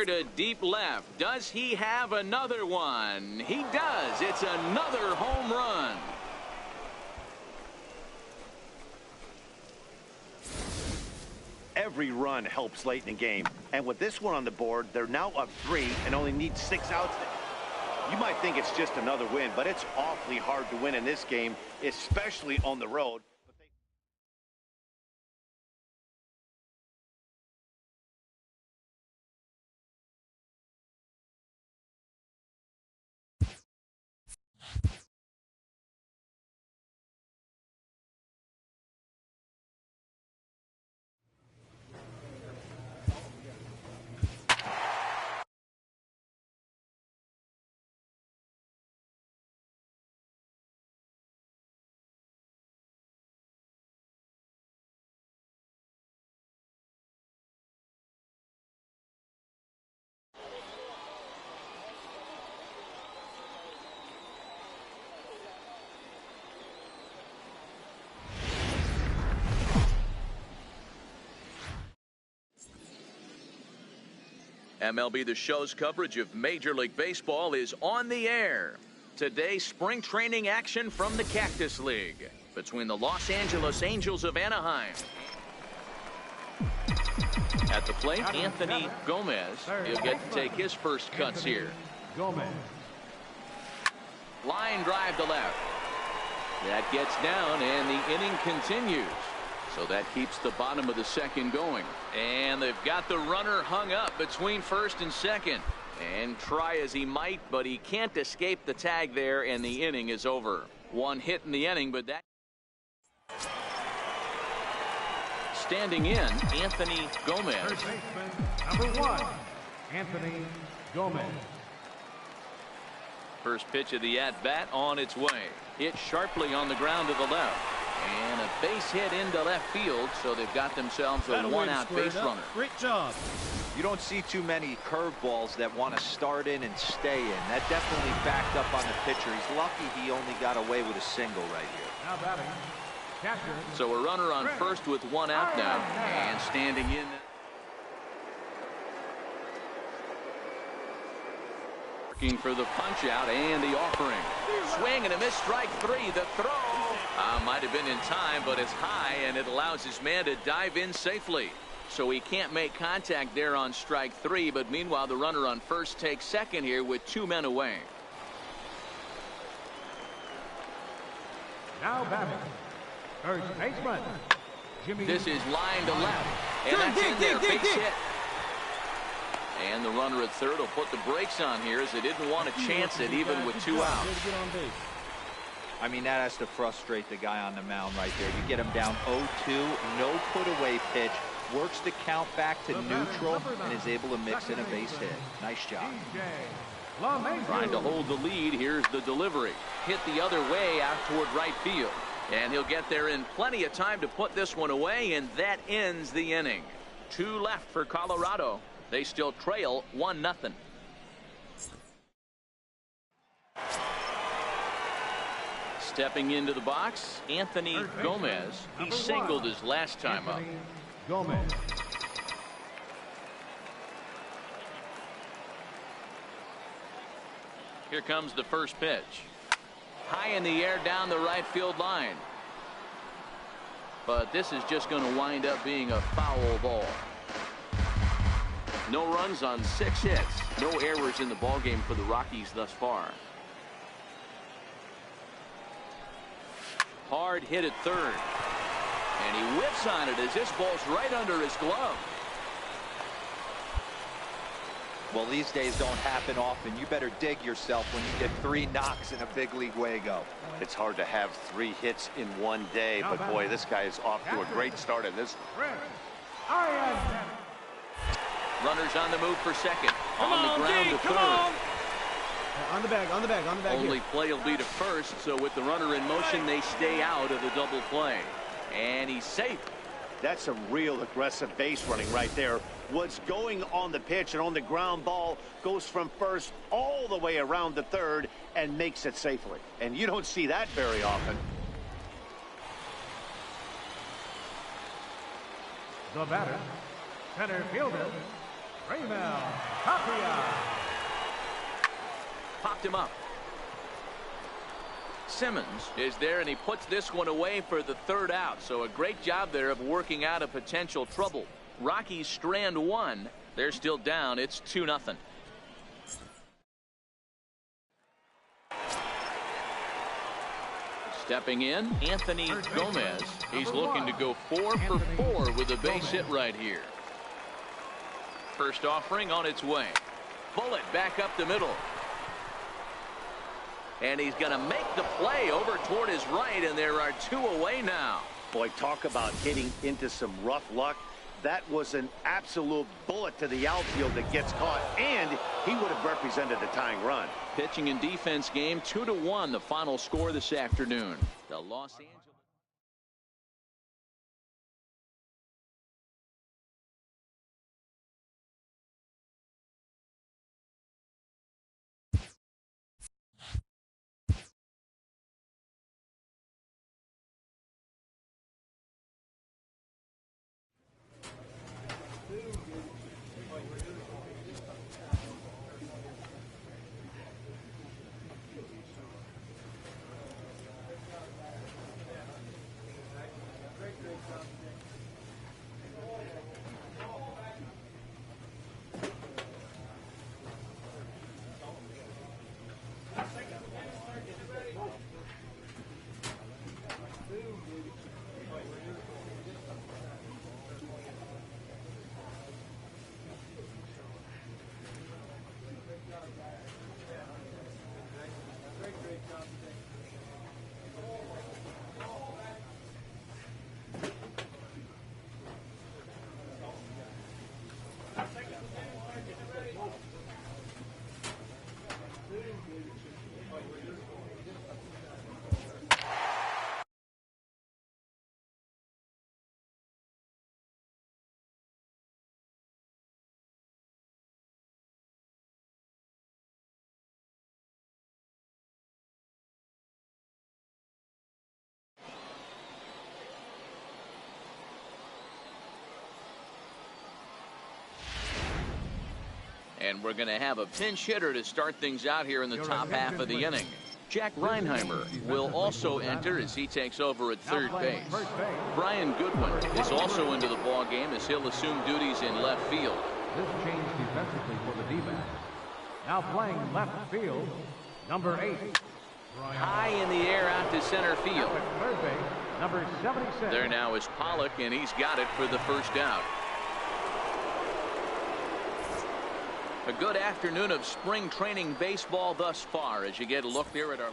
Speaker 1: To deep left. Does he have another one? He does. It's another home run.
Speaker 3: Every run helps late in the game. And with this one on the board, they're now up 3 and only need 6 outs. You might think it's just another win, but it's awfully hard to win in this game, especially on the road.
Speaker 1: MLB The Show's coverage of Major League Baseball is on the air. Today, spring training action from the Cactus League between the Los Angeles Angels of Anaheim. At the plate, Anthony Gomez. He'll get to take his first cuts here.
Speaker 4: Gomez.
Speaker 1: Line drive to left. That gets down, and the inning continues. So that keeps the bottom of the second going. And they've got the runner hung up between first and second. And try as he might, but he can't escape the tag there, and the inning is over. One hit in the inning, but that... Standing in, Anthony Gomez.
Speaker 4: First baseman, number 1, Anthony Gomez.
Speaker 1: First pitch of the at-bat on its way. Hit sharply on the ground to the left. And a base hit into left field, so they've got themselves a one-out base runner.
Speaker 6: Great job.
Speaker 2: You don't see too many curveballs that want to start in and stay in. That definitely backed up on the pitcher. He's lucky he only got away with a single right here.
Speaker 4: Now batting, catcher.
Speaker 1: So a runner on first with one out now, and standing in. Working for the punch out and the offering. Swing and a miss, strike 3. The throw might have been in time, but it's high, and it allows his man to dive in safely. So he can't make contact there on strike 3, but meanwhile the runner on first takes second here with 2 men away.
Speaker 4: Now batting, first baseman, Jimmy.
Speaker 1: This is line to left, and that's in there, base hit. And the runner at third will put the brakes on here as they didn't want to chance it even with 2 outs.
Speaker 2: I mean, that has to frustrate the guy on the mound right there. You get him down 0-2, no put away pitch, works the count back to neutral, and is able to mix in a base hit. Nice job.
Speaker 1: Trying to hold the lead. Here's the delivery. Hit the other way out toward right field. And he'll get there in plenty of time to put this one away, and that ends the inning. 2 left for Colorado. They still trail 1-0. Stepping into the box, Anthony Gomez. He singled his last time up.
Speaker 4: Gomez.
Speaker 1: Here comes the first pitch. High in the air down the right field line. But this is just going to wind up being a foul ball. No runs on 6 hits. No errors in the ballgame for the Rockies thus far. Hard hit at third. And he whips on it as this ball's right under his glove.
Speaker 2: Well, these days don't happen often. You better dig yourself when you get 3 knocks in a big league way go.
Speaker 3: It's hard to have 3 hits in one day, but boy, this guy is off to a great start in this.
Speaker 1: Runners on the move for second. On the ground to third.
Speaker 6: On the bag, on the bag, on the bag.
Speaker 1: Only play will be to first, so with the runner in motion, they stay out of the double play. And he's safe.
Speaker 3: That's some real aggressive base running right there. What's going on the pitch and on the ground ball goes from first all the way around to third and makes it safely. And you don't see that very often.
Speaker 4: The batter, center fielder, Raimel Tapia.
Speaker 1: Popped him up. Simmons is there, and he puts this one away for the third out. So a great job there of working out a potential trouble. Rockies strand one. They're still down. It's 2-0. Stepping in, Anthony Gomez. He's looking to go 4 for 4 with a base hit right here. First offering on its way. Bullet back up the middle. And he's going to make the play over toward his right, and there are 2 away now.
Speaker 3: Boy, talk about hitting into some rough luck. That was an absolute bullet to the outfield that gets caught, and he would have represented the tying run.
Speaker 1: Pitching and defense game, 2-1, the final score this afternoon. The Los Angeles. And we're going to have a pinch hitter to start things out here in the top half of the inning. Jack Reinheimer will also enter as he takes over at third base. Brian Goodwin is also into the ball game as he'll assume duties in left field.
Speaker 4: This change defensively for the D-backs. Now playing left field, number 8.
Speaker 1: High in the air out to center field.
Speaker 4: Third base, number 76.
Speaker 1: There now is Pollock, and he's got it for the first out. A good afternoon of spring training baseball thus far as you get a look there at our...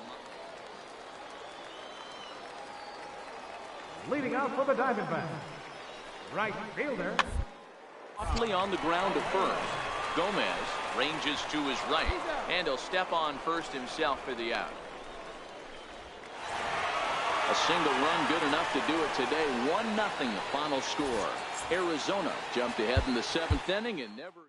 Speaker 4: Leading out for the Diamondbacks, right fielder.
Speaker 1: Softly on the ground to first. Gomez ranges to his right, and he'll step on first himself for the out. A single run good enough to do it today. 1-0 the final score. Arizona jumped ahead in the 7th inning and never...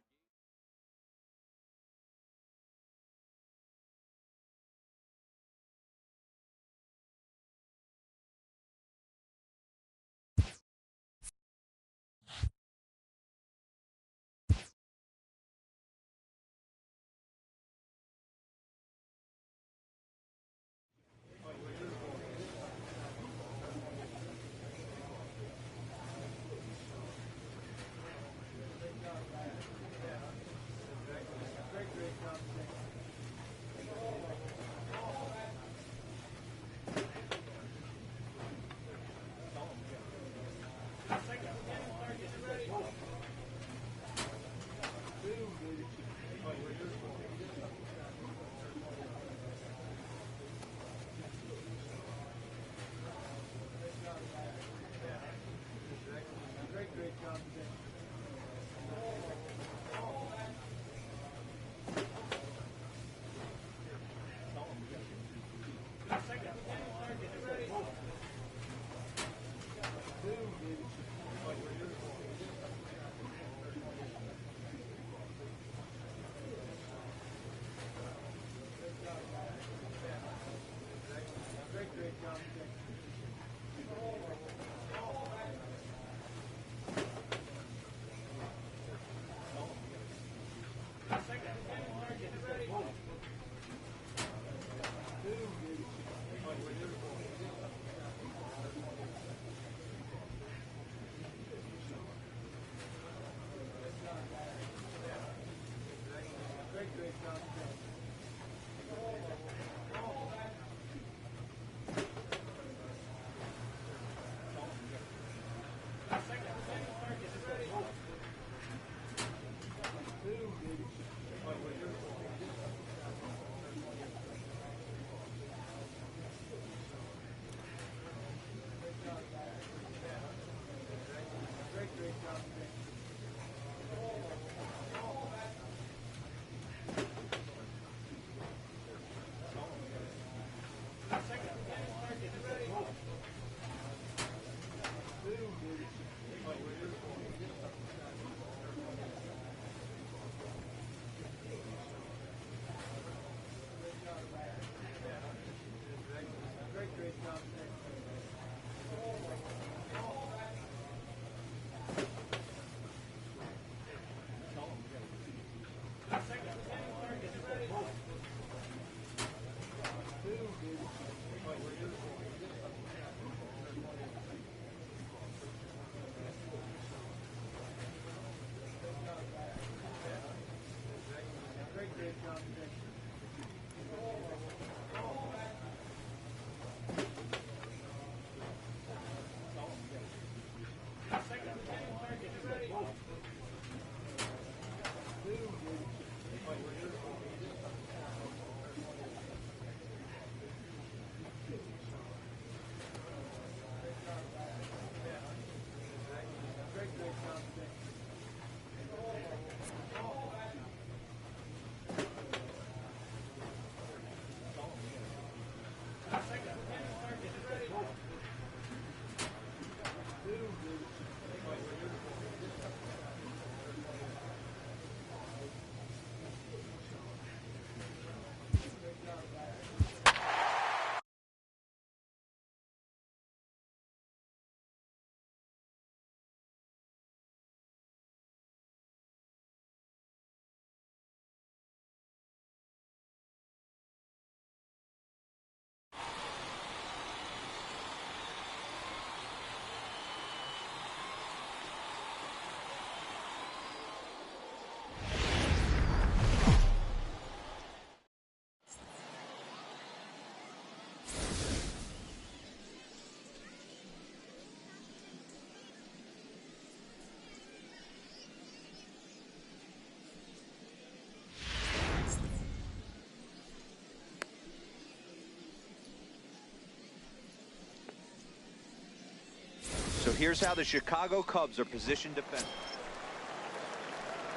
Speaker 2: So here's how the Chicago Cubs are positioned defensively.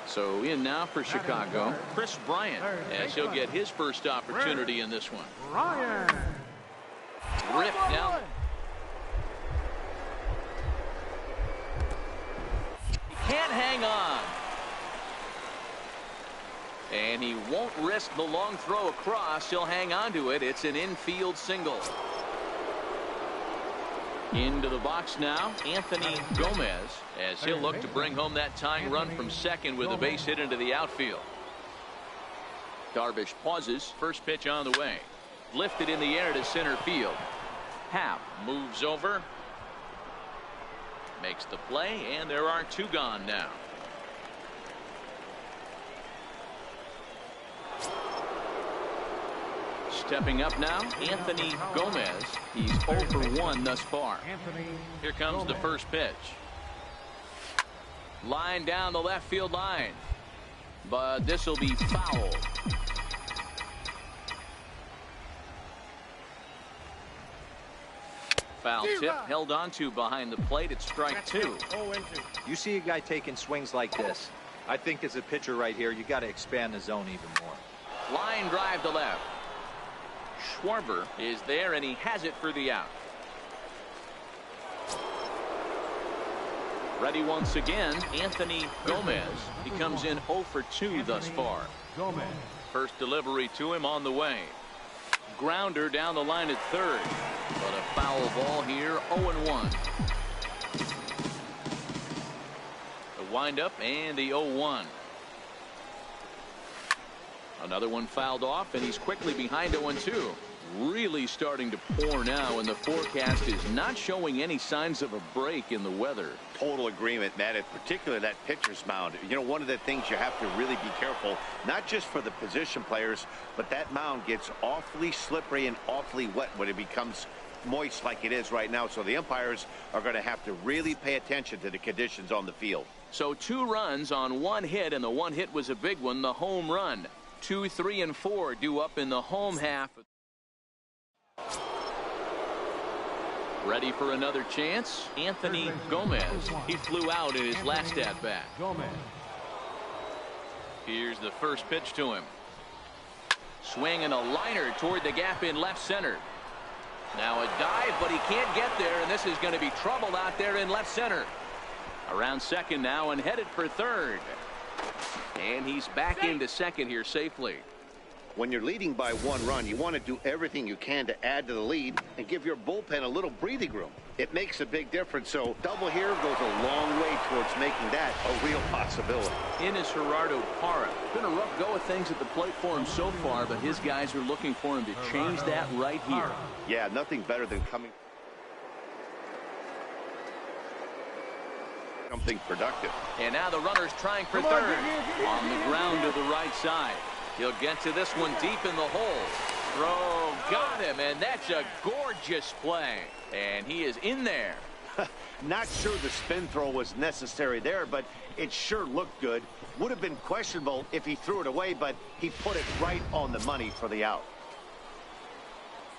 Speaker 1: So in now for Chicago, Chris Bryant, as he'll get his first opportunity in this one.
Speaker 4: Ryan.
Speaker 1: Ripped down. He can't hang on. And he won't risk the long throw across. He'll hang on to it. It's an infield single. Into the box now, Anthony Gomez, as he'll look to bring home that tying run from second with a base hit into the outfield. Darvish pauses. First pitch on the way. Lifted in the air to center field. Happ moves over. Makes the play, and there are two gone now. Stepping up now, Anthony Gomez. He's 0 for 1 thus far. Here comes the first pitch. Line down the left field line. But this will be foul. Foul tip held onto behind the plate at strike 2.
Speaker 2: You see a guy taking swings like this. I think as a pitcher right here, you got to expand the zone even more.
Speaker 1: Line drive to left. Schwarber is there, and he has it for the out. Ready once again, Anthony Gomez. He comes in 0 for 2 thus far. First delivery to him on the way. Grounder down the line at third. But a foul ball here, 0-1. The windup and the 0-1. Another one fouled off, and he's quickly behind 0-2. really starting to pour now, and the forecast is not showing any signs of a break in the weather.
Speaker 3: Total agreement, Matt, in particular that pitcher's mound. You know, one of the things you have to really be careful, not just for the position players, but that mound gets awfully slippery and awfully wet when it becomes moist like it is right now. So the umpires are going to have to really pay attention to the conditions on the field.
Speaker 1: So 2 runs on 1 hit, and the 1 hit was a big one, the home run. 2, 3, and 4 due up in the home half. Ready for another chance? Anthony Gomez. He flew out in his last at-bat. Here's the first pitch to him. Swinging a liner toward the gap in left center. Now a dive, but he can't get there, and this is going to be trouble out there in left center. Around second now and headed for third. And he's back into second here safely.
Speaker 3: When you're leading by 1 run, you want to do everything you can to add to the lead and give your bullpen a little breathing room. It makes a big difference, so double here goes a long way towards making that a real possibility.
Speaker 1: In is Gerardo Parra. Been a rough go of things at the plate for him so far, but his guys are looking for him to change that right here.
Speaker 3: Yeah, nothing better than coming something productive.
Speaker 1: And now the runner's trying for third. On the ground to the right side. He'll get to this one deep in the hole. Throw, got him, and that's a gorgeous play. And he is in there.
Speaker 3: Not sure the spin throw was necessary there, but it sure looked good. Would have been questionable if he threw it away, but he put it right on the money for the out.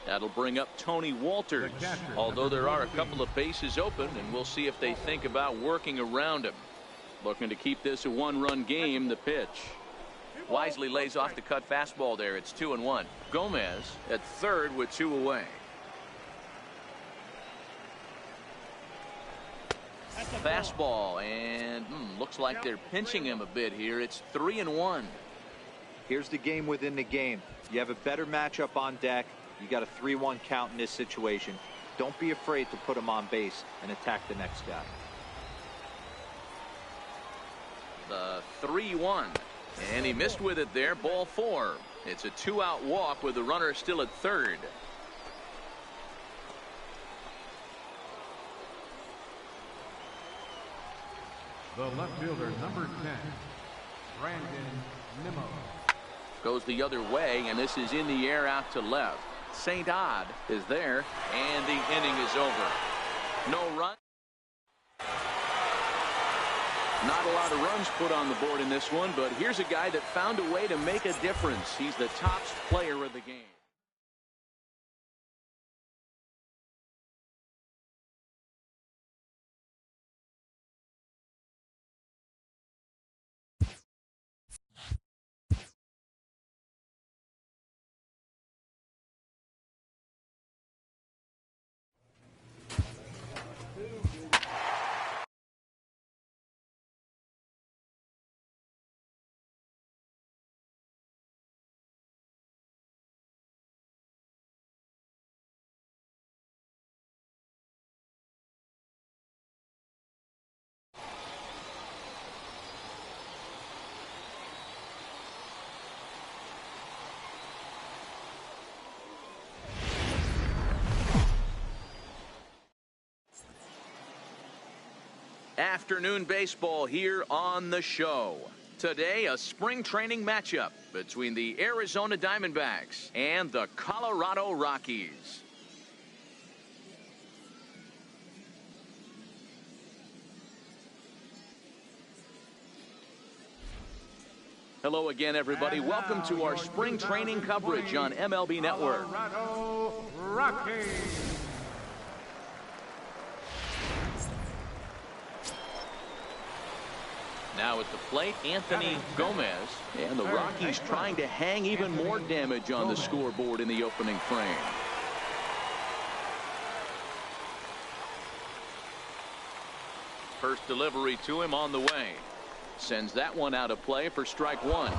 Speaker 1: That'll bring up Tony Walters, although there are a couple of bases open, and we'll see if they think about working around him. Looking to keep this a 1-run game. The pitch. Wisely lays off the cut fastball there. It's 2-1. Gomez at third with 2 away. Fastball, and looks like they're pinching him a bit here. It's 3-1.
Speaker 2: Here's the game within the game. You have a better matchup on deck. You got a 3-1 count in this situation. Don't be afraid to put him on base and attack the next guy.
Speaker 1: The 3-1. And he missed with it there. Ball 4. It's a 2-out walk with the runner still at third.
Speaker 4: The left fielder, number 10, Brandon Nimmo.
Speaker 1: Goes the other way, and this is in the air out to left. St. Odd is there, and the inning is over. No run. Not a lot of runs put on the board in this one, but here's a guy that found a way to make a difference. He's the top player of the game. Afternoon baseball here on the show. Today, a spring training matchup between the Arizona Diamondbacks and the Colorado Rockies. Hello again, everybody. Welcome to our spring training coverage on MLB Network.
Speaker 4: Colorado Rockies.
Speaker 1: Now at the plate, Anthony Gomez, and the Rockies trying to hang even more damage on the scoreboard in the opening frame. First delivery to him on the way. Sends that one out of play for strike 1.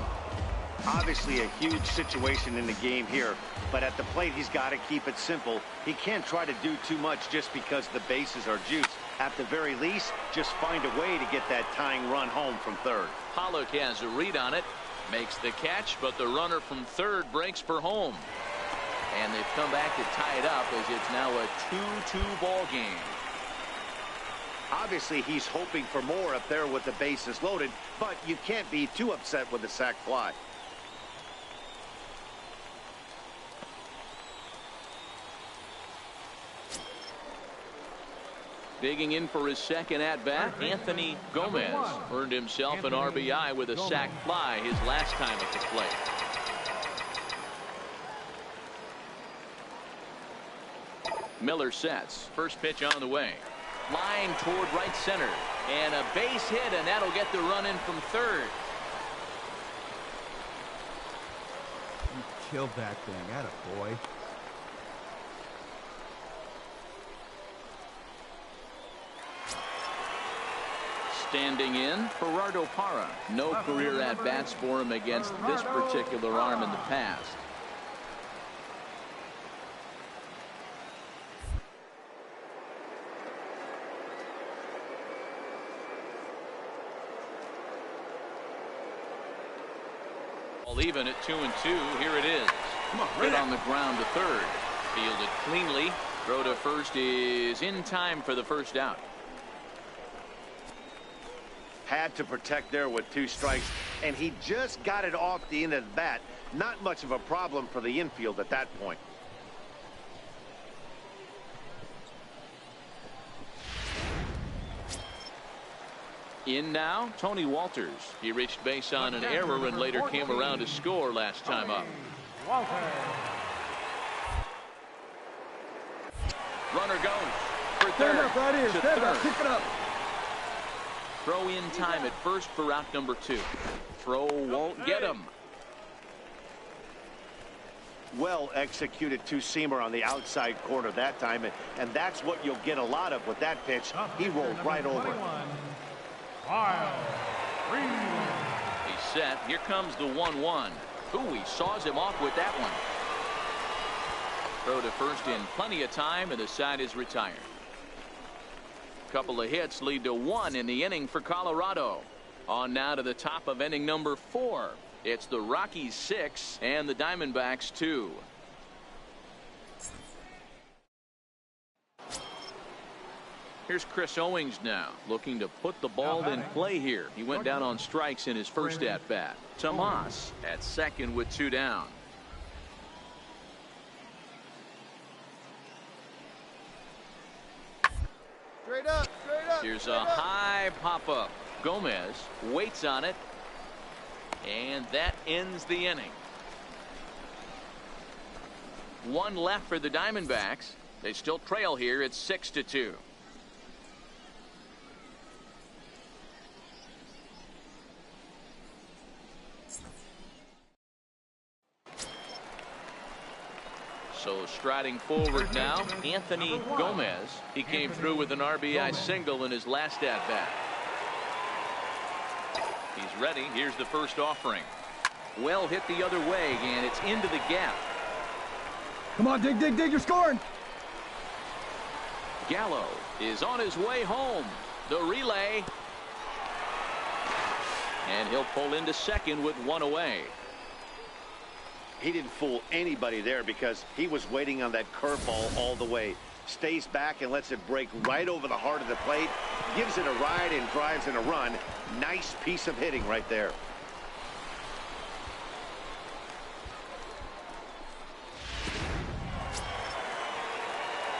Speaker 3: Obviously a huge situation in the game here, but at the plate he's got to keep it simple. He can't try to do too much just because the bases are juiced. At the very least, just find a way to get that tying run home from third.
Speaker 1: Pollock has a read on it, makes the catch, but the runner from third breaks for home. And they've come back to tie it up as it's now a 2-2 ball game.
Speaker 3: Obviously, he's hoping for more up there with the bases loaded, but you can't be too upset with the sac fly.
Speaker 1: Digging in for his second at-bat, Anthony Gomez earned himself an RBI with a sac fly his last time at the plate. Miller sets. First pitch on the way. Line toward right center. And a base hit, and that'll get the run in from third.
Speaker 6: You killed that thing. Attaboy.
Speaker 1: Standing in, Gerardo Parra. No career at-bats for him against this particular arm in the past. All even at 2-2. Here it is. Hit on the ground to third. Fielded cleanly. Throw to first is in time for the first out.
Speaker 3: Had to protect there with 2 strikes, and he just got it off the end of the bat. Not much of a problem for the infield at that point.
Speaker 1: In now, Tony Walters. He reached base on an error and later came around to score last time up. Runner goes for third.
Speaker 7: Stand up right here.
Speaker 1: To
Speaker 7: Stand up.
Speaker 1: third.
Speaker 7: Keep it up.
Speaker 1: Throw in time at first for out number 2. Throw won't get him.
Speaker 3: Well executed two-seamer on the outside corner that time, and that's what you'll get a lot of with that pitch. He rolled right over it.
Speaker 1: He's set. Here comes the 1-1. Ooh, he saws him off with that one. Throw to first in plenty of time, and the side is retired. Couple of hits lead to 1 in the inning for Colorado. On now to the top of inning number 4. It's the Rockies 6 and the Diamondbacks 2. Here's Chris Owings now, looking to put the ball in play here. He went down on strikes in his first at-bat. Tomas at second with 2 down.
Speaker 7: Straight up. Straight up.
Speaker 1: Here's a high pop-up. Gomez waits on it, and that ends the inning. 1 left for the Diamondbacks. They still trail here. It's 6-2. So striding forward now, Anthony Gomez. He came through with an RBI single in his last at-bat. He's ready. Here's the first offering. Well hit the other way, and it's into the gap.
Speaker 7: Come on, dig, dig, dig. You're scoring.
Speaker 1: Gallo is on his way home. The relay. And he'll pull into second with 1 away.
Speaker 3: He didn't fool anybody there because he was waiting on that curveball all the way. Stays back and lets it break right over the heart of the plate. Gives it a ride and drives in a run. Nice piece of hitting right there.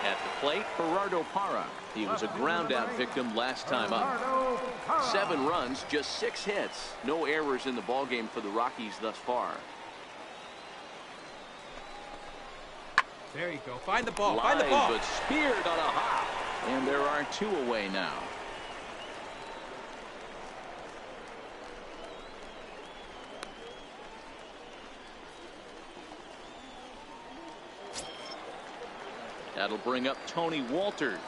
Speaker 1: At the plate, Gerardo Parra. He was a ground-out victim last time up. 7 runs, just 6 hits. No errors in the ballgame for the Rockies thus far.
Speaker 6: There you go. Find the ball.
Speaker 1: Line,
Speaker 6: Find the ball.
Speaker 1: but speared on a hop. And there are 2 away now. That'll bring up Tony Walters.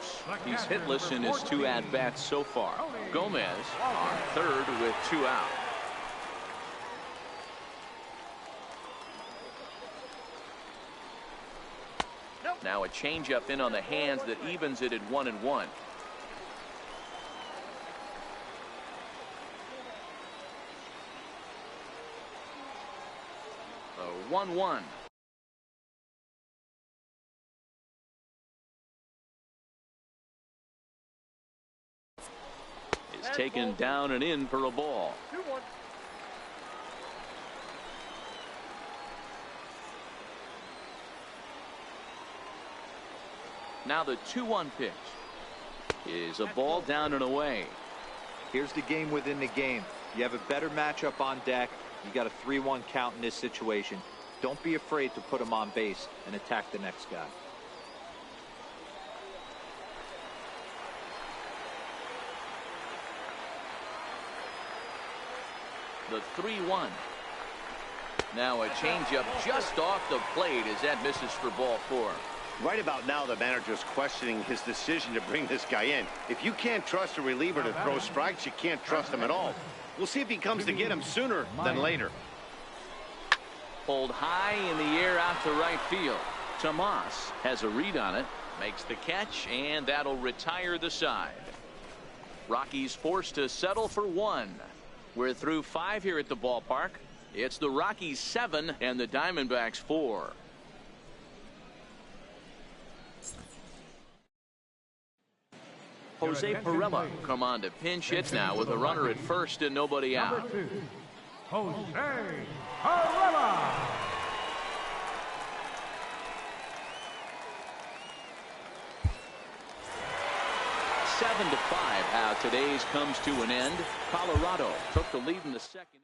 Speaker 1: He's hitless in his 2 at-bats so far. Gomez on third with 2 out. Now a changeup in on the hands that evens it at 1-1. 1-1. taken down and in for a ball.
Speaker 7: 2-1.
Speaker 1: Now the 2-1 pitch is a ball down and away.
Speaker 2: Here's the game within the game. You have a better matchup on deck. You got a 3-1 count in this situation. Don't be afraid to put him on base and attack the next guy.
Speaker 1: The 3-1. Now a changeup just off the plate as that misses for ball 4.
Speaker 3: Right about now, the manager's questioning his decision to bring this guy in. If you can't trust a reliever to throw strikes, you can't trust him at all. We'll see if he comes to get him sooner than later.
Speaker 1: Pulled high in the air out to right field. Tomas has a read on it, makes the catch, and that'll retire the side. Rockies forced to settle for 1. We're through 5 here at the ballpark. It's the Rockies 7 and the Diamondbacks 4. Jose Pirela come on to pinch hit now with a runner at first and nobody out.
Speaker 4: Number 2, Jose Pirela.
Speaker 1: Seven to 5. How today's comes to an end. Colorado took the lead in the second.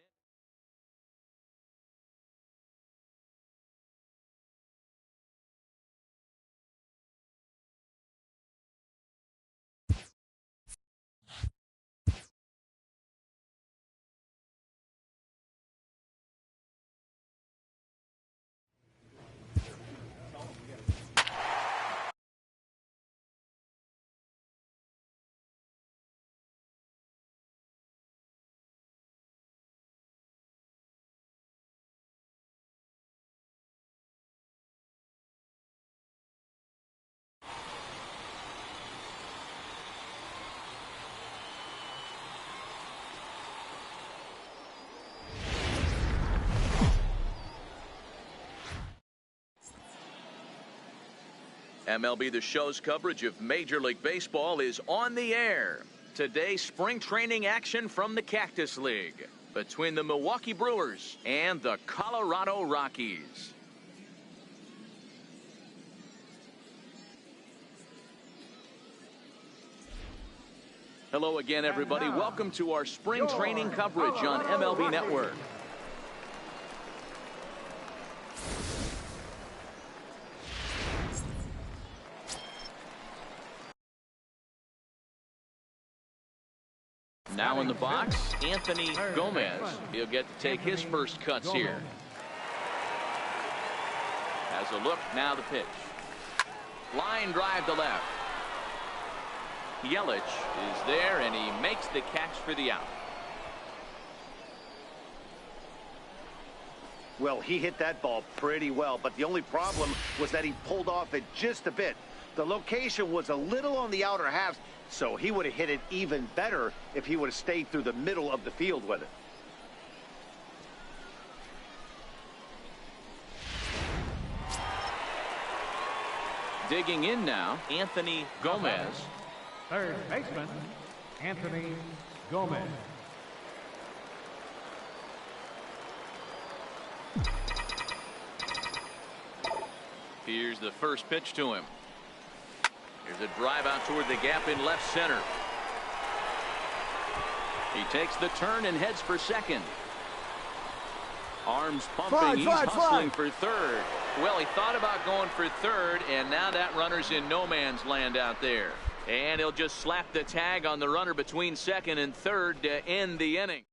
Speaker 1: MLB The Show's coverage of Major League Baseball is on the air. Today, spring training action from the Cactus League between the Milwaukee Brewers and the Colorado Rockies. Hello again, everybody. Welcome to our spring training coverage on MLB Network. Now in the box, Anthony Gomez. He'll get to take his first cuts here. Has a look, now the pitch. Line drive to left. Yelich is there, and he makes the catch for the out.
Speaker 3: Well, he hit that ball pretty well, but the only problem was that he pulled off it just a bit. The location was a little on the outer half, so he would have hit it even better if he would have stayed through the middle of the field with it.
Speaker 1: Digging in now, Anthony Gomez.
Speaker 4: Third baseman, Anthony Gomez.
Speaker 1: Here's the first pitch to him. Here's a drive out toward the gap in left center. He takes the turn and heads for second. Arms pumping. He's hustling for third. Well, he thought about going for third, and now that runner's in no man's land out there. And he'll just slap the tag on the runner between second and third to end the inning.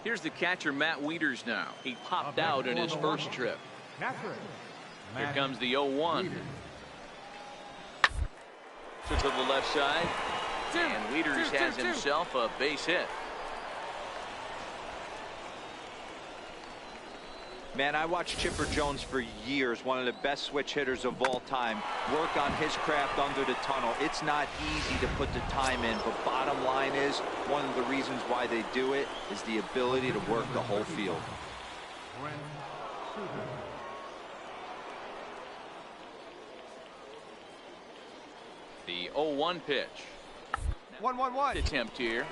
Speaker 1: Here's the catcher, Matt Wieters now. He popped out in his first trip. Here comes the 0-1. To the left side. And Wieters has himself a base hit.
Speaker 2: Man, I watched Chipper Jones for years, one of the best switch hitters of all time, work on his craft under the tunnel. It's not easy to put the time in, but bottom line is, one of the reasons why they do it is the ability to work the whole field.
Speaker 1: The 0-1 pitch.
Speaker 7: 1-1-1.
Speaker 1: Attempt here.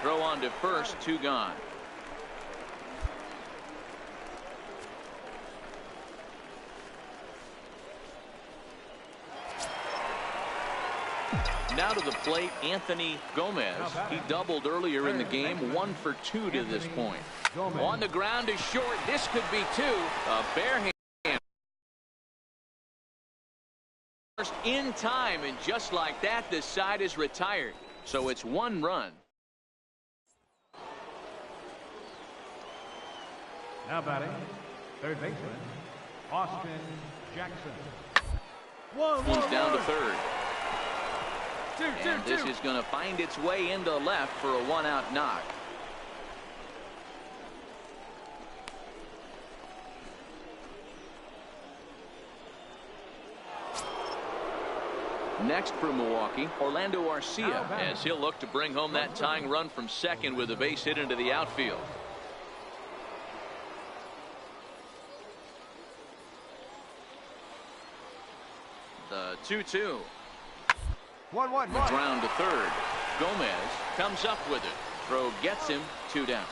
Speaker 1: Throw on to first, 2 gone. Now to the plate, Anthony Gomez. He doubled earlier in the game, 1 for 2 to this point. On the ground is short. This could be 2. A bare hand. First in time, and just like that, the side is retired. So it's 1 run.
Speaker 4: Now batting, third baseman, Austin Jackson.
Speaker 1: One's down to third.
Speaker 7: Two.
Speaker 1: And this is going to find its way into left for a 1-out knock. Next for Milwaukee, Orlando Arcia, as he'll look to bring home that tying run from second with a base hit into the outfield. The 2-2.
Speaker 7: 1-1-1.
Speaker 1: Ground to third. Gomez comes up with it. Throw gets him, 2 down.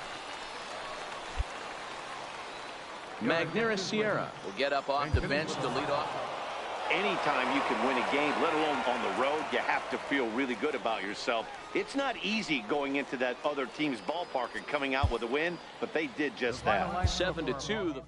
Speaker 1: Magneuris Sierra will get up off the bench to lead off.
Speaker 3: Anytime you can win a game, let alone on the road, you have to feel really good about yourself. It's not easy going into that other team's ballpark and coming out with a win, but they did just that.
Speaker 1: 7-2. The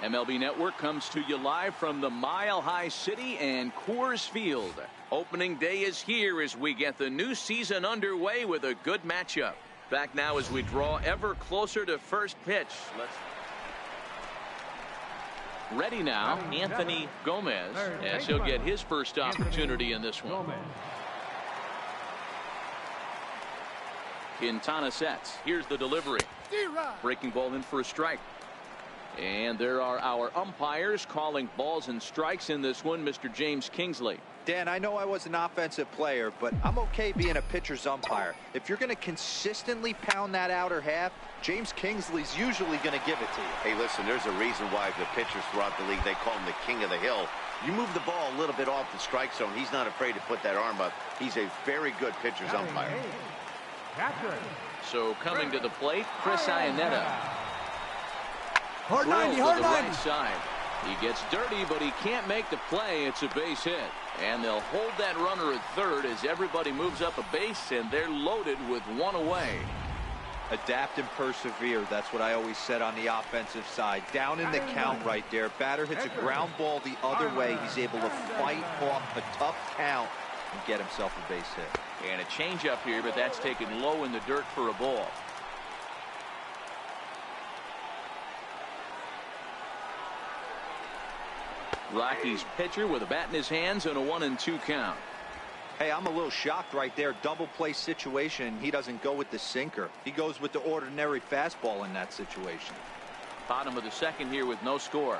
Speaker 1: MLB Network comes to you live from the Mile High City and Coors Field. Opening day is here as we get the new season underway with a good matchup. Back now as we draw ever closer to first pitch. Ready now, Anthony Gomez, as he'll get his first opportunity in this one. Quintana sets. Here's the delivery. Breaking ball in for a strike. And there are our umpires calling balls and strikes in this one, Mr. James Kingsley.
Speaker 2: Dan, I know I was an offensive player, but I'm okay being a pitcher's umpire. If you're going to consistently pound that outer half, James Kingsley's usually going to give it to you.
Speaker 3: Hey, listen, there's a reason why the pitchers throughout the league, they call him the king of the hill. You move the ball a little bit off the strike zone, he's not afraid to put that arm up. He's a very good pitcher's umpire.
Speaker 1: So coming to the plate, Chris Iannetta.
Speaker 7: Hard 90, hard 90.
Speaker 1: Right side. He gets dirty, but he can't make the play. It's a base hit. And they'll hold that runner at third as everybody moves up a base, and they're loaded with one away.
Speaker 2: Adapt and persevere. That's what I always said on the offensive side. Down in the count right there. Batter hits a ground ball the other way. He's able to fight off a tough count and get himself a base hit.
Speaker 1: And a changeup here, but that's taken low in the dirt for a ball. Rockies pitcher with a bat in his hands and a 1-2 count.
Speaker 2: Hey, I'm a little shocked right there. Double play situation. He doesn't go with the sinker. He goes with the ordinary fastball in that situation.
Speaker 1: Bottom of the second here with no score.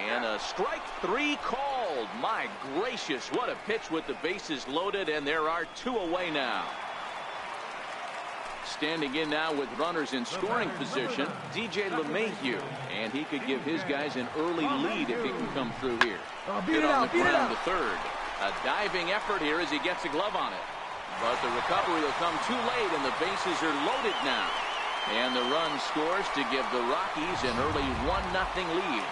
Speaker 1: And a strike three called. My gracious, what a pitch with the bases loaded, and there are two away now. Standing in now with runners in scoring position, DJ LeMahieu, and he could give his guys an early lead if he can come through here. Hit on the ground to third. A diving effort here as he gets a glove on it. But the recovery will come too late, and the bases are loaded now. And the run scores to give the Rockies an early 1-0 lead.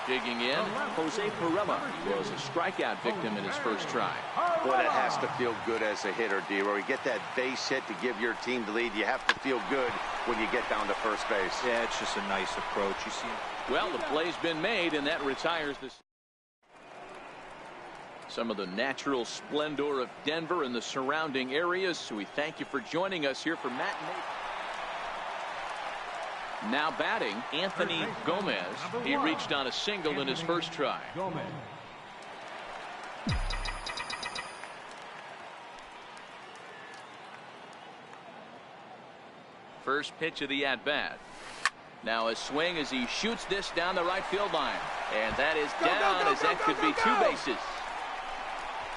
Speaker 1: Digging in, Jose Pirela was a strikeout victim in his first try.
Speaker 3: Boy, that has to feel good as a hitter, D-Roy. You get that base hit to give your team the lead. You have to feel good when you get down to first base.
Speaker 2: Yeah, it's just a nice approach. You see.
Speaker 1: Well, the play's been made, and that retires this. Some of the natural splendor of Denver and the surrounding areas. So we thank you for joining us here for Matt Nate. Now batting, Anthony Gomez. He reached on a single in his first try. First pitch of the at-bat. Now a swing as he shoots this down the right field line. And that is down as that could be two bases.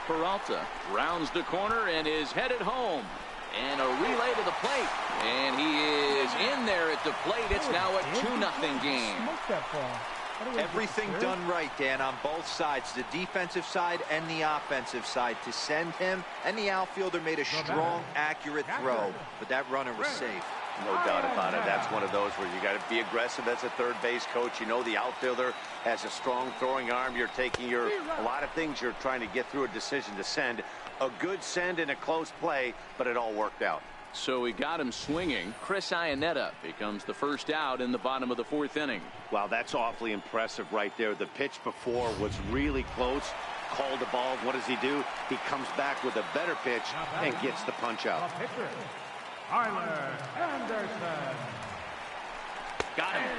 Speaker 1: Peralta rounds the corner and is headed home. And a relay to the plate. And he is in there at the plate. It's now a 2-0 game.
Speaker 2: Everything done right, Dan, on both sides, the defensive side and the offensive side, to send him, and the outfielder made a strong, accurate throw, but that runner was safe.
Speaker 3: No doubt about it. That's one of those where you got to be aggressive as a third base coach. You know the outfielder has a strong throwing arm. You're taking a lot of things you're trying to get through a decision to send. A good send in a close play, but it all worked out.
Speaker 1: So he got him swinging. Chris Iannetta becomes the first out in the bottom of the fourth inning.
Speaker 3: Wow, that's awfully impressive right there. The pitch before was really close. Called the ball. What does he do? He comes back with a better pitch and gets the punch out.
Speaker 4: Tyler Anderson.
Speaker 1: Got him.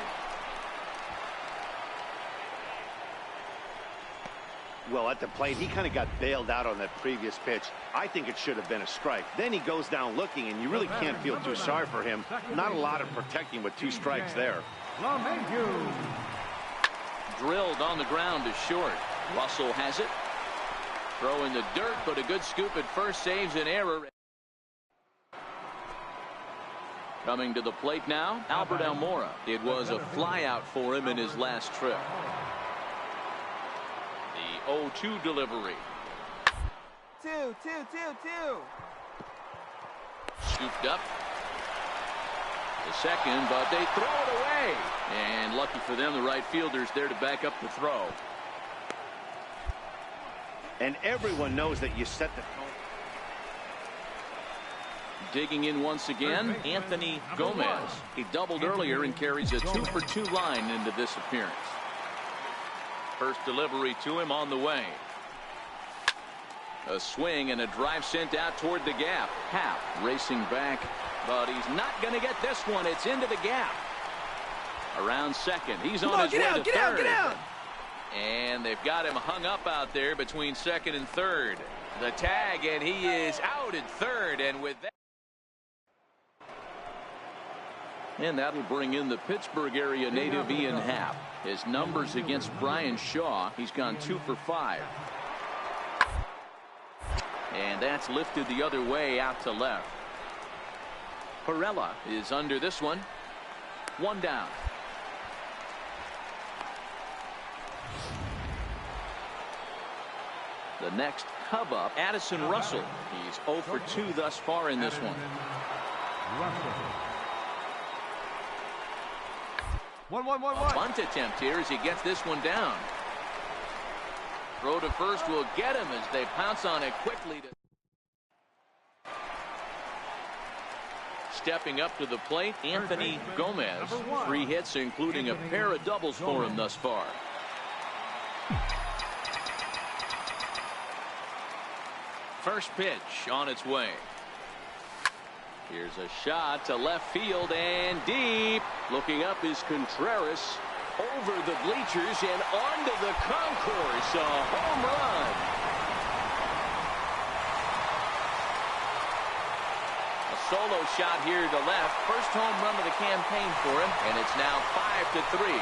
Speaker 3: Well, at the plate, he kind of got bailed out on that previous pitch. I think it should have been a strike. Then he goes down looking, and you really can't feel too sorry for him. Not a lot of protecting with two strikes there.
Speaker 1: Drilled on the ground to short. Russell has it. Throw in the dirt, but a good scoop at first saves an error. Coming to the plate now, Albert Almora. It was a flyout for him in his last trip. The 0-2 delivery.
Speaker 7: 2.
Speaker 1: Scooped up. The second, but they throw it away. And lucky for them, the right fielder's there to back up the throw.
Speaker 3: And everyone knows that you set the tone.
Speaker 1: Digging in once again, Anthony Gomez. He doubled earlier and carries a 2-for-2 line into this appearance. First delivery to him on the way. A swing and a drive sent out toward the gap. Happ racing back, but he's not going to get this one. It's into the gap. Around second. He's on his way to third. Get out. And they've got him hung up out there between second and third. The tag, and he is out at third. And with that, and that'll bring in the Pittsburgh area native Ian Happ. His numbers against Brian Shaw, he's gone 2 for 5. And that's lifted the other way out to left. Pirela is under this one. One down. The next Cub up, Addison Russell. He's 0 for 2 thus far in this one.
Speaker 6: 1-1-1-1.
Speaker 1: Bunt attempt here as he gets this one down. Throw to first will get him as they pounce on it quickly. Stepping up to the plate, Anthony Gomez. 3 hits, including a pair of doubles for him thus far. First pitch on its way. Here's a shot to left field and deep. Looking up is Contreras. Over the bleachers and onto the concourse. A home run. A solo shot here to left. First home run of the campaign for him, and it's now 5-3.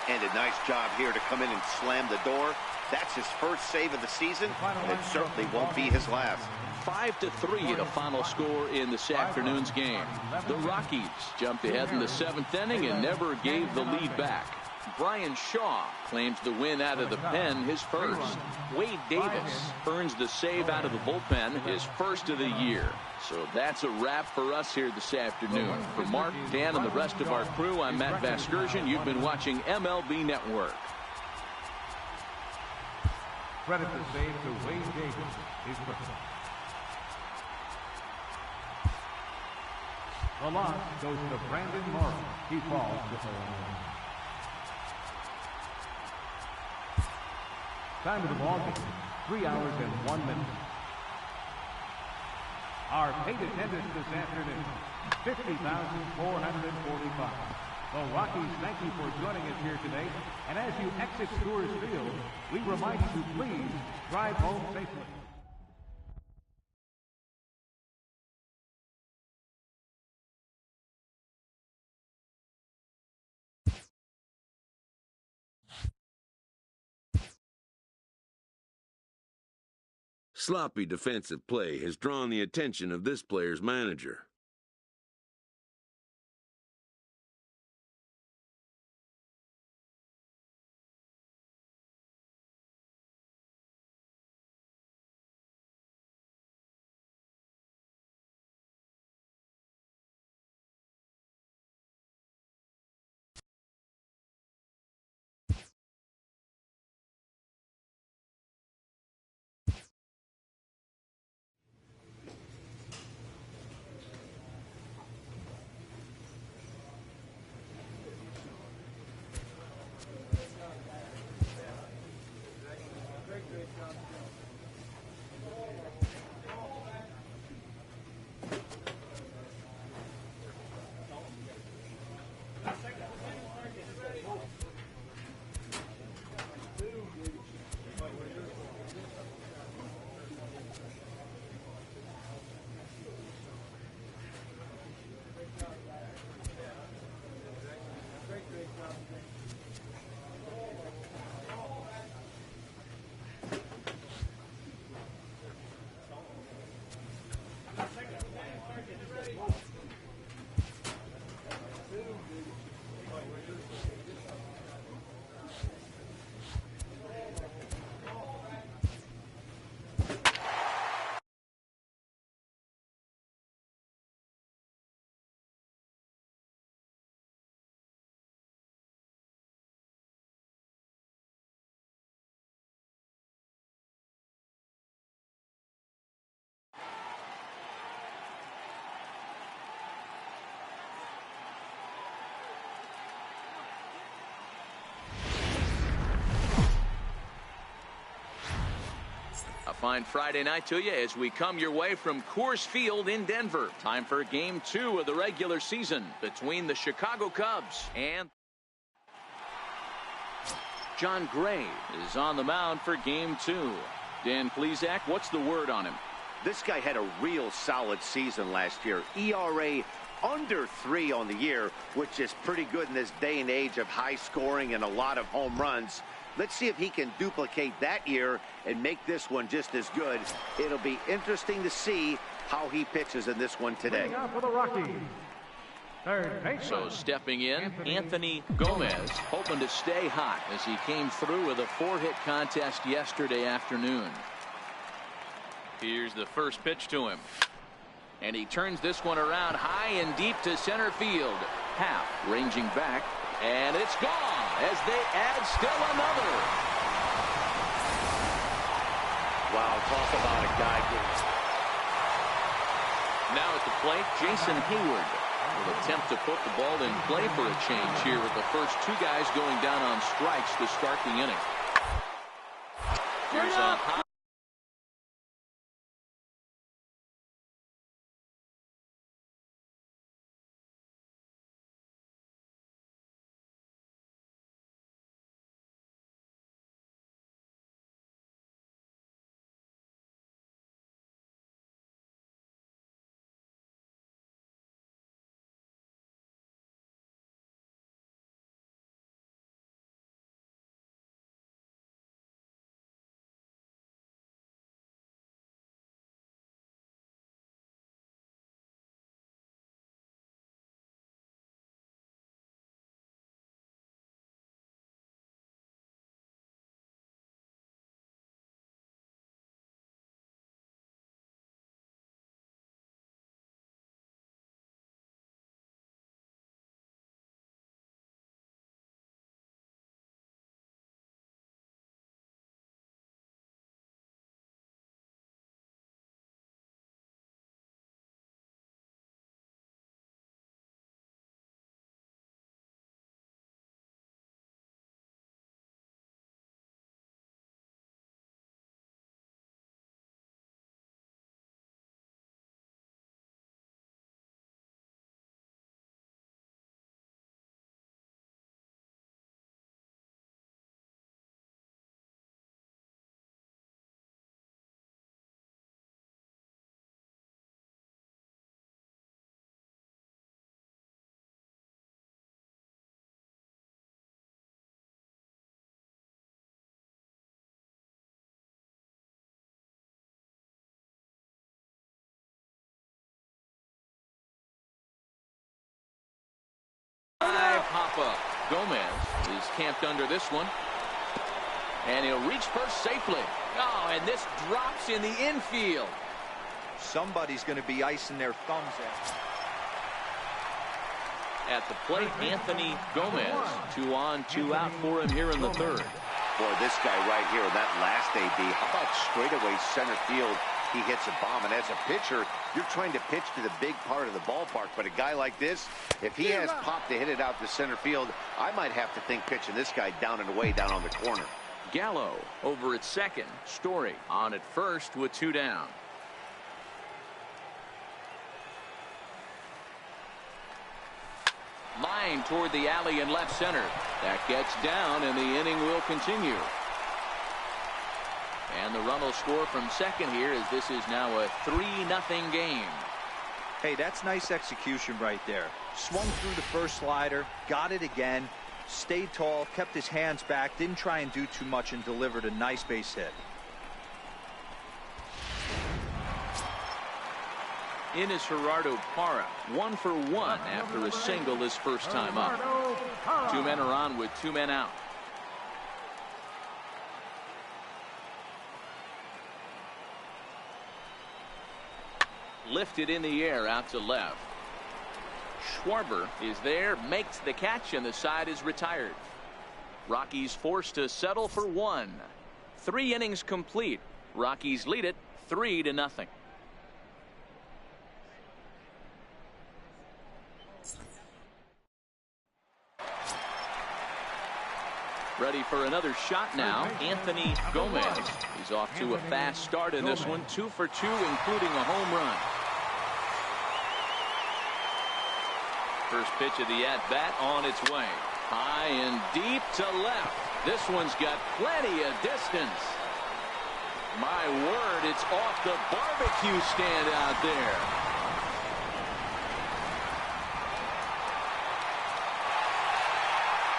Speaker 3: And a nice job here to come in and slam the door. That's his first save of the season, and it certainly won't be his last.
Speaker 1: 5-3 the final score in this afternoon's game. The Rockies jumped ahead in the 7th inning and never gave the lead back. Brian Shaw claims the win out of the pen, his first. Wade Davis earns the save out of the bullpen, his first of the year. So that's a wrap for us here this afternoon. For Mark, Dan, and the rest of our crew, I'm Matt Vasgersian. You've been watching MLB Network.
Speaker 4: Credit the save to Wade Davis. His first. The loss goes to Brandon Morrow. He falls to home. Time of the ball game, 3 hours and 1 minute. Our paid attendance this afternoon, 50,445. The Rockies thank you for joining us here today. And as you exit Coors Field, we remind you to please drive home safely.
Speaker 5: Sloppy defensive play has drawn the attention of this player's manager.
Speaker 1: A fine Friday night to you as we come your way from Coors Field in Denver. Time for Game 2 of the regular season between the Chicago Cubs and John Gray is on the mound for Game 2. Dan Plesac, what's the word on him?
Speaker 3: This guy had a real solid season last year. ERA under 3 on the year, which is pretty good in this day and age of high scoring and a lot of home runs. Let's see if he can duplicate that year and make this one just as good. It'll be interesting to see how he pitches in this one today.
Speaker 4: Leading off for the Rockies.
Speaker 1: So stepping in, Anthony Gomez, hoping to stay hot as he came through with a 4-hit contest yesterday afternoon. Here's the first pitch to him. And he turns this one around high and deep to center field. Happ ranging back, and it's gone as they add still another.
Speaker 3: Wow, talk about a guy getting...
Speaker 1: Now at the plate, Jason Hayward will attempt to put the ball in play for a change here with the first two guys going down on strikes to start the inning. Here's a high. Pop-up. Gomez is camped under this one. And he'll reach first safely. Oh, and this drops in the infield.
Speaker 2: Somebody's going to be icing their thumbs
Speaker 1: at the plate. Anthony Gomez. 2 on, 2 out for him here in the third.
Speaker 3: Boy, this guy right here, that last AB, how about straightaway center field? He hits a bomb, and as a pitcher, you're trying to pitch to the big part of the ballpark, but a guy like this, if he has pop to hit it out to center field, I might have to think pitching this guy down and away down on the corner.
Speaker 1: Gallo over at second. Story on at first with 2 down. Line toward the alley in left center. That gets down, and the inning will continue. And the run will score from second here, as this is now a 3-0 game.
Speaker 2: Hey, that's nice execution right there. Swung through the first slider, got it again, stayed tall, kept his hands back, didn't try and do too much, and delivered a nice base hit.
Speaker 1: In is Gerardo Parra, 1 for 1 after a single his first time up. 2 men are on with 2 men out. Lifted in the air out to left. Schwarber is there, makes the catch, and the side is retired. Rockies forced to settle for 1. 3 innings complete. Rockies lead it 3-0. Ready for another shot now. Anthony Gomez. He's off to a fast start in this one. 2 for 2, including a home run. First pitch of the at-bat on its way. High and deep to left. This one's got plenty of distance. My word, it's off the barbecue stand out there.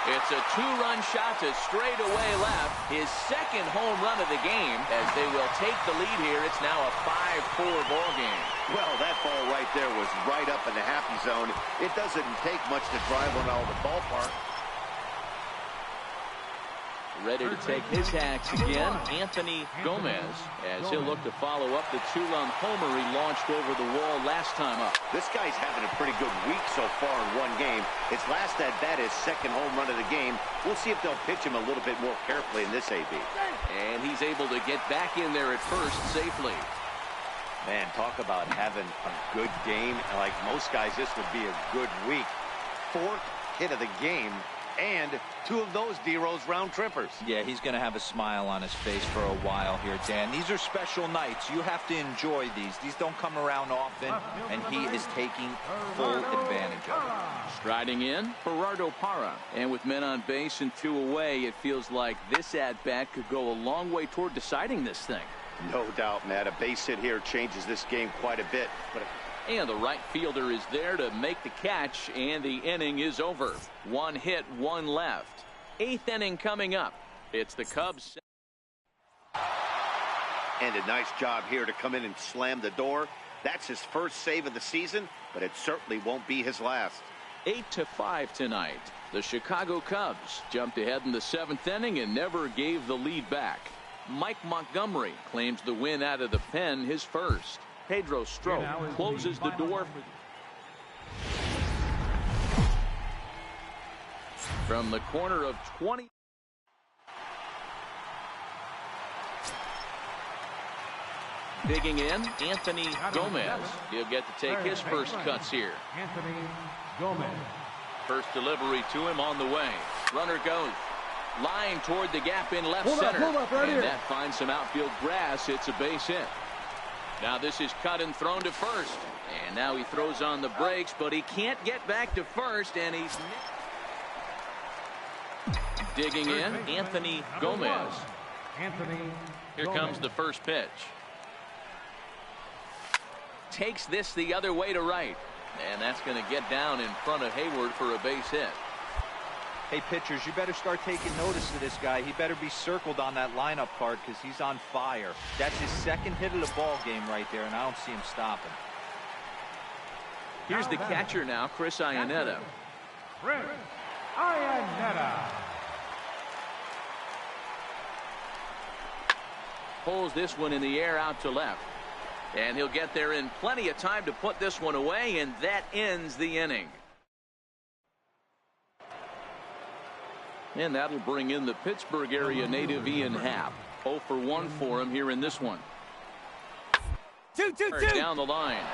Speaker 1: It's a two-run shot to straightaway left. His second home run of the game as they will take the lead here. It's now a 5-4 ball game.
Speaker 3: Well, that ball right there was right up in the happy zone. It doesn't take much to drive one out of the ballpark.
Speaker 1: Ready to take his hacks again, Anthony Gomez, as he'll look to follow up the two-run homer he launched over the wall last time up.
Speaker 3: This guy's having a pretty good week so far in one game. His last at-bat is second home run of the game. We'll see if they'll pitch him a little bit more carefully in this AB.
Speaker 1: And he's able to get back in there at first safely.
Speaker 2: Man, talk about having a good game. Like most guys, this would be a good week.
Speaker 3: Fourth hit of the game, and two of those D-Rose round trippers.
Speaker 2: Yeah, he's going to have a smile on his face for a while here, Dan. These are special nights. You have to enjoy these. These don't come around often, and he is taking full advantage of it.
Speaker 1: Striding in, Gerardo Parra. And with men on base and two away, it feels like this at-bat could go a long way toward deciding this thing.
Speaker 3: No doubt, Matt. A base hit here changes this game quite a bit.
Speaker 1: And the right fielder is there to make the catch, and the inning is over. One hit, one left. Eighth inning coming up. It's the Cubs.
Speaker 3: And a nice job here to come in and slam the door. That's his first save of the season, but it certainly won't be his last.
Speaker 1: 8-5 tonight. The Chicago Cubs jumped ahead in the seventh inning and never gave the lead back. Mike Montgomery claims the win out of the pen, his first. Pedro Strop closes the door. From the corner of 20. Digging in, Anthony Gomez. He'll get to take his first cuts here.
Speaker 4: Anthony Gomez.
Speaker 1: First delivery to him on the way. Runner goes. Line toward the gap in left center. And that finds some outfield grass. It's a base hit. Now this is cut and thrown to first. And now he throws on the brakes, but he can't get back to first, and he's digging in, Anthony Gomez. Here comes the first pitch. Takes this the other way to right. And that's going to get down in front of Hayward for a base hit.
Speaker 2: Hey, pitchers, you better start taking notice of this guy. He better be circled on that lineup card because he's on fire. That's his second hit of the ball game right there, and I don't see him stopping.
Speaker 1: Here's the catcher now, Chris Iannetta.
Speaker 4: Chris Iannetta.
Speaker 1: Pulls this one in the air out to left. And he'll get there in plenty of time to put this one away, and that ends the inning. And that'll bring in the Pittsburgh area native Ian Happ. 0 for 1 for him here in this one.
Speaker 7: 2-2-2
Speaker 1: down the line.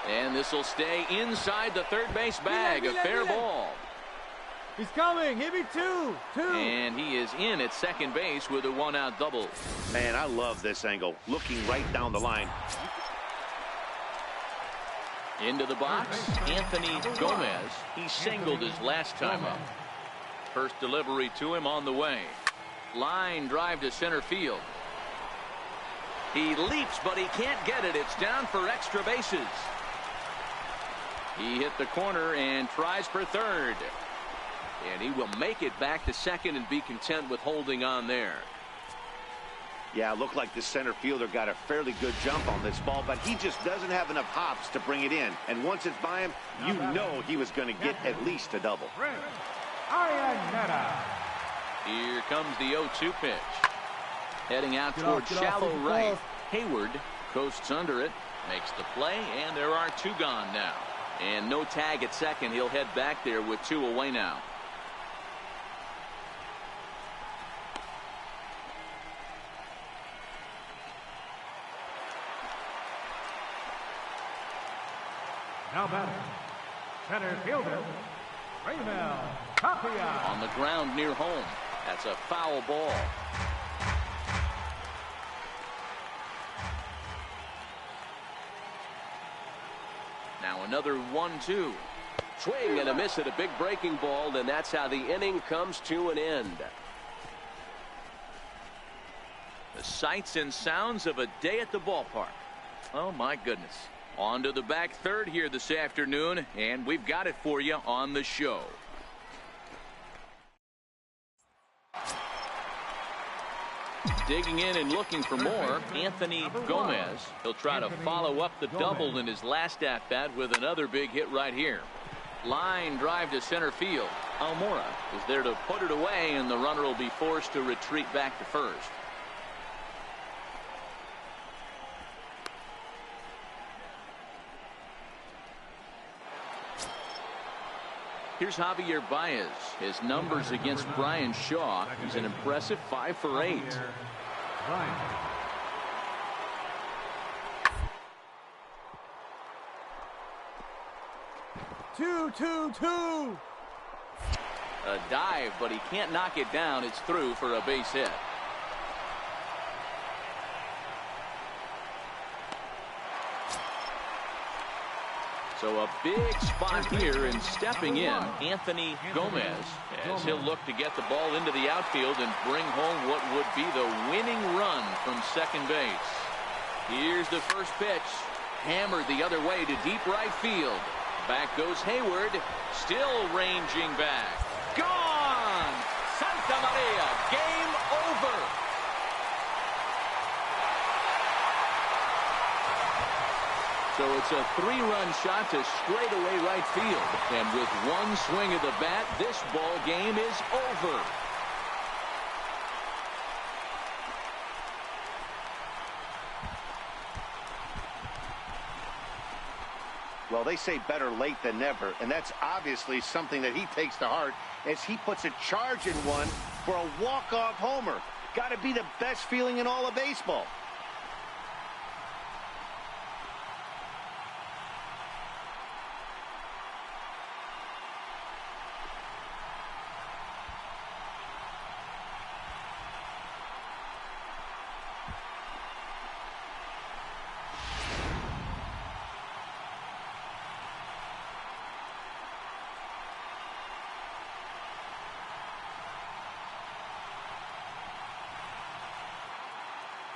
Speaker 1: And this will stay inside the third base bag. A fair ball.
Speaker 7: He's coming. Hit me two.
Speaker 1: And he is in at second base with a one-out double.
Speaker 3: Man, I love this angle. Looking right down the line.
Speaker 1: Into the box, Anthony Gomez. He singled his last time up. First delivery to him on the way. Line drive to center field. He leaps, but he can't get it. It's down for extra bases. He hit the corner and tries for third. And he will make it back to second and be content with holding on there.
Speaker 3: Yeah, it looked like the center fielder got a fairly good jump on this ball, but he just doesn't have enough hops to bring it in. And once it's by him, you know he was going to get at least a double.
Speaker 1: Here comes the 0-2 pitch. Heading out toward shallow right. Hayward coasts under it, makes the play, and there are two gone now. And no tag at second. He'll head back there with two away now.
Speaker 4: Now batting, center fielder, Raymel Tapia.
Speaker 1: On the ground near home. That's a foul ball. Now another 1-2.
Speaker 8: Swing and a miss at a big breaking ball, and that's how the inning comes to an end.
Speaker 1: The sights and sounds of a day at the ballpark. Oh my goodness. On to the back third here this afternoon, and we've got it for you on the show. Digging in and looking for more, Anthony Gomez. He'll try to follow up the double in his last at-bat with another big hit right here. Line drive to center field. Almora is there to put it away, and the runner will be forced to retreat back to first. Here's Javier Baez. His numbers against Bryan Shaw. He's an impressive 5 for 8.
Speaker 7: Two.
Speaker 1: A dive, but he can't knock it down. It's through for a base hit. So a big spot here, and stepping in, Anthony Gomez, as he'll look to get the ball into the outfield and bring home what would be the winning run from second base. Here's the first pitch. Hammered the other way to deep right field. Back goes Hayward, still ranging back. Gone! Santa Maria, game over. So it's a 3-run shot to straightaway right field. And with one swing of the bat, this ball game is over.
Speaker 3: Well, they say better late than never, and that's obviously something that he takes to heart as he puts a charge in one for a walk-off homer. Got to be the best feeling in all of baseball.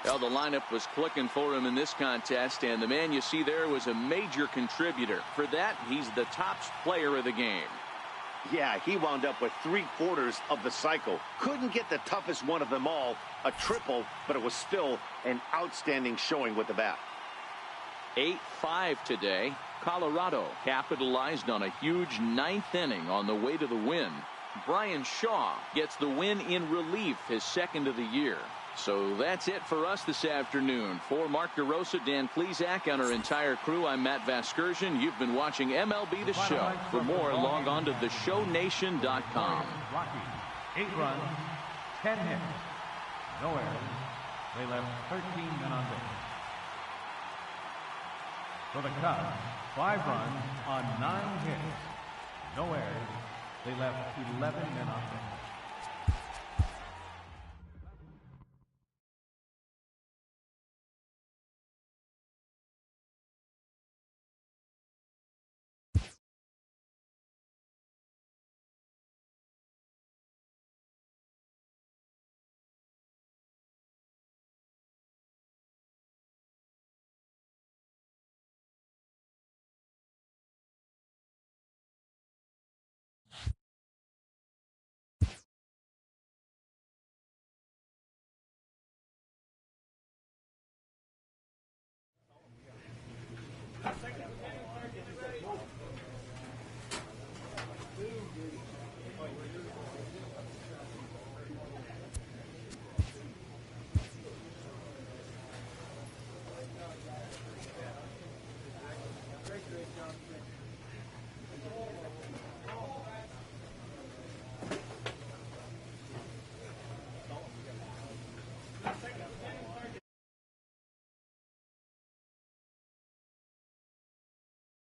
Speaker 1: Well, the lineup was clicking for him in this contest, and the man you see there was a major contributor. For that, he's the top player of the game.
Speaker 3: Yeah, he wound up with 3/4 of the cycle. Couldn't get the toughest one of them all, a triple, but it was still an outstanding showing with the bat.
Speaker 1: 8-5 today. Colorado capitalized on a huge 9th inning on the way to the win. Bryan Shaw gets the win in relief, his second of the year. So that's it for us this afternoon. For Mark DeRosa, Dan Plesac, and our entire crew, I'm Matt Vasgersian. You've been watching MLB The Show. For more, log on to theshownation.com.
Speaker 4: Rocky, 8 runs, 10 hits, no errors. They left 13 men on base. For the Cubs, 5 runs on 9 hits. No errors. They left 11 men on base.